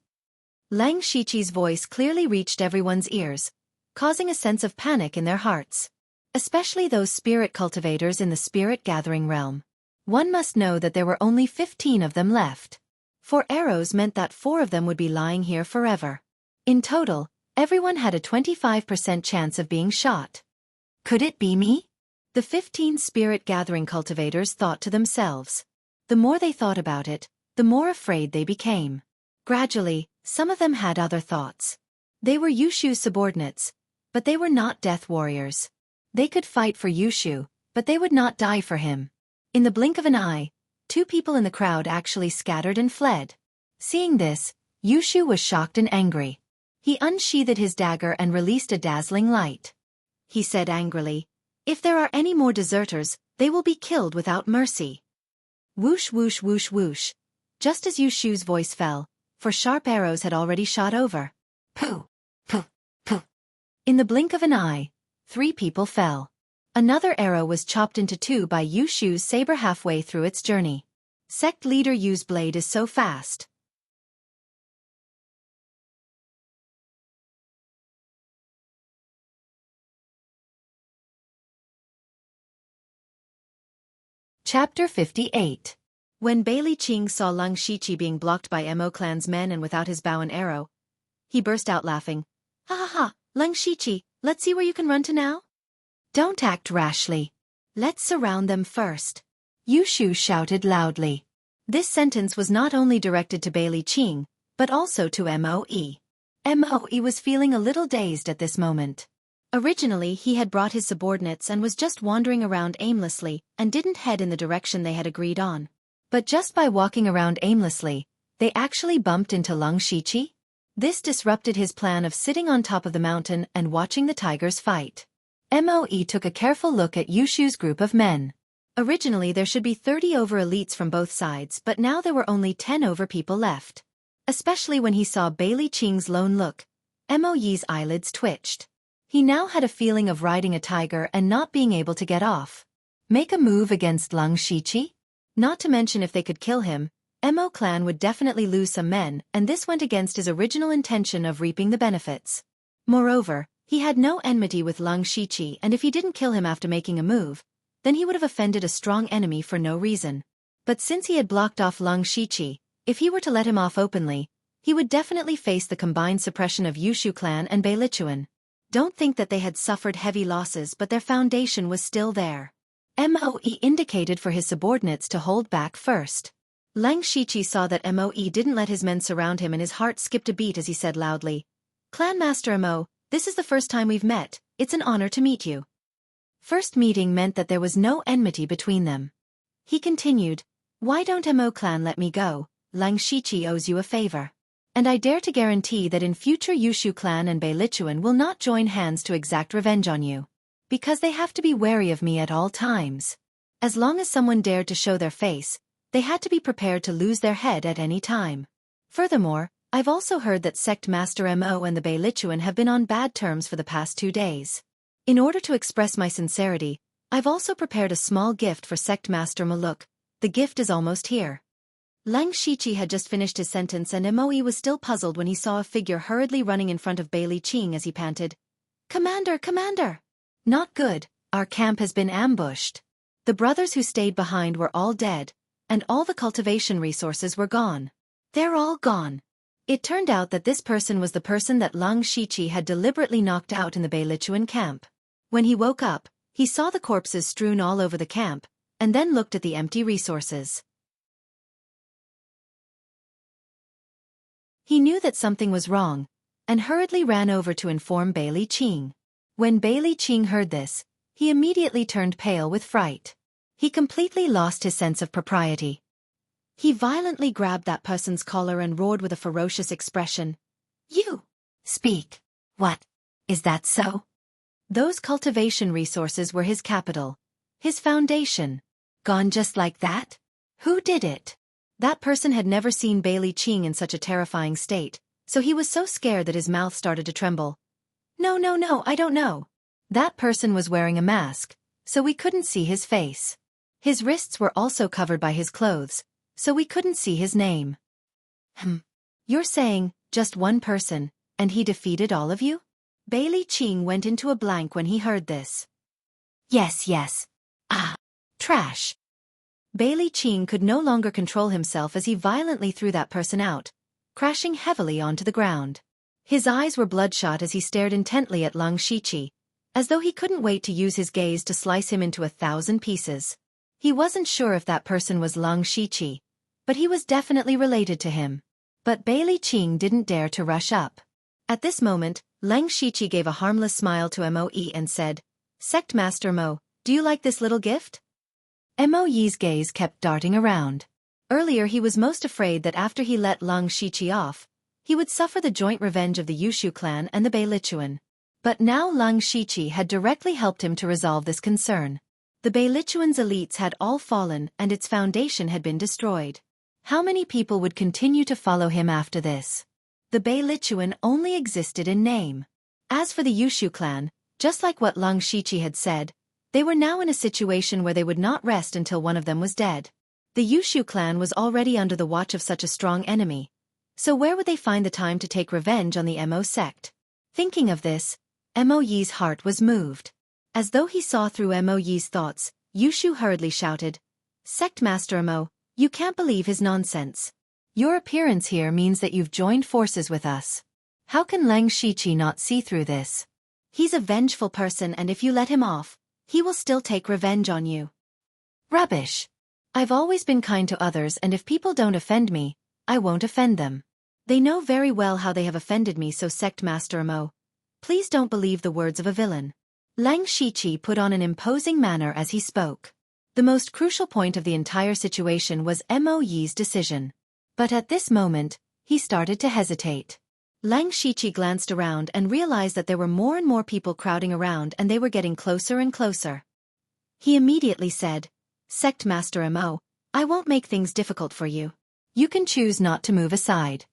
Lang Shiqi's voice clearly reached everyone's ears, causing a sense of panic in their hearts. Especially those spirit cultivators in the spirit-gathering realm. One must know that there were only 15 of them left. 4 arrows meant that 4 of them would be lying here forever. In total, everyone had a 25% chance of being shot. Could it be me? The 15 spirit-gathering cultivators thought to themselves. The more they thought about it, the more afraid they became. Gradually, some of them had other thoughts. They were Yushu's subordinates, but they were not death warriors. They could fight for Yushu, but they would not die for him. In the blink of an eye, 2 people in the crowd actually scattered and fled. Seeing this, Yushu was shocked and angry. He unsheathed his dagger and released a dazzling light. He said angrily, "If there are any more deserters, they will be killed without mercy." Whoosh whoosh whoosh whoosh. Just as Yushu's voice fell, 4 sharp arrows had already shot over. Pooh! Pooh! Pooh! In the blink of an eye, 3 people fell. Another arrow was chopped into 2 by Yushu's saber halfway through its journey. Sect leader Yu's blade is so fast. Chapter 58. When Bailey Qing saw Lang Shiqi being blocked by Mo clan's men and without his bow and arrow, he burst out laughing. "Ha ha ha, Lang Shiqi, let's see where you can run to now." "Don't act rashly. Let's surround them first," Yushu shouted loudly. This sentence was not only directed to Bailey Qing, but also to Moe. Moe was feeling a little dazed at this moment. Originally he had brought his subordinates and was just wandering around aimlessly and didn't head in the direction they had agreed on. But just by walking around aimlessly, they actually bumped into Lang Shiqi? This disrupted his plan of sitting on top of the mountain and watching the tigers fight. Moe took a careful look at Yushu's group of men. Originally there should be 30 over elites from both sides, but now there were only 10 over people left. Especially when he saw Bailey Qing's lone look, Moe's eyelids twitched. He now had a feeling of riding a tiger and not being able to get off. Make a move against Lang Shiqi? Not to mention if they could kill him, Mo clan would definitely lose some men, and this went against his original intention of reaping the benefits. Moreover, he had no enmity with Lang Shiqi, and if he didn't kill him after making a move, then he would have offended a strong enemy for no reason. But since he had blocked off Lang Shiqi, if he were to let him off openly, he would definitely face the combined suppression of Yushu clan and Beilichuan. Don't think that they had suffered heavy losses, but their foundation was still there. Moe indicated for his subordinates to hold back first. Lang Shiqi saw that Moe didn't let his men surround him and his heart skipped a beat as he said loudly, "Clan Master Mo, this is the first time we've met. It's an honor to meet you." First meeting meant that there was no enmity between them. He continued, "Why don't Mo clan let me go? Lang Shiqi owes you a favor. And I dare to guarantee that in future Yushu clan and Beilichuan will not join hands to exact revenge on you. Because they have to be wary of me at all times. As long as someone dared to show their face, they had to be prepared to lose their head at any time. Furthermore, I've also heard that Sect Master Mo and the Beilichuan have been on bad terms for the past 2 days. In order to express my sincerity, I've also prepared a small gift for Sect Master Mo. Look, the gift is almost here." Lang Shiqi had just finished his sentence and Moe was still puzzled when he saw a figure hurriedly running in front of Bailey Qing as he panted, "Commander, Commander! Not good, our camp has been ambushed." The brothers who stayed behind were all dead, and all the cultivation resources were gone. They're all gone. It turned out that this person was the person that Lang Shiqi had deliberately knocked out in the Beilichuan camp. When he woke up, he saw the corpses strewn all over the camp, and then looked at the empty resources. He knew that something was wrong, and hurriedly ran over to inform Bailey Qing. When Bailey Qing heard this, he immediately turned pale with fright. He completely lost his sense of propriety. He violently grabbed that person's collar and roared with a ferocious expression. "You! Speak! What? Is that so?" Those cultivation resources were his capital, his foundation. Gone just like that? Who did it? That person had never seen Bailey Qing in such a terrifying state, so he was so scared that his mouth started to tremble. No, I don't know. That person was wearing a mask, so we couldn't see his face. His wrists were also covered by his clothes, so we couldn't see his name. You're saying, just one person, and he defeated all of you? Bailey Qing went into a blank when he heard this. Yes. Ah, trash. Bailey Qing could no longer control himself as he violently threw that person out, crashing heavily onto the ground. His eyes were bloodshot as he stared intently at Lung Shiqi, as though he couldn't wait to use his gaze to slice him into 1,000 pieces. He wasn't sure if that person was Lung Shiqi, but he was definitely related to him. But Bailey Qing didn't dare to rush up. At this moment, Leng Shiqi gave a harmless smile to Mo Yi and said, "Sect Master Mo, do you like this little gift?" Mo Yi's gaze kept darting around. Earlier he was most afraid that after he let Lung Shiqi off, he would suffer the joint revenge of the Yushu clan and the Beilichuan. But now Lung Shiqi had directly helped him to resolve this concern. The Beilichuan's elites had all fallen and its foundation had been destroyed. How many people would continue to follow him after this? The Beilichuan only existed in name. As for the Yushu clan, just like what Lung Shiqi had said, they were now in a situation where they would not rest until one of them was dead. The Yushu clan was already under the watch of such a strong enemy, so where would they find the time to take revenge on the Mo sect? Thinking of this, Mo Yi's heart was moved. As though he saw through Mo Yi's thoughts, Yushu hurriedly shouted, "Sect Master Mo, you can't believe his nonsense. Your appearance here means that you've joined forces with us. How can Leng Shiqi not see through this? He's a vengeful person and if you let him off, he will still take revenge on you." Rubbish. I've always been kind to others and if people don't offend me, I won't offend them. They know very well how they have offended me, so Sect Master Mo, please don't believe the words of a villain. Leng Shiqi put on an imposing manner as he spoke. The most crucial point of the entire situation was Mo Yi's decision. But at this moment, he started to hesitate. Leng Shiqi glanced around and realized that there were more and more people crowding around and they were getting closer and closer. He immediately said, "Sect Master Mo, I won't make things difficult for you. You can choose not to move aside.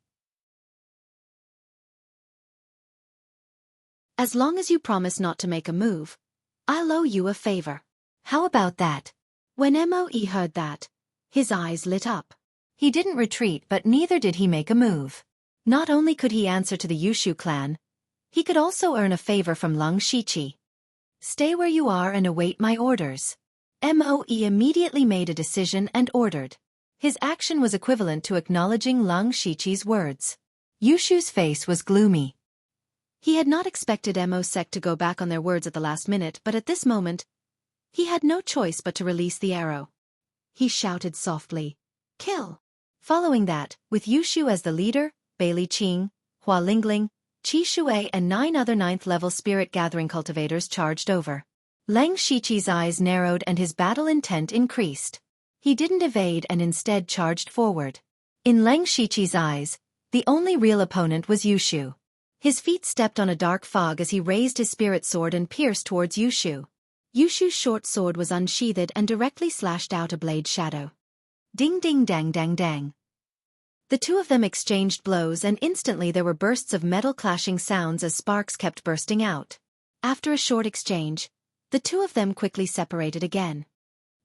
As long as you promise not to make a move, I'll owe you a favor. How about that?" When Mo Yi heard that, his eyes lit up. He didn't retreat, but neither did he make a move. Not only could he answer to the Yushu clan, he could also earn a favor from Lung Shiqi. "Stay where you are and await my orders." Mo Yi immediately made a decision and ordered. His action was equivalent to acknowledging Lung Shiqi's words. Yushu's face was gloomy. He had not expected Mo sect to go back on their words at the last minute, but at this moment, he had no choice but to release the arrow. He shouted softly, "Kill!" Following that, with Yushu as the leader, Bailey Qing, Hua Lingling, Qi Shui and 9 other 9th-level spirit-gathering cultivators charged over. Leng Shiqi's eyes narrowed and his battle intent increased. He didn't evade and instead charged forward. In Leng Shiqi's eyes, the only real opponent was Yushu. His feet stepped on a dark fog as he raised his spirit sword and pierced towards Yushu. Yushu's short sword was unsheathed and directly slashed out a blade shadow. Ding ding dang dang dang. The two of them exchanged blows and instantly there were bursts of metal clashing sounds as sparks kept bursting out. After a short exchange, the two of them quickly separated again.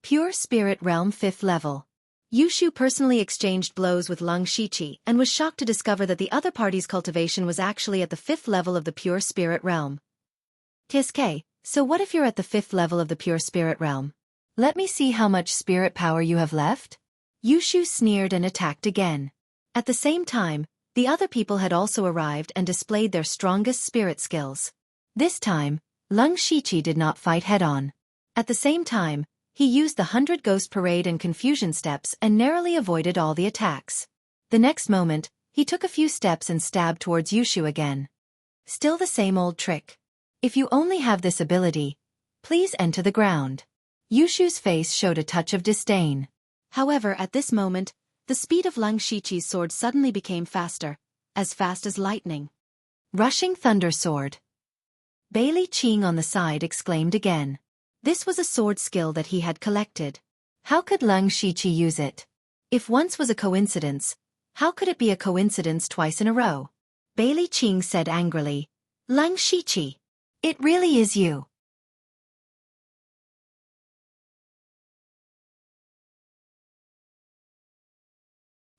Pure Spirit Realm 5th level. Yushu personally exchanged blows with Lung Shiqi and was shocked to discover that the other party's cultivation was actually at the 5th level of the Pure Spirit Realm. "TSK, so what if you're at the 5th level of the Pure Spirit Realm? Let me see how much spirit power you have left?" Yushu sneered and attacked again. At the same time, the other people had also arrived and displayed their strongest spirit skills. This time, Lung Shiqi did not fight head-on. At the same time, he used the 100 Ghost Parade and Confusion steps and narrowly avoided all the attacks. The next moment, he took a few steps and stabbed towards Yushu again. Still the same old trick. If you only have this ability, please enter the ground. Yushu's face showed a touch of disdain. However, at this moment, the speed of Lang Shiqi's sword suddenly became faster, as fast as lightning. Rushing thunder sword. Bailey Qing on the side exclaimed again. This was a sword skill that he had collected. How could Lang Shiqi use it? If once was a coincidence, how could it be a coincidence twice in a row? Bailey Qing said angrily, Lang Shiqi, it really is you.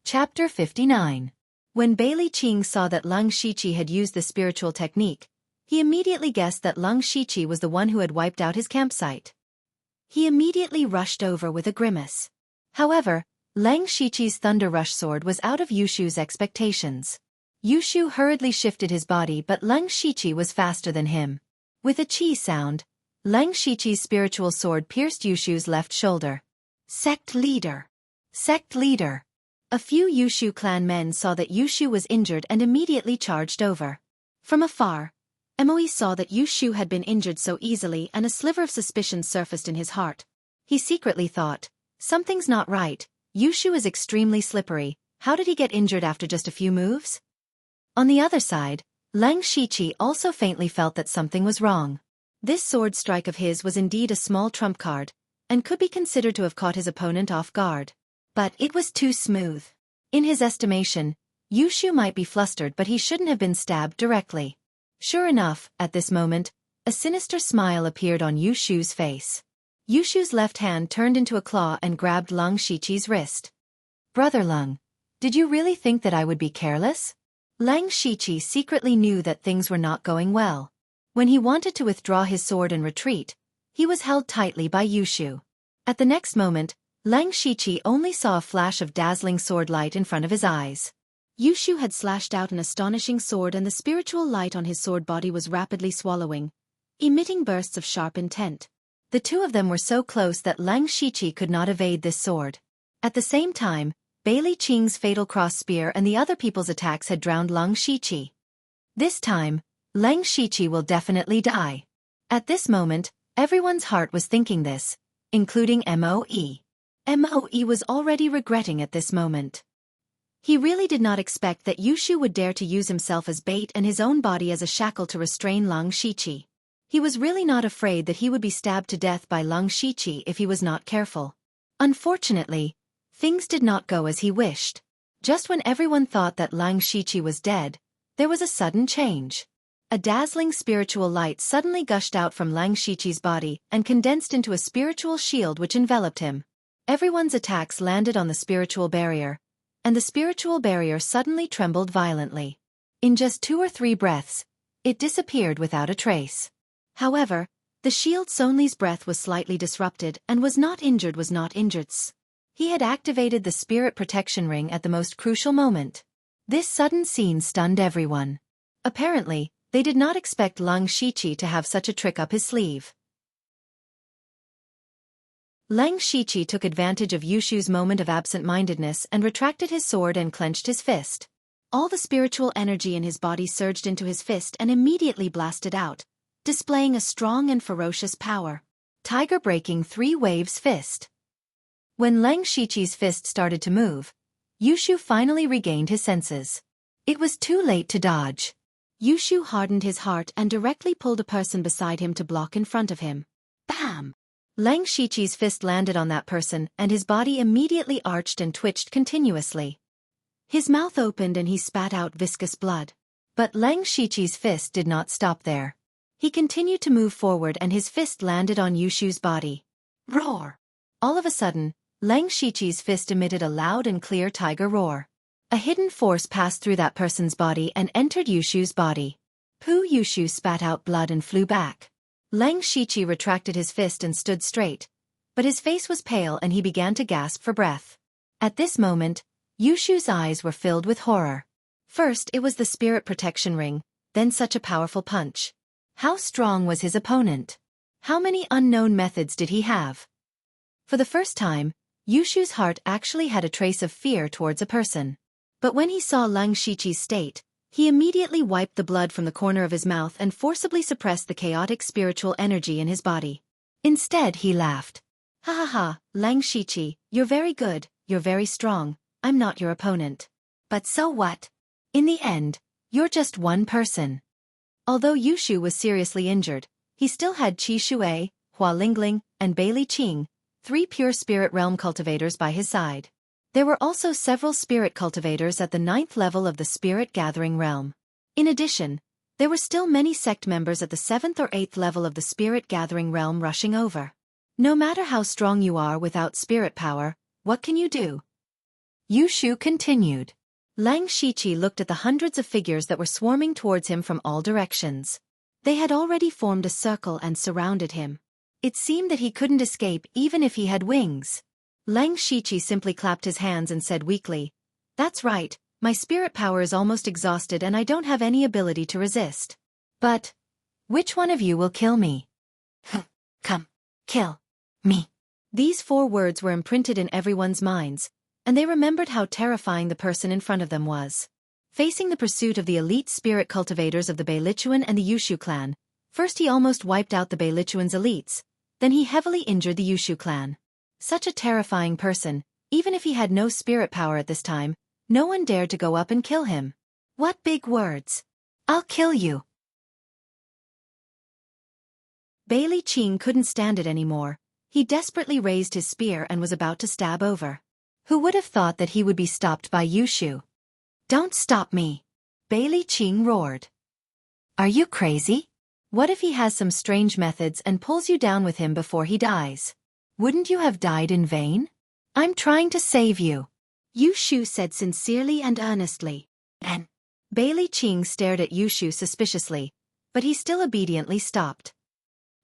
Chapter 59. When Bailey Qing saw that Lang Shiqi had used the spiritual technique, he immediately guessed that Lang Shiqi was the one who had wiped out his campsite. He immediately rushed over with a grimace. However, Lang Shiqi's Thunder Rush sword was out of Yushu's expectations. Yushu hurriedly shifted his body, but Lang Shiqi was faster than him. With a chi sound, Lang Shiqi's spiritual sword pierced Yushu's left shoulder. Sect leader! Sect leader! A few Yushu clan men saw that Yushu was injured and immediately charged over. From afar, Emoi saw that Yushu had been injured so easily, and a sliver of suspicion surfaced in his heart. He secretly thought, something's not right, Yushu is extremely slippery, how did he get injured after just a few moves? On the other side, Lang Shiqi also faintly felt that something was wrong. This sword strike of his was indeed a small trump card, and could be considered to have caught his opponent off guard. But it was too smooth. In his estimation, Yushu might be flustered, but he shouldn't have been stabbed directly. Sure enough, at this moment, a sinister smile appeared on Yushu's face. Yushu's left hand turned into a claw and grabbed Lang Shiqi's wrist. Brother Lang, did you really think that I would be careless? Lang Shiqi secretly knew that things were not going well. When he wanted to withdraw his sword and retreat, he was held tightly by Yushu. At the next moment, Lang Shiqi only saw a flash of dazzling sword light in front of his eyes. Yushu had slashed out an astonishing sword, and the spiritual light on his sword body was rapidly swallowing, emitting bursts of sharp intent. The two of them were so close that Lang Shiqi could not evade this sword. At the same time, Bailey Qing's fatal cross spear and the other people's attacks had drowned Lang Shiqi. This time, Lang Shiqi will definitely die. At this moment, everyone's heart was thinking this, including Moe. Moe was already regretting at this moment. He really did not expect that Yushu would dare to use himself as bait and his own body as a shackle to restrain Lang Shiqi. He was really not afraid that he would be stabbed to death by Lang Shiqi if he was not careful. Unfortunately, things did not go as he wished. Just when everyone thought that Lang Shiqi was dead, there was a sudden change. A dazzling spiritual light suddenly gushed out from Lang Shiqi's body and condensed into a spiritual shield which enveloped him. Everyone's attacks landed on the spiritual barrier, and the spiritual barrier suddenly trembled violently. In just 2 or 3 breaths, it disappeared without a trace. However, the shield's only breath was slightly disrupted and was not injured. He had activated the spirit protection ring at the most crucial moment. This sudden scene stunned everyone. Apparently, they did not expect Lang Shiqi to have such a trick up his sleeve. Lang Shiqi took advantage of Yushu's moment of absent-mindedness and retracted his sword and clenched his fist. All the spiritual energy in his body surged into his fist and immediately blasted out, displaying a strong and ferocious power. Tiger breaking 3 waves fist. When Lang Shiqi's fist started to move, Yushu finally regained his senses. It was too late to dodge. Yushu hardened his heart and directly pulled a person beside him to block in front of him. Bam! Lang Shiqi's fist landed on that person and his body immediately arched and twitched continuously. His mouth opened and he spat out viscous blood. But Lang Shiqi's fist did not stop there. He continued to move forward and his fist landed on Yushu's body. Roar! All of a sudden, Lang Shiqi's fist emitted a loud and clear tiger roar. A hidden force passed through that person's body and entered Yushu's body. Yushu spat out blood and flew back. Lang Shiqi retracted his fist and stood straight, but his face was pale and he began to gasp for breath. At this moment, Yushu's eyes were filled with horror. First it was the spirit protection ring, then such a powerful punch. How strong was his opponent? How many unknown methods did he have? For the first time, Yushu's heart actually had a trace of fear towards a person. But when he saw Lang Shiqi's state, He immediately wiped the blood from the corner of his mouth and forcibly suppressed the chaotic spiritual energy in his body. Instead, he laughed. Ha ha ha, Lang Shiqi, you're very good, you're very strong, I'm not your opponent. But so what? In the end, you're just one person. Although Yushu was seriously injured, he still had Qi Shui, Hua Lingling, and Bei Qing, 3 pure spirit realm cultivators by his side. There were also several spirit cultivators at the 9th level of the spirit gathering realm. In addition, there were still many sect members at the 7th or 8th level of the spirit gathering realm rushing over. No matter how strong you are without spirit power, what can you do? Yushu continued. Lang Shiqi looked at the hundreds of figures that were swarming towards him from all directions. They had already formed a circle and surrounded him. It seemed that he couldn't escape even if he had wings. Lang Shiqi simply clapped his hands and said weakly, "That's right, my spirit power is almost exhausted and I don't have any ability to resist. But, which one of you will kill me? Come, kill me." These 4 words were imprinted in everyone's minds, and they remembered how terrifying the person in front of them was. Facing the pursuit of the elite spirit cultivators of the Beilichuan and the Yushu clan, first he almost wiped out the Beilichuan's elites, then he heavily injured the Yushu clan. Such a terrifying person, even if he had no spirit power at this time, no one dared to go up and kill him. What big words! I'll kill you! Bei Qing couldn't stand it anymore. He desperately raised his spear and was about to stab over. Who would have thought that he would be stopped by Yushu? "Don't stop me!" Bei Qing roared. "Are you crazy? What if he has some strange methods and pulls you down with him before he dies? Wouldn't you have died in vain? I'm trying to save you," Yushu said sincerely and earnestly. And Bei Qing stared at Yushu suspiciously, but he still obediently stopped.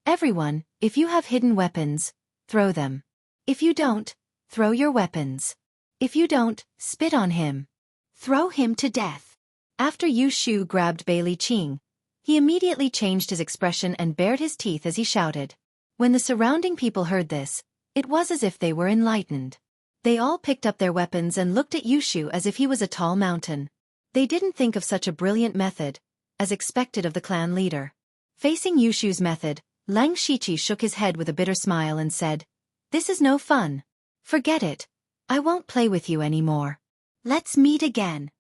"Everyone, if you have hidden weapons, throw them. If you don't, throw your weapons. If you don't, spit on him. Throw him to death." After Yushu grabbed Bei Qing, he immediately changed his expression and bared his teeth as he shouted. When the surrounding people heard this, it was as if they were enlightened. They all picked up their weapons and looked at Yushu as if he was a tall mountain. They didn't think of such a brilliant method, as expected of the clan leader. Facing Yushu's method, Lang Shiqi shook his head with a bitter smile and said, "This is no fun. Forget it. I won't play with you anymore. Let's meet again."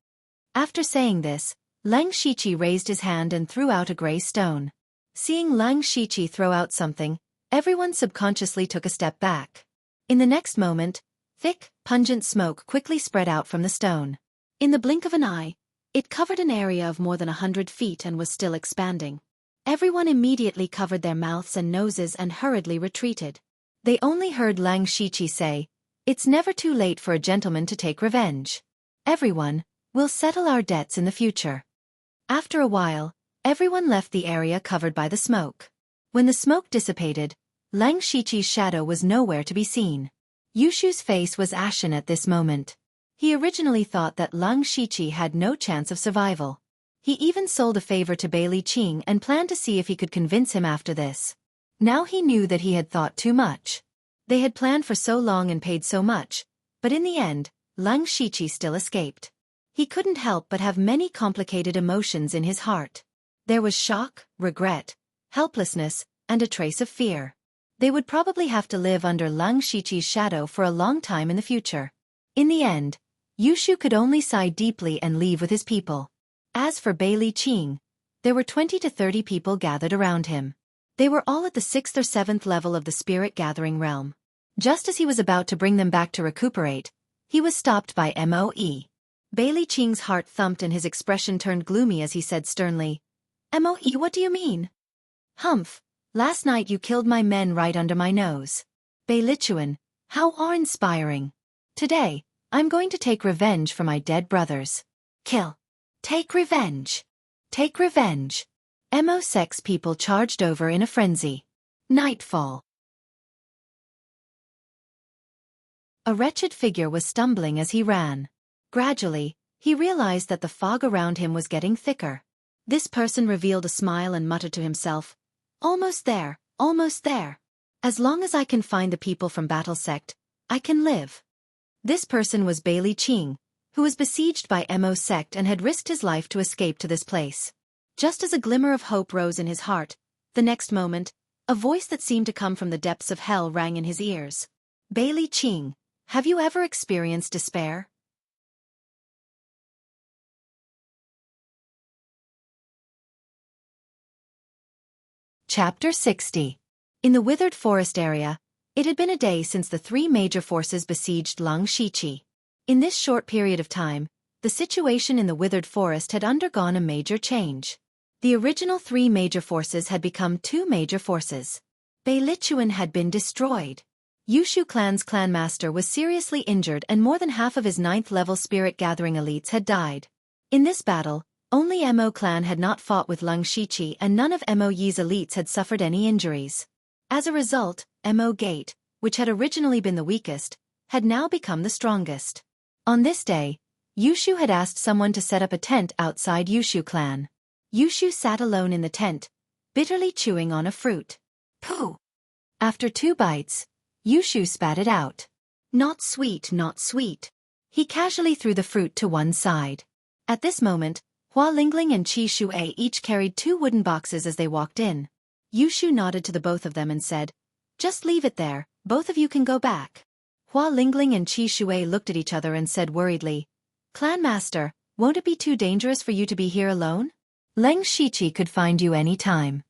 After saying this, Lang Shiqi raised his hand and threw out a gray stone. Seeing Lang Shiqi throw out something, everyone subconsciously took a step back. In the next moment, thick, pungent smoke quickly spread out from the stone. In the blink of an eye, it covered an area of more than 100 feet and was still expanding. Everyone immediately covered their mouths and noses and hurriedly retreated. They only heard Lang Shiqi say, "It's never too late for a gentleman to take revenge. Everyone, we'll settle our debts in the future." After a while, everyone left the area covered by the smoke. When the smoke dissipated, Lang Shiqi's shadow was nowhere to be seen. Yushu's face was ashen at this moment. He originally thought that Lang Shiqi had no chance of survival. He even sold a favor to Bei Qing and planned to see if he could convince him after this. Now he knew that he had thought too much. They had planned for so long and paid so much, but in the end, Lang Shiqi still escaped. He couldn't help but have many complicated emotions in his heart. There was shock, regret, helplessness, and a trace of fear. They would probably have to live under Lang Shiqi's shadow for a long time in the future. In the end, Yushu could only sigh deeply and leave with his people. As for Bei Qing, there were 20 to 30 people gathered around him. They were all at the 6th or 7th level of the spirit gathering realm. Just as he was about to bring them back to recuperate, he was stopped by Moe. Bei Qing's heart thumped and his expression turned gloomy as he said sternly, "Moe, what do you mean?" "Humph, last night you killed my men right under my nose. Beilichuan, how awe-inspiring. Today, I'm going to take revenge for my dead brothers. Kill. Take revenge. Take revenge." Mo-sex people charged over in a frenzy. Nightfall. A wretched figure was stumbling as he ran. Gradually, he realized that the fog around him was getting thicker. This person revealed a smile and muttered to himself, "Almost there, almost there. As long as I can find the people from Battle Sect, I can live." This person was Bei Qing, who was besieged by Mo's sect and had risked his life to escape to this place. Just as a glimmer of hope rose in his heart, the next moment, a voice that seemed to come from the depths of hell rang in his ears. Bailey Qing, have you ever experienced despair? Chapter 60. In the withered forest area, it had been a day since the three major forces besieged Lang Shiqi. In this short period of time, the situation in the withered forest had undergone a major change. The original three major forces had become two major forces. Beilichuan had been destroyed. Yushu clan's clan master was seriously injured and more than half of his 9th-level spirit-gathering elites had died. In this battle, only Mo clan had not fought with Lang Shiqi and none of Mo Yi's elites had suffered any injuries. As a result, Mo Gate, which had originally been the weakest, had now become the strongest. On this day, Yushu had asked someone to set up a tent outside Yushu clan. Yushu sat alone in the tent, bitterly chewing on a fruit. Pooh! After 2 bites, Yushu spat it out. Not sweet, not sweet. He casually threw the fruit to one side. At this moment, Hua Lingling and Qi Shuai each carried 2 wooden boxes as they walked in. Yushu nodded to the both of them and said, "Just leave it there, both of you can go back." Hua Lingling and Qi Shuai looked at each other and said worriedly, "Clan Master, won't it be too dangerous for you to be here alone? Lang Shiqi could find you any time."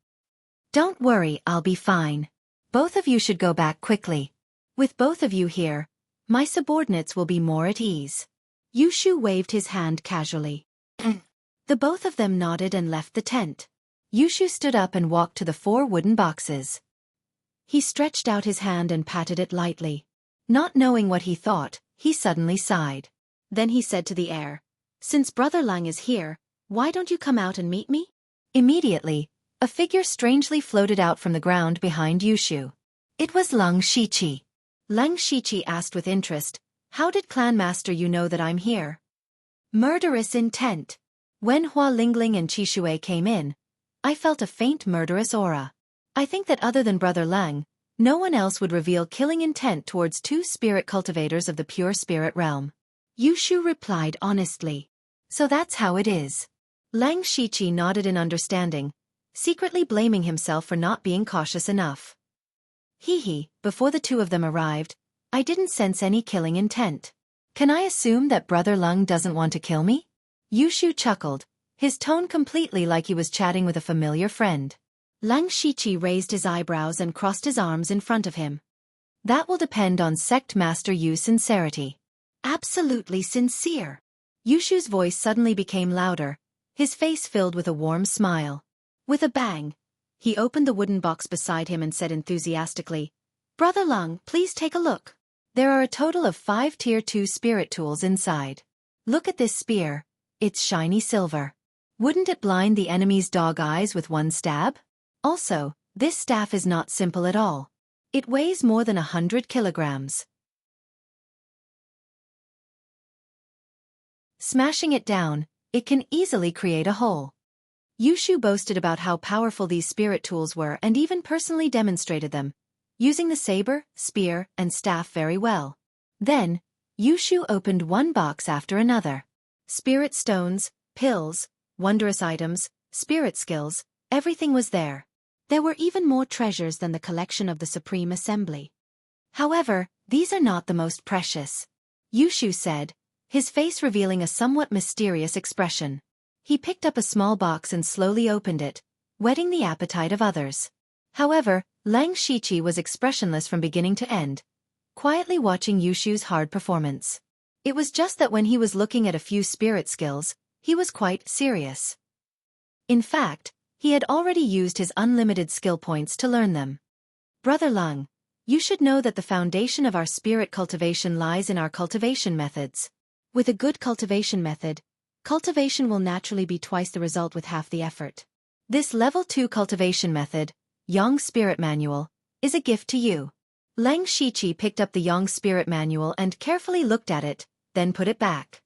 "Don't worry, I'll be fine. Both of you should go back quickly. With both of you here, my subordinates will be more at ease." Yushu waved his hand casually. The both of them nodded and left the tent. Yushu stood up and walked to the 4 wooden boxes. He stretched out his hand and patted it lightly. Not knowing what he thought, he suddenly sighed. Then he said to the air, "Since Brother Lang is here, why don't you come out and meet me?" Immediately, a figure strangely floated out from the ground behind Yushu. It was Lang Shiqi. Lang Shiqi asked with interest, "How did Clan Master you know that I'm here?" Murderous intent. When Hua Lingling and Qi Shuai came in, I felt a faint murderous aura. I think that other than Brother Lang, no one else would reveal killing intent towards 2 spirit cultivators of the pure spirit realm. Yushu replied honestly. "So that's how it is." Lang Shiqi nodded in understanding, secretly blaming himself for not being cautious enough. Before the 2 of them arrived, I didn't sense any killing intent. Can I assume that Brother Lang doesn't want to kill me? Yushu chuckled, his tone completely like he was chatting with a familiar friend. Lang Shiqi raised his eyebrows and crossed his arms in front of him. "That will depend on Sect Master Yu's sincerity." "Absolutely sincere." Yushu's voice suddenly became louder, his face filled with a warm smile. With a bang, he opened the wooden box beside him and said enthusiastically, "Brother Lang, please take a look. There are a total of 5 Tier 2 spirit tools inside. Look at this spear, it's shiny silver. Wouldn't it blind the enemy's dog eyes with one stab? Also, this staff is not simple at all. It weighs more than 100 kilograms. Smashing it down, it can easily create a hole." Yushu boasted about how powerful these spirit tools were and even personally demonstrated them, using the saber, spear, and staff very well. Then, Yushu opened one box after another. Spirit stones, pills, wondrous items, spirit skills, everything was there. There were even more treasures than the collection of the Supreme Assembly. However, these are not the most precious, Yushu said, his face revealing a somewhat mysterious expression. He picked up a small box and slowly opened it, whetting the appetite of others. However, Lang Shiqi was expressionless from beginning to end, quietly watching Yushu's hard performance. It was just that when he was looking at a few spirit skills, he was quite serious. In fact, he had already used his unlimited skill points to learn them. "Brother Lang, you should know that the foundation of our spirit cultivation lies in our cultivation methods. With a good cultivation method, cultivation will naturally be twice the result with half the effort. This level 2 cultivation method, Yang Spirit Manual, is a gift to you." Lang Shiqi picked up the Yang Spirit Manual and carefully looked at it, then put it back.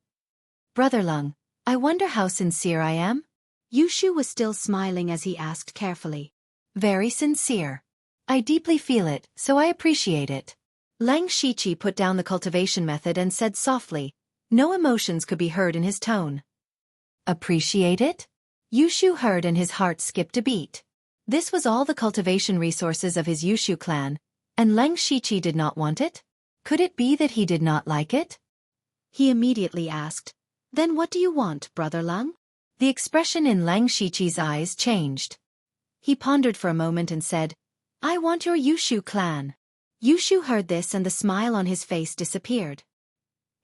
"Brother Lang, I wonder how sincere I am?" Yushu was still smiling as he asked carefully. "Very sincere. I deeply feel it, so I appreciate it." Lang Shiqi put down the cultivation method and said softly, No emotions could be heard in his tone. Appreciate it? Yushu heard and his heart skipped a beat. This was all the cultivation resources of his Yushu clan, and Leng Shiqi did not want it? Could it be that he did not like it? He immediately asked, "Then what do you want, Brother Leng?" The expression in Leng Shiqi's eyes changed. He pondered for a moment and said, "I want your Yushu clan." Yushu heard this and the smile on his face disappeared.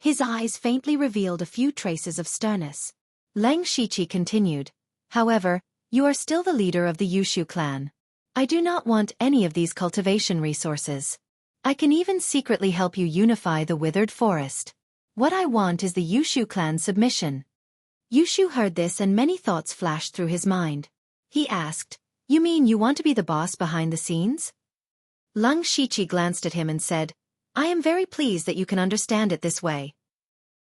His eyes faintly revealed a few traces of sternness. Leng Shiqi continued, "However, you are still the leader of the Yushu clan. I do not want any of these cultivation resources. I can even secretly help you unify the withered forest. What I want is the Yushu clan's submission." Yushu heard this and many thoughts flashed through his mind. He asked, "You mean you want to be the boss behind the scenes?" Leng Shiqi glanced at him and said, "I am very pleased that you can understand it this way.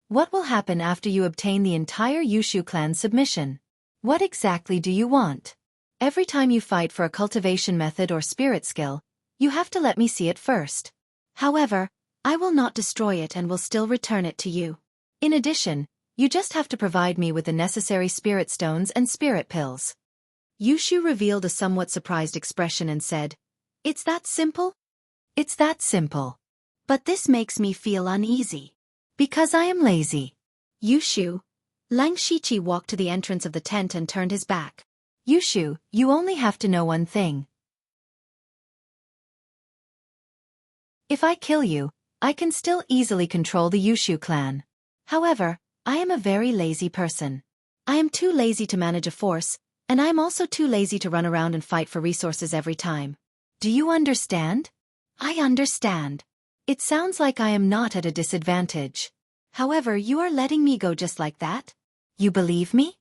What will happen after you obtain the entire Yushu clan's submission? What exactly do you want? Every time you fight for a cultivation method or spirit skill, you have to let me see it first. However, I will not destroy it and will still return it to you. In addition, you just have to provide me with the necessary spirit stones and spirit pills." Yushu revealed a somewhat surprised expression and said, "It's that simple?" "It's that simple. But this makes me feel uneasy." "Because I am lazy." "Yushu." Leng Shiqi walked to the entrance of the tent and turned his back. "Yushu, you only have to know one thing. If I kill you, I can still easily control the Yushu clan. However, I am a very lazy person. I am too lazy to manage a force, and I am also too lazy to run around and fight for resources every time." "Do you understand?" "I understand. It sounds like I am not at a disadvantage. However, you are letting me go just like that? You believe me?"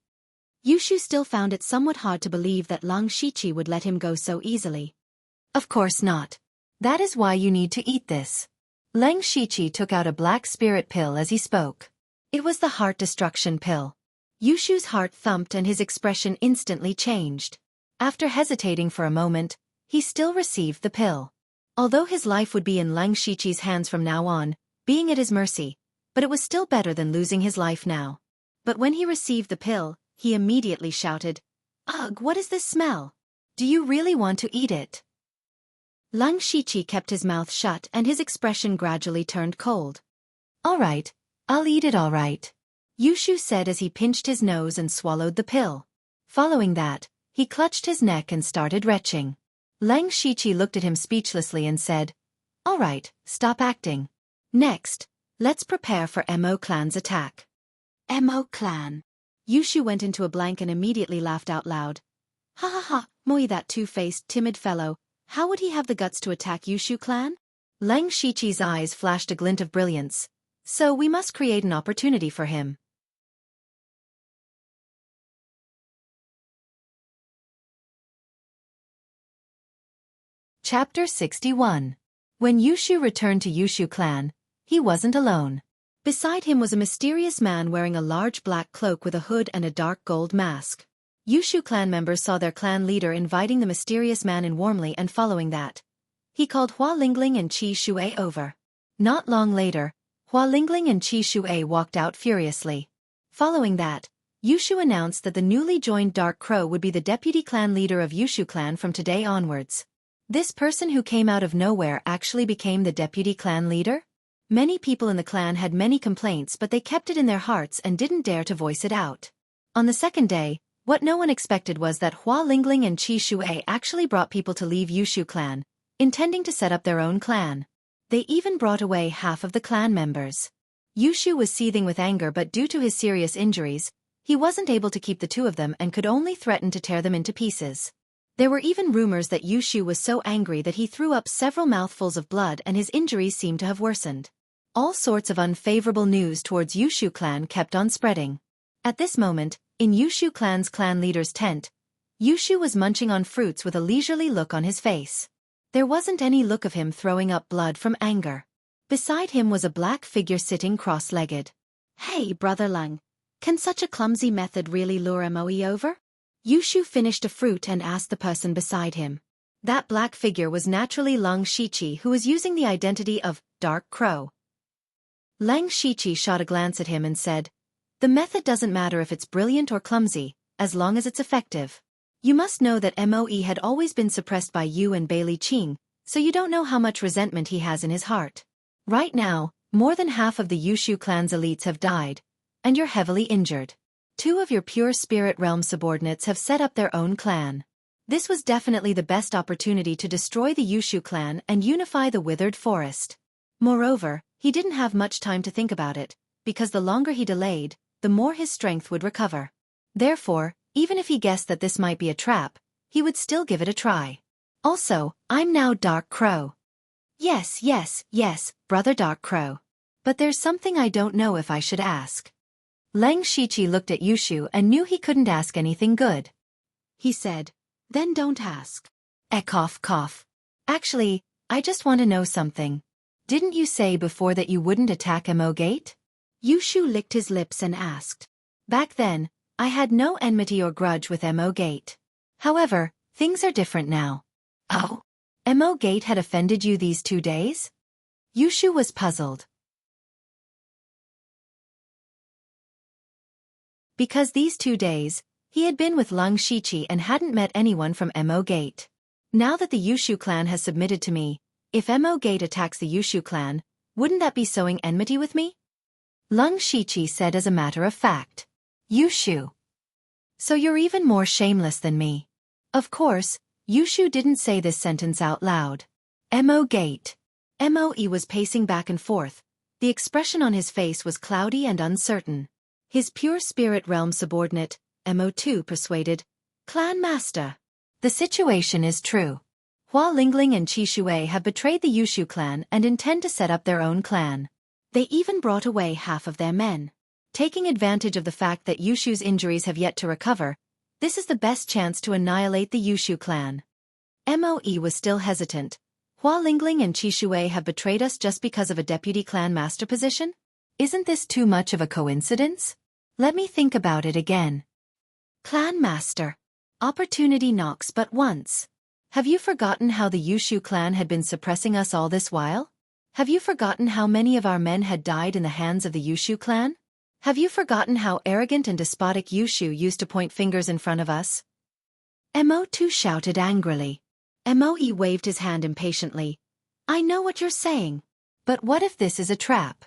Yushu still found it somewhat hard to believe that Leng Shiqi would let him go so easily. "Of course not. That is why you need to eat this." Leng Shiqi took out a black spirit pill as he spoke. It was the heart destruction pill. Yushu's heart thumped and his expression instantly changed. After hesitating for a moment, he still received the pill. Although his life would be in Leng Shiqi's hands from now on, being at his mercy, but it was still better than losing his life now. But when he received the pill, he immediately shouted, "Ugh, what is this smell? Do you really want to eat it?" Leng Shiqi kept his mouth shut and his expression gradually turned cold. "All right, I'll eat it all right," Yushu said as he pinched his nose and swallowed the pill. Following that, he clutched his neck and started retching. Leng Shiqi looked at him speechlessly and said, "All right, stop acting. Next, let's prepare for Mo clan's attack." "Mo clan." Yushu went into a blank and immediately laughed out loud. "Ha ha ha, Moi, that two-faced, timid fellow, how would he have the guts to attack Yushu clan?" Leng Shiqi's eyes flashed a glint of brilliance. "So we must create an opportunity for him." Chapter 61. When Yushu returned to Yushu clan, he wasn't alone. Beside him was a mysterious man wearing a large black cloak with a hood and a dark gold mask. Yushu clan members saw their clan leader inviting the mysterious man in warmly, and following that, he called Hua Lingling and Qi Shuai over. Not long later, Hua Lingling and Qi Shuai walked out furiously. Following that, Yushu announced that the newly joined Dark Crow would be the deputy clan leader of Yushu clan from today onwards. This person who came out of nowhere actually became the deputy clan leader? Many people in the clan had many complaints, but they kept it in their hearts and didn't dare to voice it out. On the second day, what no one expected was that Hua Lingling and Qi Shuai actually brought people to leave Yushu clan, intending to set up their own clan. They even brought away half of the clan members. Yushu was seething with anger, but due to his serious injuries, he wasn't able to keep the two of them and could only threaten to tear them into pieces. There were even rumors that Yushu was so angry that he threw up several mouthfuls of blood and his injuries seemed to have worsened. All sorts of unfavorable news towards Yushu clan kept on spreading. At this moment, in Yushu clan's clan leader's tent, Yushu was munching on fruits with a leisurely look on his face. There wasn't any look of him throwing up blood from anger. Beside him was a black figure sitting cross-legged. "Hey, Brother Leng, can such a clumsy method really lure Moi over?" Yushu finished a fruit and asked the person beside him. That black figure was naturally Leng Shiqi, who was using the identity of Dark Crow. Lang Shiqi shot a glance at him and said, "The method doesn't matter if it's brilliant or clumsy, as long as it's effective. You must know that Moe had always been suppressed by you and Bailey Qing, so you don't know how much resentment he has in his heart. Right now, more than half of the Yushu clan's elites have died, and you're heavily injured. 2 of your pure spirit realm subordinates have set up their own clan. This was definitely the best opportunity to destroy the Yushu clan and unify the withered forest. Moreover, he didn't have much time to think about it, because the longer he delayed, the more his strength would recover. Therefore, even if he guessed that this might be a trap, he would still give it a try. Also, I'm now Dark Crow." Yes, Brother Dark Crow. But there's something I don't know if I should ask." Lang Shiqi looked at Yushu and knew he couldn't ask anything good. He said, "Then don't ask." Cough. "Actually, I just want to know something. Didn't you say before that you wouldn't attack Mo Gate?" Yushu licked his lips and asked. "Back then, I had no enmity or grudge with Mo Gate. However, things are different now." "Oh? Mo Gate had offended you these 2 days?" Yushu was puzzled. Because these 2 days, he had been with Lang Shiqi and hadn't met anyone from Mo Gate. Now that the Yushu clan has submitted to me, if Mo Gate attacks the Yushu clan, wouldn't that be sowing enmity with me? Lang Shiqi said as a matter of fact. Yushu. So you're even more shameless than me. Of course, Yushu didn't say this sentence out loud. Mo Gate. Moe was pacing back and forth. The expression on his face was cloudy and uncertain. His pure spirit realm subordinate, Mo2 persuaded, "Clan Master. The situation is true. Hua Lingling and Qi Shui have betrayed the Yushu clan and intend to set up their own clan. They even brought away half of their men. Taking advantage of the fact that Yushu's injuries have yet to recover, this is the best chance to annihilate the Yushu clan." Moe was still hesitant. "Hua Lingling and Qi Shui have betrayed us just because of a deputy clan master position? Isn't this too much of a coincidence? Let me think about it again." "Clan master. Opportunity knocks but once. Have you forgotten how the Yushu clan had been suppressing us all this while? Have you forgotten how many of our men had died in the hands of the Yushu clan? Have you forgotten how arrogant and despotic Yushu used to point fingers in front of us?" Mo2 shouted angrily. Moe waved his hand impatiently. "I know what you're saying. But what if this is a trap?"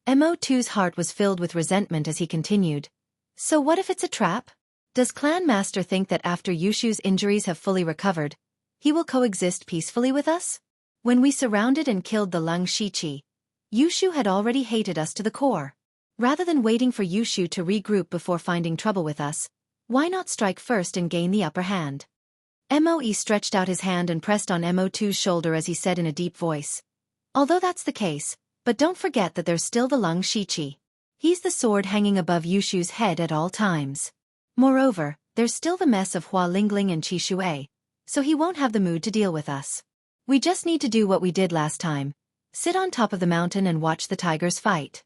Mo2's heart was filled with resentment as he continued. "So what if it's a trap? Does Clan Master think that after Yushu's injuries have fully recovered, he will coexist peacefully with us? When we surrounded and killed the Lang Shiqi, Yushu had already hated us to the core. Rather than waiting for Yushu to regroup before finding trouble with us, why not strike first and gain the upper hand?" Moe stretched out his hand and pressed on Mo2's shoulder as he said in a deep voice. "Although that's the case, but don't forget that there's still the Lang Shiqi. He's the sword hanging above Yushu's head at all times. Moreover, there's still the mess of Hua Lingling and Qi Shui, so he won't have the mood to deal with us. We just need to do what we did last time. Sit on top of the mountain and watch the tigers fight."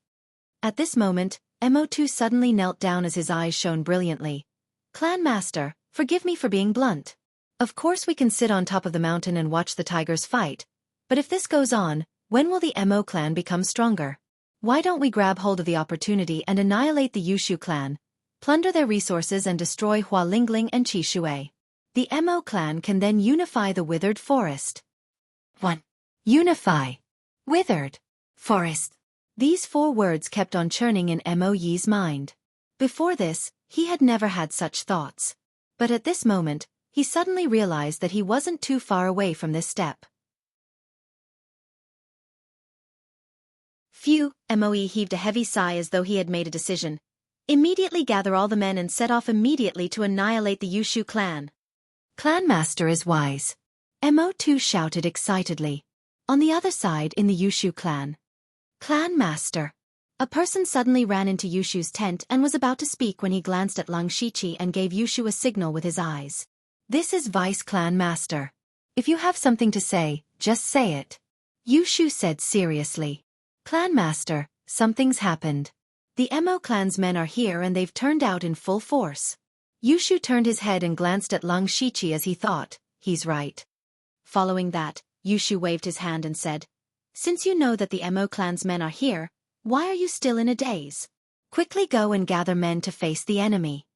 At this moment, Mo2 suddenly knelt down as his eyes shone brilliantly. "Clan Master, forgive me for being blunt. Of course we can sit on top of the mountain and watch the tigers fight, but if this goes on, when will the Mo clan become stronger? Why don't we grab hold of the opportunity and annihilate the Yushu clan, plunder their resources and destroy Hua Lingling and Qi Shui? The Mo clan can then unify the withered forest." 1. Unify. Withered. Forest. These 4 words kept on churning in Moe's mind. Before this, he had never had such thoughts. But at this moment, he suddenly realized that he wasn't too far away from this step. Phew, Moe heaved a heavy sigh as though he had made a decision. "Immediately gather all the men and set off immediately to annihilate the Yushu clan." "Clan Master is wise." Mo2 shouted excitedly. On the other side in the Yushu clan. "Clan Master." A person suddenly ran into Yushu's tent and was about to speak when he glanced at Lang Shiqi and gave Yushu a signal with his eyes. "This is Vice Clan Master. If you have something to say, just say it." Yushu said seriously. "Clan Master, something's happened. The Mo clan's men are here and they've turned out in full force." Yushu turned his head and glanced at Lang Shiqi as he thought, he's right. Following that, Yushu waved his hand and said, "Since you know that the Mo clan's men are here, Why are you still in a daze? Quickly go and gather men to face the enemy.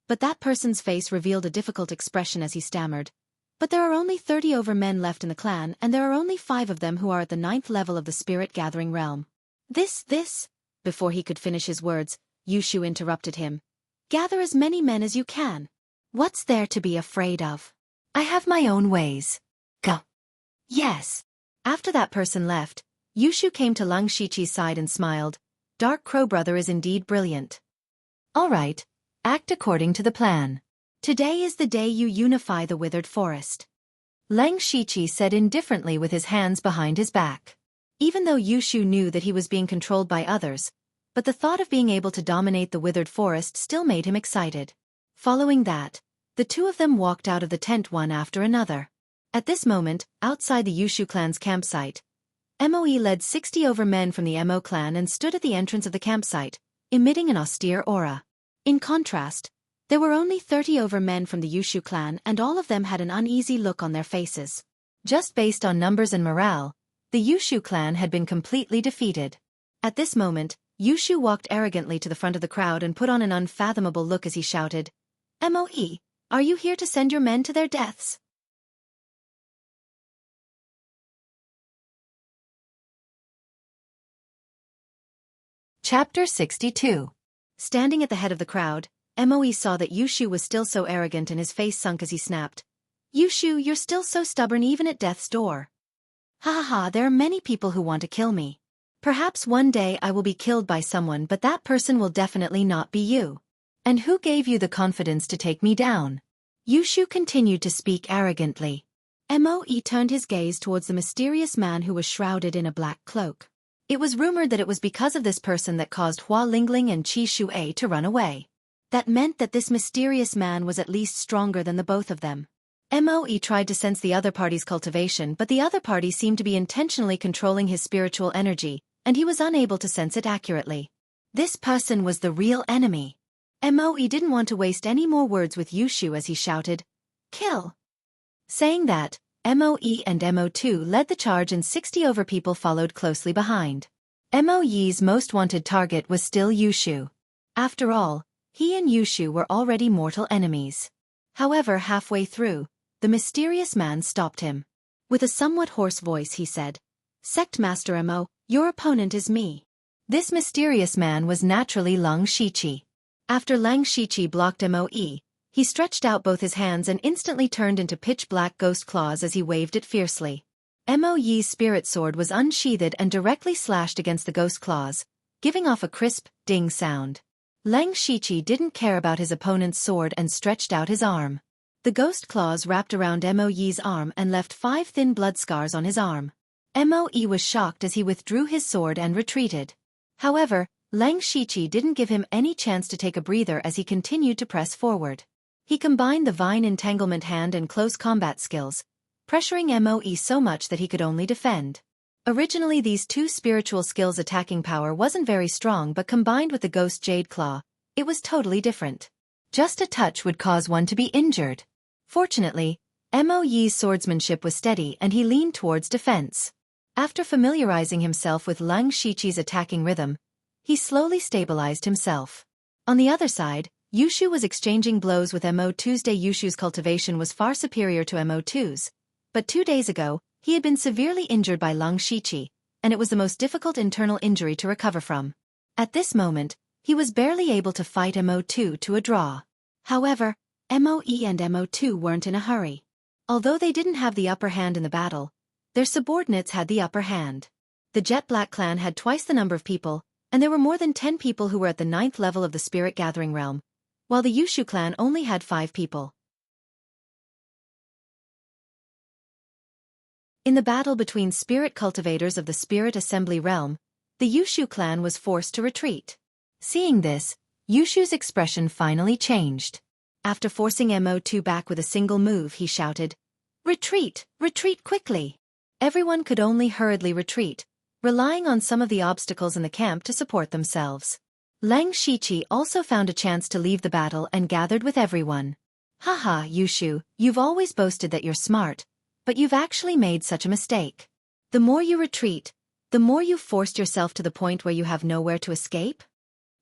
But that person's face revealed a difficult expression as he stammered. But there are only 30 over men left in the clan, and there are only 5 of them who are at the 9th level of the spirit-gathering realm. This. Before he could finish his words, Yushu interrupted him. Gather as many men as you can. What's there to be afraid of? I have my own ways. Go. Yes. After that person left, Yushu came to Lang Shiqi's side and smiled. Dark Crow Brother is indeed brilliant. All right, act according to the plan. Today is the day you unify the withered forest. Lang Shiqi said indifferently with his hands behind his back. Even though Yushu knew that he was being controlled by others, but the thought of being able to dominate the withered forest still made him excited. Following that, the two of them walked out of the tent one after another. At this moment, outside the Yushu clan's campsite, Moe led 60 over men from the Mo clan and stood at the entrance of the campsite, emitting an austere aura. In contrast, there were only 30 over men from the Yushu clan, and all of them had an uneasy look on their faces. Just based on numbers and morale, the Yushu clan had been completely defeated. At this moment, Yushu walked arrogantly to the front of the crowd and put on an unfathomable look as he shouted, "Moe, are you here to send your men to their deaths?" Chapter 62. Standing at the head of the crowd, Moe saw that Yushu was still so arrogant and his face sunk as he snapped. "Yushu, you're still so stubborn even at death's door. Ha, there are many people who want to kill me. Perhaps one day I will be killed by someone, but that person will definitely not be you. And who gave you the confidence to take me down?" Yushu continued to speak arrogantly. Moe turned his gaze towards the mysterious man who was shrouded in a black cloak. It was rumored that it was because of this person that caused Hua Lingling and Qi Shuai to run away. That meant that this mysterious man was at least stronger than the both of them. Moe tried to sense the other party's cultivation, but the other party seemed to be intentionally controlling his spiritual energy, and he was unable to sense it accurately. This person was the real enemy. Moe didn't want to waste any more words with Yushu as he shouted, "Kill!" Saying that, Moe and Mo2 led the charge and 60 over people followed closely behind. Moe's most wanted target was still Yushu. After all, he and Yushu were already mortal enemies. However, halfway through, the mysterious man stopped him. With a somewhat hoarse voice he said, "Sect Master Mo, your opponent is me." This mysterious man was naturally Lang Shiqi. After Lang Shiqi blocked Moe, he stretched out both his hands and instantly turned into pitch-black ghost claws as he waved it fiercely. Moe's spirit sword was unsheathed and directly slashed against the ghost claws, giving off a crisp, ding sound. Lang Shiqi didn't care about his opponent's sword and stretched out his arm. The ghost claws wrapped around Moe's arm and left 5 thin blood scars on his arm. Moe was shocked as he withdrew his sword and retreated. However, Lang Shiqi didn't give him any chance to take a breather as he continued to press forward. He combined the vine entanglement hand and close combat skills, pressuring Moe so much that he could only defend. Originally these two spiritual skills' attacking power wasn't very strong, but combined with the ghost jade claw, it was totally different. Just a touch would cause one to be injured. Fortunately, Moe's swordsmanship was steady and he leaned towards defense. After familiarizing himself with Lang Shiqi's attacking rhythm, he slowly stabilized himself. On the other side, Yushu was exchanging blows with Mo2's. Yushu's cultivation was far superior to Mo2's, but 2 days ago, he had been severely injured by Lang Shiqi, and it was the most difficult internal injury to recover from. At this moment, he was barely able to fight Mo2 to a draw. However, Moe and Mo2 weren't in a hurry. Although they didn't have the upper hand in the battle, their subordinates had the upper hand. The Jet Black clan had twice the number of people, and there were more than 10 people who were at the 9th level of the Spirit Gathering Realm, while the Yushu clan only had 5 people. In the battle between spirit cultivators of the Spirit Assembly Realm, the Yushu clan was forced to retreat. Seeing this, Yushu's expression finally changed. After forcing Mo2 back with a single move, he shouted, "Retreat! Retreat quickly!" Everyone could only hurriedly retreat, relying on some of the obstacles in the camp to support themselves. Lang Shiqi also found a chance to leave the battle and gathered with everyone. "Haha, Yushu, you've always boasted that you're smart, but you've actually made such a mistake. The more you retreat, the more you've forced yourself to the point where you have nowhere to escape?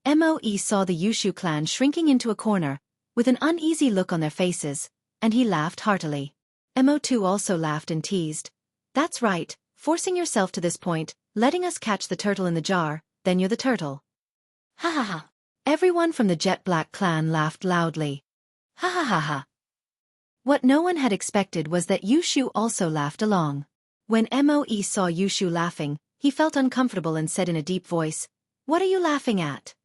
Moe saw the Yushu clan shrinking into a corner, with an uneasy look on their faces, and he laughed heartily. Mo2 also laughed and teased. That's right, forcing yourself to this point, letting us catch the turtle in the jar, then you're the turtle. Ha ha ha. Everyone from the Jet Black clan laughed loudly. Ha ha ha ha. What no one had expected was that Yushu also laughed along. When Moe saw Yushu laughing, he felt uncomfortable and said in a deep voice, "What are you laughing at?"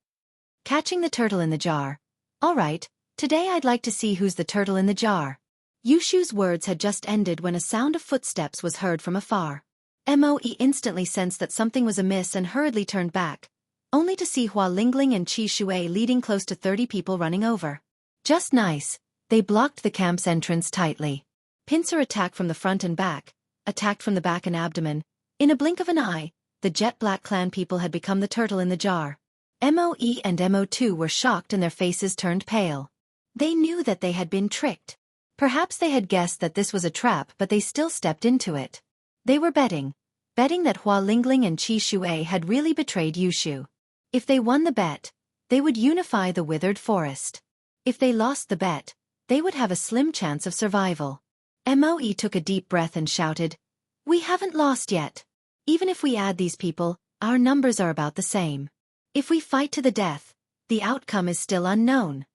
Catching the turtle in the jar. All right, today I'd like to see who's the turtle in the jar. Yushu's words had just ended when a sound of footsteps was heard from afar. Moe instantly sensed that something was amiss and hurriedly turned back, only to see Hua Lingling and Qi Shui leading close to 30 people running over. Just nice, they blocked the camp's entrance tightly. Pincer attacked from the front and back, attacked from the back and abdomen. In a blink of an eye, the Jet Black clan people had become the turtle in the jar. Moe and Mo2 were shocked and their faces turned pale. They knew that they had been tricked. Perhaps they had guessed that this was a trap, but they still stepped into it. They were betting that Hua Lingling and Qi Shui had really betrayed Yushu. If they won the bet, they would unify the withered forest. If they lost the bet, they would have a slim chance of survival. Moe took a deep breath and shouted, "We haven't lost yet. Even if we add these people, our numbers are about the same. If we fight to the death, the outcome is still unknown."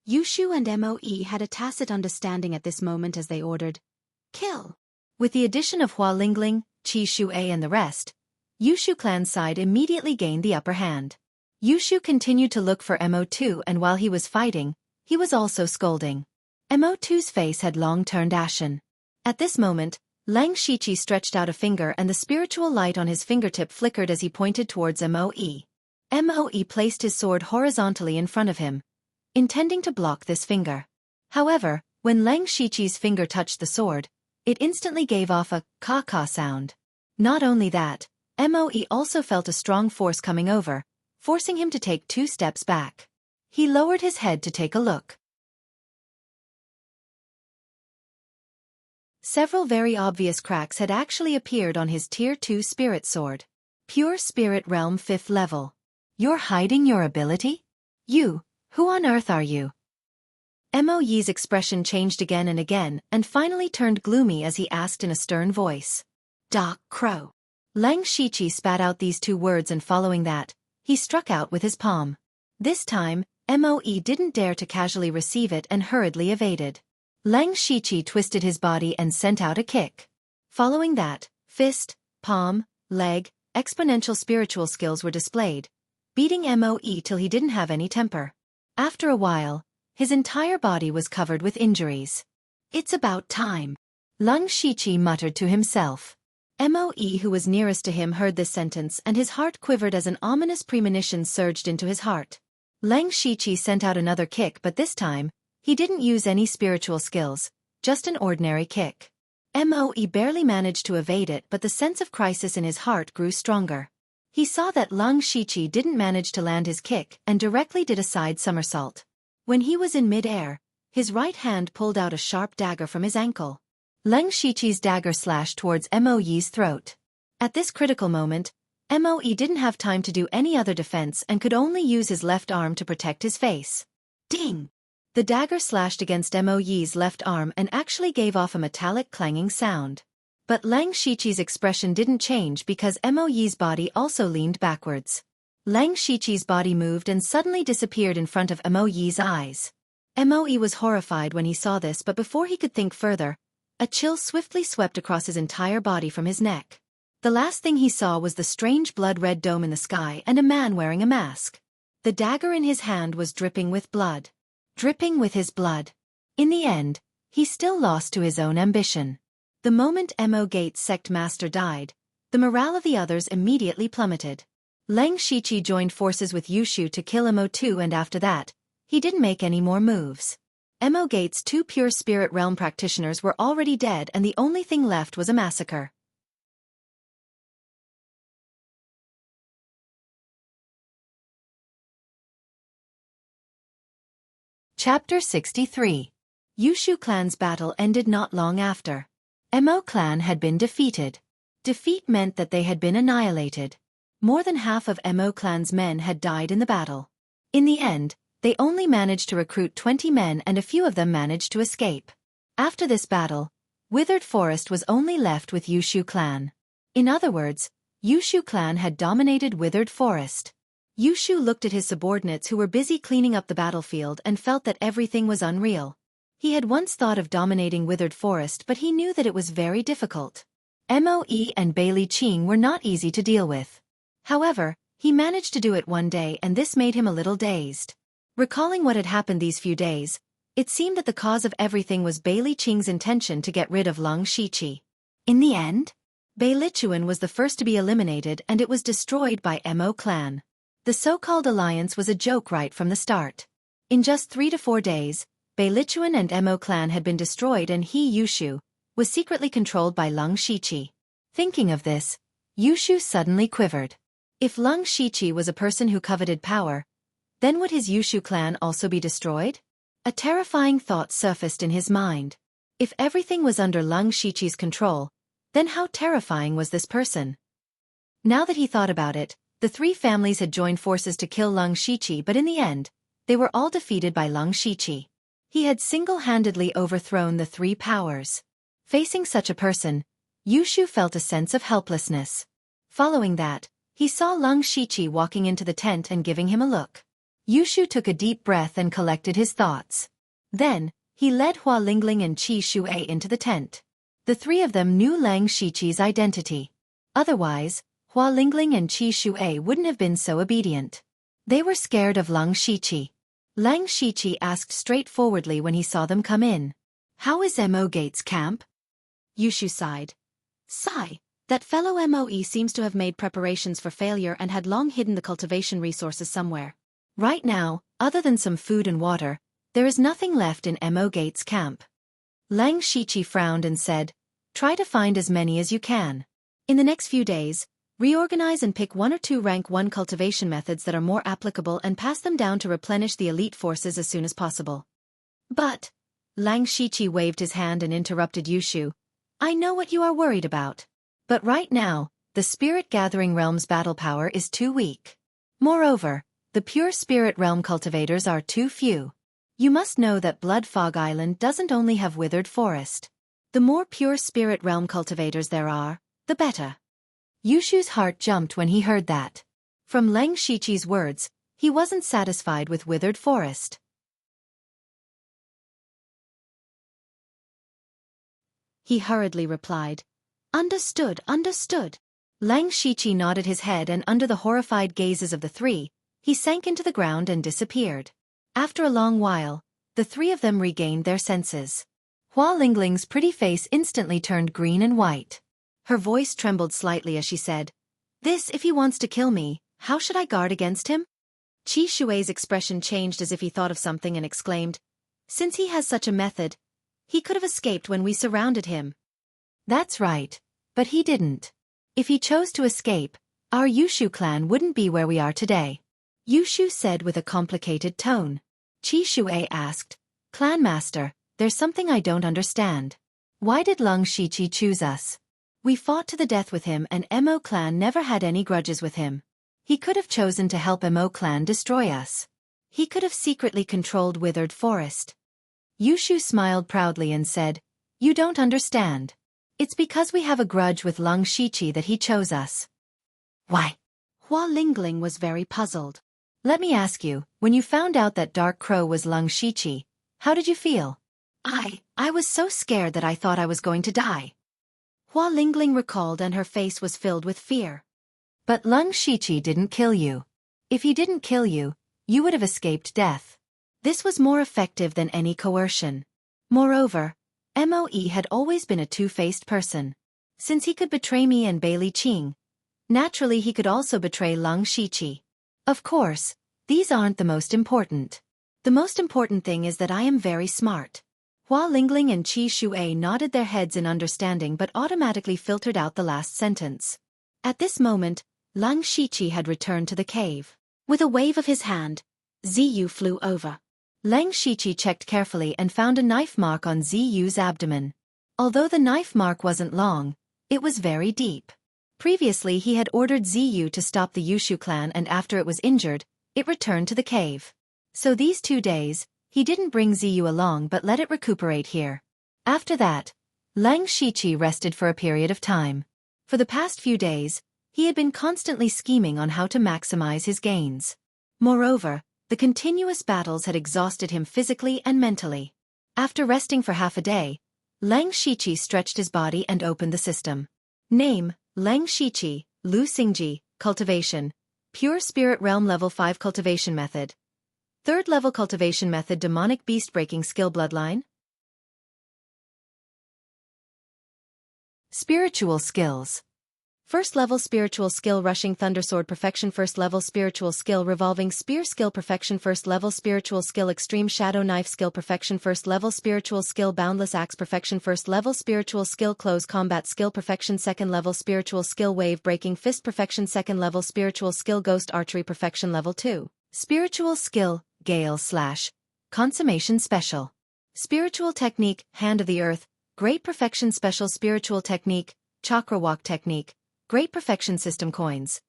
Yushu and Moe had a tacit understanding at this moment as they ordered, "Kill." With the addition of Hua Lingling, Qi Shui and the rest, Yushu clan's side immediately gained the upper hand. Yushu continued to look for Mo2 and while he was fighting, he was also scolding. Mo2's face had long turned ashen. At this moment, Lang Shiqi stretched out a finger and the spiritual light on his fingertip flickered as he pointed towards Moe. Moe placed his sword horizontally in front of him, intending to block this finger. However, when Lang Shiqi's finger touched the sword, it instantly gave off a caw-caw sound. Not only that, Moe also felt a strong force coming over, forcing him to take 2 steps back. He lowered his head to take a look. Several very obvious cracks had actually appeared on his Tier 2 spirit sword. Pure Spirit Realm 5th level. You're hiding your ability? You, who on earth are you? Moe's expression changed again and finally turned gloomy as he asked in a stern voice. "Dark Crow." Lang Shiqi spat out these 2 words and following that, he struck out with his palm. This time, Moe didn't dare to casually receive it and hurriedly evaded. Lang Shiqi twisted his body and sent out a kick. Following that, fist, palm, leg, exponential spiritual skills were displayed, beating Moe till he didn't have any temper. After a while, his entire body was covered with injuries. "It's about time," Lang Shiqi muttered to himself. Moe, who was nearest to him, heard this sentence and his heart quivered as an ominous premonition surged into his heart. Lang Shiqi sent out another kick, but this time, he didn't use any spiritual skills, just an ordinary kick. Moe barely managed to evade it, but the sense of crisis in his heart grew stronger. He saw that Lang Shiqi didn't manage to land his kick and directly did a side somersault. When he was in mid-air, his right hand pulled out a sharp dagger from his ankle. Lang Shiqi's dagger slashed towards Moe's throat. At this critical moment, Moe didn't have time to do any other defense and could only use his left arm to protect his face. Ding! The dagger slashed against Moe's left arm and actually gave off a metallic clanging sound. But Lang Shiqi's expression didn't change because Moe's body also leaned backwards. Lang Shiqi's body moved and suddenly disappeared in front of Moe's eyes. Moe was horrified when he saw this, but before he could think further, a chill swiftly swept across his entire body from his neck. The last thing he saw was the strange blood-red dome in the sky and a man wearing a mask. The dagger in his hand was dripping with blood. Dripping with his blood. In the end, he still lost to his own ambition. The moment Mo Gate's sect master died, the morale of the others immediately plummeted. Lang Shiqi joined forces with Yushu to kill Mo2, and after that, he didn't make any more moves. Mo Gate's 2 pure spirit realm practitioners were already dead and the only thing left was a massacre. Chapter 63. Yushu clan's battle ended not long after. Mo clan had been defeated. Defeat meant that they had been annihilated. More than half of Mo clan's men had died in the battle. In the end, they only managed to recruit 20 men and a few of them managed to escape. After this battle, Withered Forest was only left with Yushu clan. In other words, Yushu clan had dominated Withered Forest. Yushu looked at his subordinates who were busy cleaning up the battlefield and felt that everything was unreal. He had once thought of dominating Withered Forest, but he knew that it was very difficult. Moe and Bailey Qing were not easy to deal with. However, he managed to do it one day and this made him a little dazed. Recalling what had happened these few days, it seemed that the cause of everything was Bailey Qing's intention to get rid of Lung Shiqi. In the end, Beilichuan was the first to be eliminated and it was destroyed by Mo clan. The so-called alliance was a joke right from the start. In just 3 to 4 days, Beilichuan and Mo clan had been destroyed and Yushu was secretly controlled by Lung Shiqi. Thinking of this, Yushu suddenly quivered. If Lung Shiqi was a person who coveted power, then would his Yushu clan also be destroyed? A terrifying thought surfaced in his mind. If everything was under Lung Shiqi's control, then how terrifying was this person? Now that he thought about it, the 3 families had joined forces to kill Lung Shiqi, but in the end, they were all defeated by Lung Shiqi. He had single-handedly overthrown the 3 powers. Facing such a person, Yushu felt a sense of helplessness. Following that, he saw Lung Shiqi walking into the tent and giving him a look. Yushu took a deep breath and collected his thoughts. Then, he led Hua Lingling and Qi Shuai into the tent. The 3 of them knew Lung Shiqi's identity. Otherwise, Hua Lingling and Qi Shuai wouldn't have been so obedient. They were scared of Lung Shiqi. Lung Shiqi asked straightforwardly when he saw them come in. "How is Mo Gate's camp?" Yushu sighed. "Sigh. That fellow Moe seems to have made preparations for failure and had long hidden the cultivation resources somewhere. Right now, other than some food and water, there is nothing left in Mo Gate's camp." Lung Shiqi frowned and said, "Try to find as many as you can. In the next few days, reorganize and pick 1 or 2 rank 1 cultivation methods that are more applicable and pass them down to replenish the elite forces as soon as possible." "But," Lung Shiqi waved his hand and interrupted Yushu, "I know what you are worried about. But right now, the Spirit Gathering Realm's battle power is too weak. Moreover, the Pure Spirit Realm cultivators are too few. You must know that Blood Fog Island doesn't only have Withered Forest. The more Pure Spirit Realm cultivators there are, the better." Yushu's heart jumped when he heard that. From Lung Shiqi's words, he wasn't satisfied with Withered Forest. He hurriedly replied, "Understood, understood." Lung Shiqi nodded his head and under the horrified gazes of the 3, he sank into the ground and disappeared. After a long while, the 3 of them regained their senses. Hua Lingling's pretty face instantly turned green and white. Her voice trembled slightly as she said, "This, if he wants to kill me, how should I guard against him?" Qi Shuai's expression changed as if he thought of something and exclaimed, "Since he has such a method, he could have escaped when we surrounded him." "That's right, but he didn't. If he chose to escape, our Yushu clan wouldn't be where we are today," Yushu said with a complicated tone. Qi Shuai asked, "Clan Master, there's something I don't understand. Why did Lung Shiqi choose us? We fought to the death with him and Mo clan never had any grudges with him. He could have chosen to help Mo clan destroy us. He could have secretly controlled Withered Forest." Yushu smiled proudly and said, "You don't understand. It's because we have a grudge with Lung Shiqi that he chose us." "Why?" Hua Lingling was very puzzled. "Let me ask you, when you found out that Dark Crow was Lung Shiqi, how did you feel?" I was so scared that I thought I was going to die." Hua Lingling recalled and her face was filled with fear. "But Lung Shiqi didn't kill you. If he didn't kill you, you would have escaped death. This was more effective than any coercion. Moreover, Moe had always been a two-faced person. Since he could betray me and Bailey Qing, naturally he could also betray Lung Shiqi. Of course, these aren't the most important. The most important thing is that I am very smart." Hua Lingling and Qi Shuai nodded their heads in understanding but automatically filtered out the last sentence. At this moment, Lung Shiqi had returned to the cave. With a wave of his hand, Ziyu flew over. Lung Shiqi checked carefully and found a knife mark on Ziyu's abdomen. Although the knife mark wasn't long, It was very deep. Previously he had ordered Ziyu to stop the Yushu clan, and after it was injured, it returned to the cave. So these 2 days, he didn't bring Ziyu along but let it recuperate here. After that, Lang Shiqi rested for a period of time. For the past few days, he had been constantly scheming on how to maximize his gains. Moreover, the continuous battles had exhausted him physically and mentally. After resting for half a day, Lang Shiqi stretched his body and opened the system. Name, Lang Shiqi, Lu Xingji, Cultivation, Pure Spirit Realm Level 5 Cultivation Method. 3rd Level Cultivation Method, Demonic Beast Breaking Skill, Bloodline. Spiritual Skills. 1st Level Spiritual Skill, Rushing Thundersword Perfection. 1st Level Spiritual Skill, Revolving Spear Skill Perfection. 1st Level Spiritual Skill, Extreme Shadow Knife Skill Perfection. 1st Level Spiritual Skill, Boundless Axe Perfection. 1st Level Spiritual Skill, Close Combat Skill Perfection. 2nd Level Spiritual Skill, Wave Breaking Fist Perfection. 2nd Level Spiritual Skill, Ghost Archery Perfection. Level 2. Spiritual Skill, Gale / Consummation Special. Spiritual Technique, Hand of the Earth, Great Perfection Special. Spiritual Technique, Chakra Walk Technique, Great Perfection System Coins.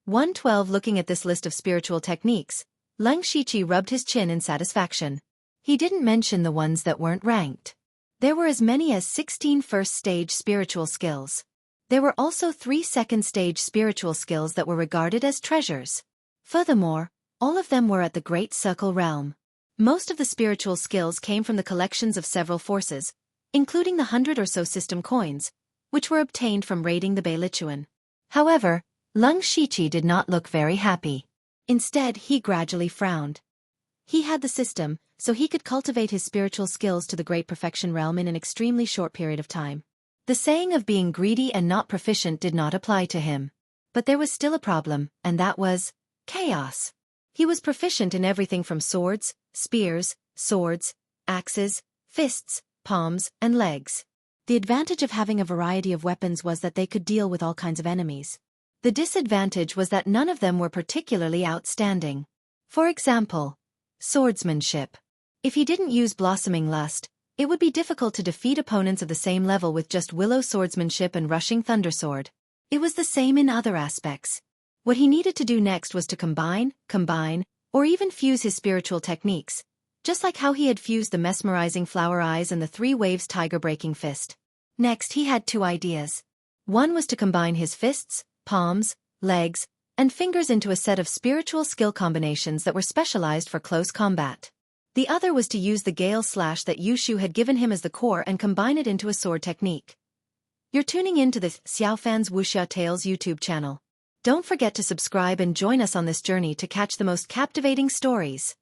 112. Looking at this list of spiritual techniques, Lang Shiqi rubbed his chin in satisfaction. He didn't mention the ones that weren't ranked. There were as many as 16 first-stage spiritual skills. There were also 3 second-stage spiritual skills that were regarded as treasures. Furthermore, all of them were at the Great Circle realm. Most of the spiritual skills came from the collections of several forces, including the 100 or so system coins, which were obtained from raiding the Beilichuan. However, Lang Shiqi did not look very happy. Instead, he gradually frowned. He had the system, so he could cultivate his spiritual skills to the Great Perfection realm in an extremely short period of time. The saying of being greedy and not proficient did not apply to him. But there was still a problem, and that was chaos. He was proficient in everything from swords, spears, swords, axes, fists, palms, and legs. The advantage of having a variety of weapons was that they could deal with all kinds of enemies. The disadvantage was that none of them were particularly outstanding. For example, swordsmanship. If he didn't use Blossoming Lust, it would be difficult to defeat opponents of the same level with just Willow Swordsmanship and Rushing Thundersword. It was the same in other aspects. What he needed to do next was to combine, or even fuse his spiritual techniques, just like how he had fused the mesmerizing flower eyes and the 3 waves tiger breaking fist. Next he had 2 ideas. One was to combine his fists, palms, legs, and fingers into a set of spiritual skill combinations that were specialized for close combat. The other was to use the Gale Slash that Yushu had given him as the core and combine it into a sword technique. You're tuning in to the Xiaofan's Wuxia Tales YouTube channel. Don't forget to subscribe and join us on this journey to catch the most captivating stories.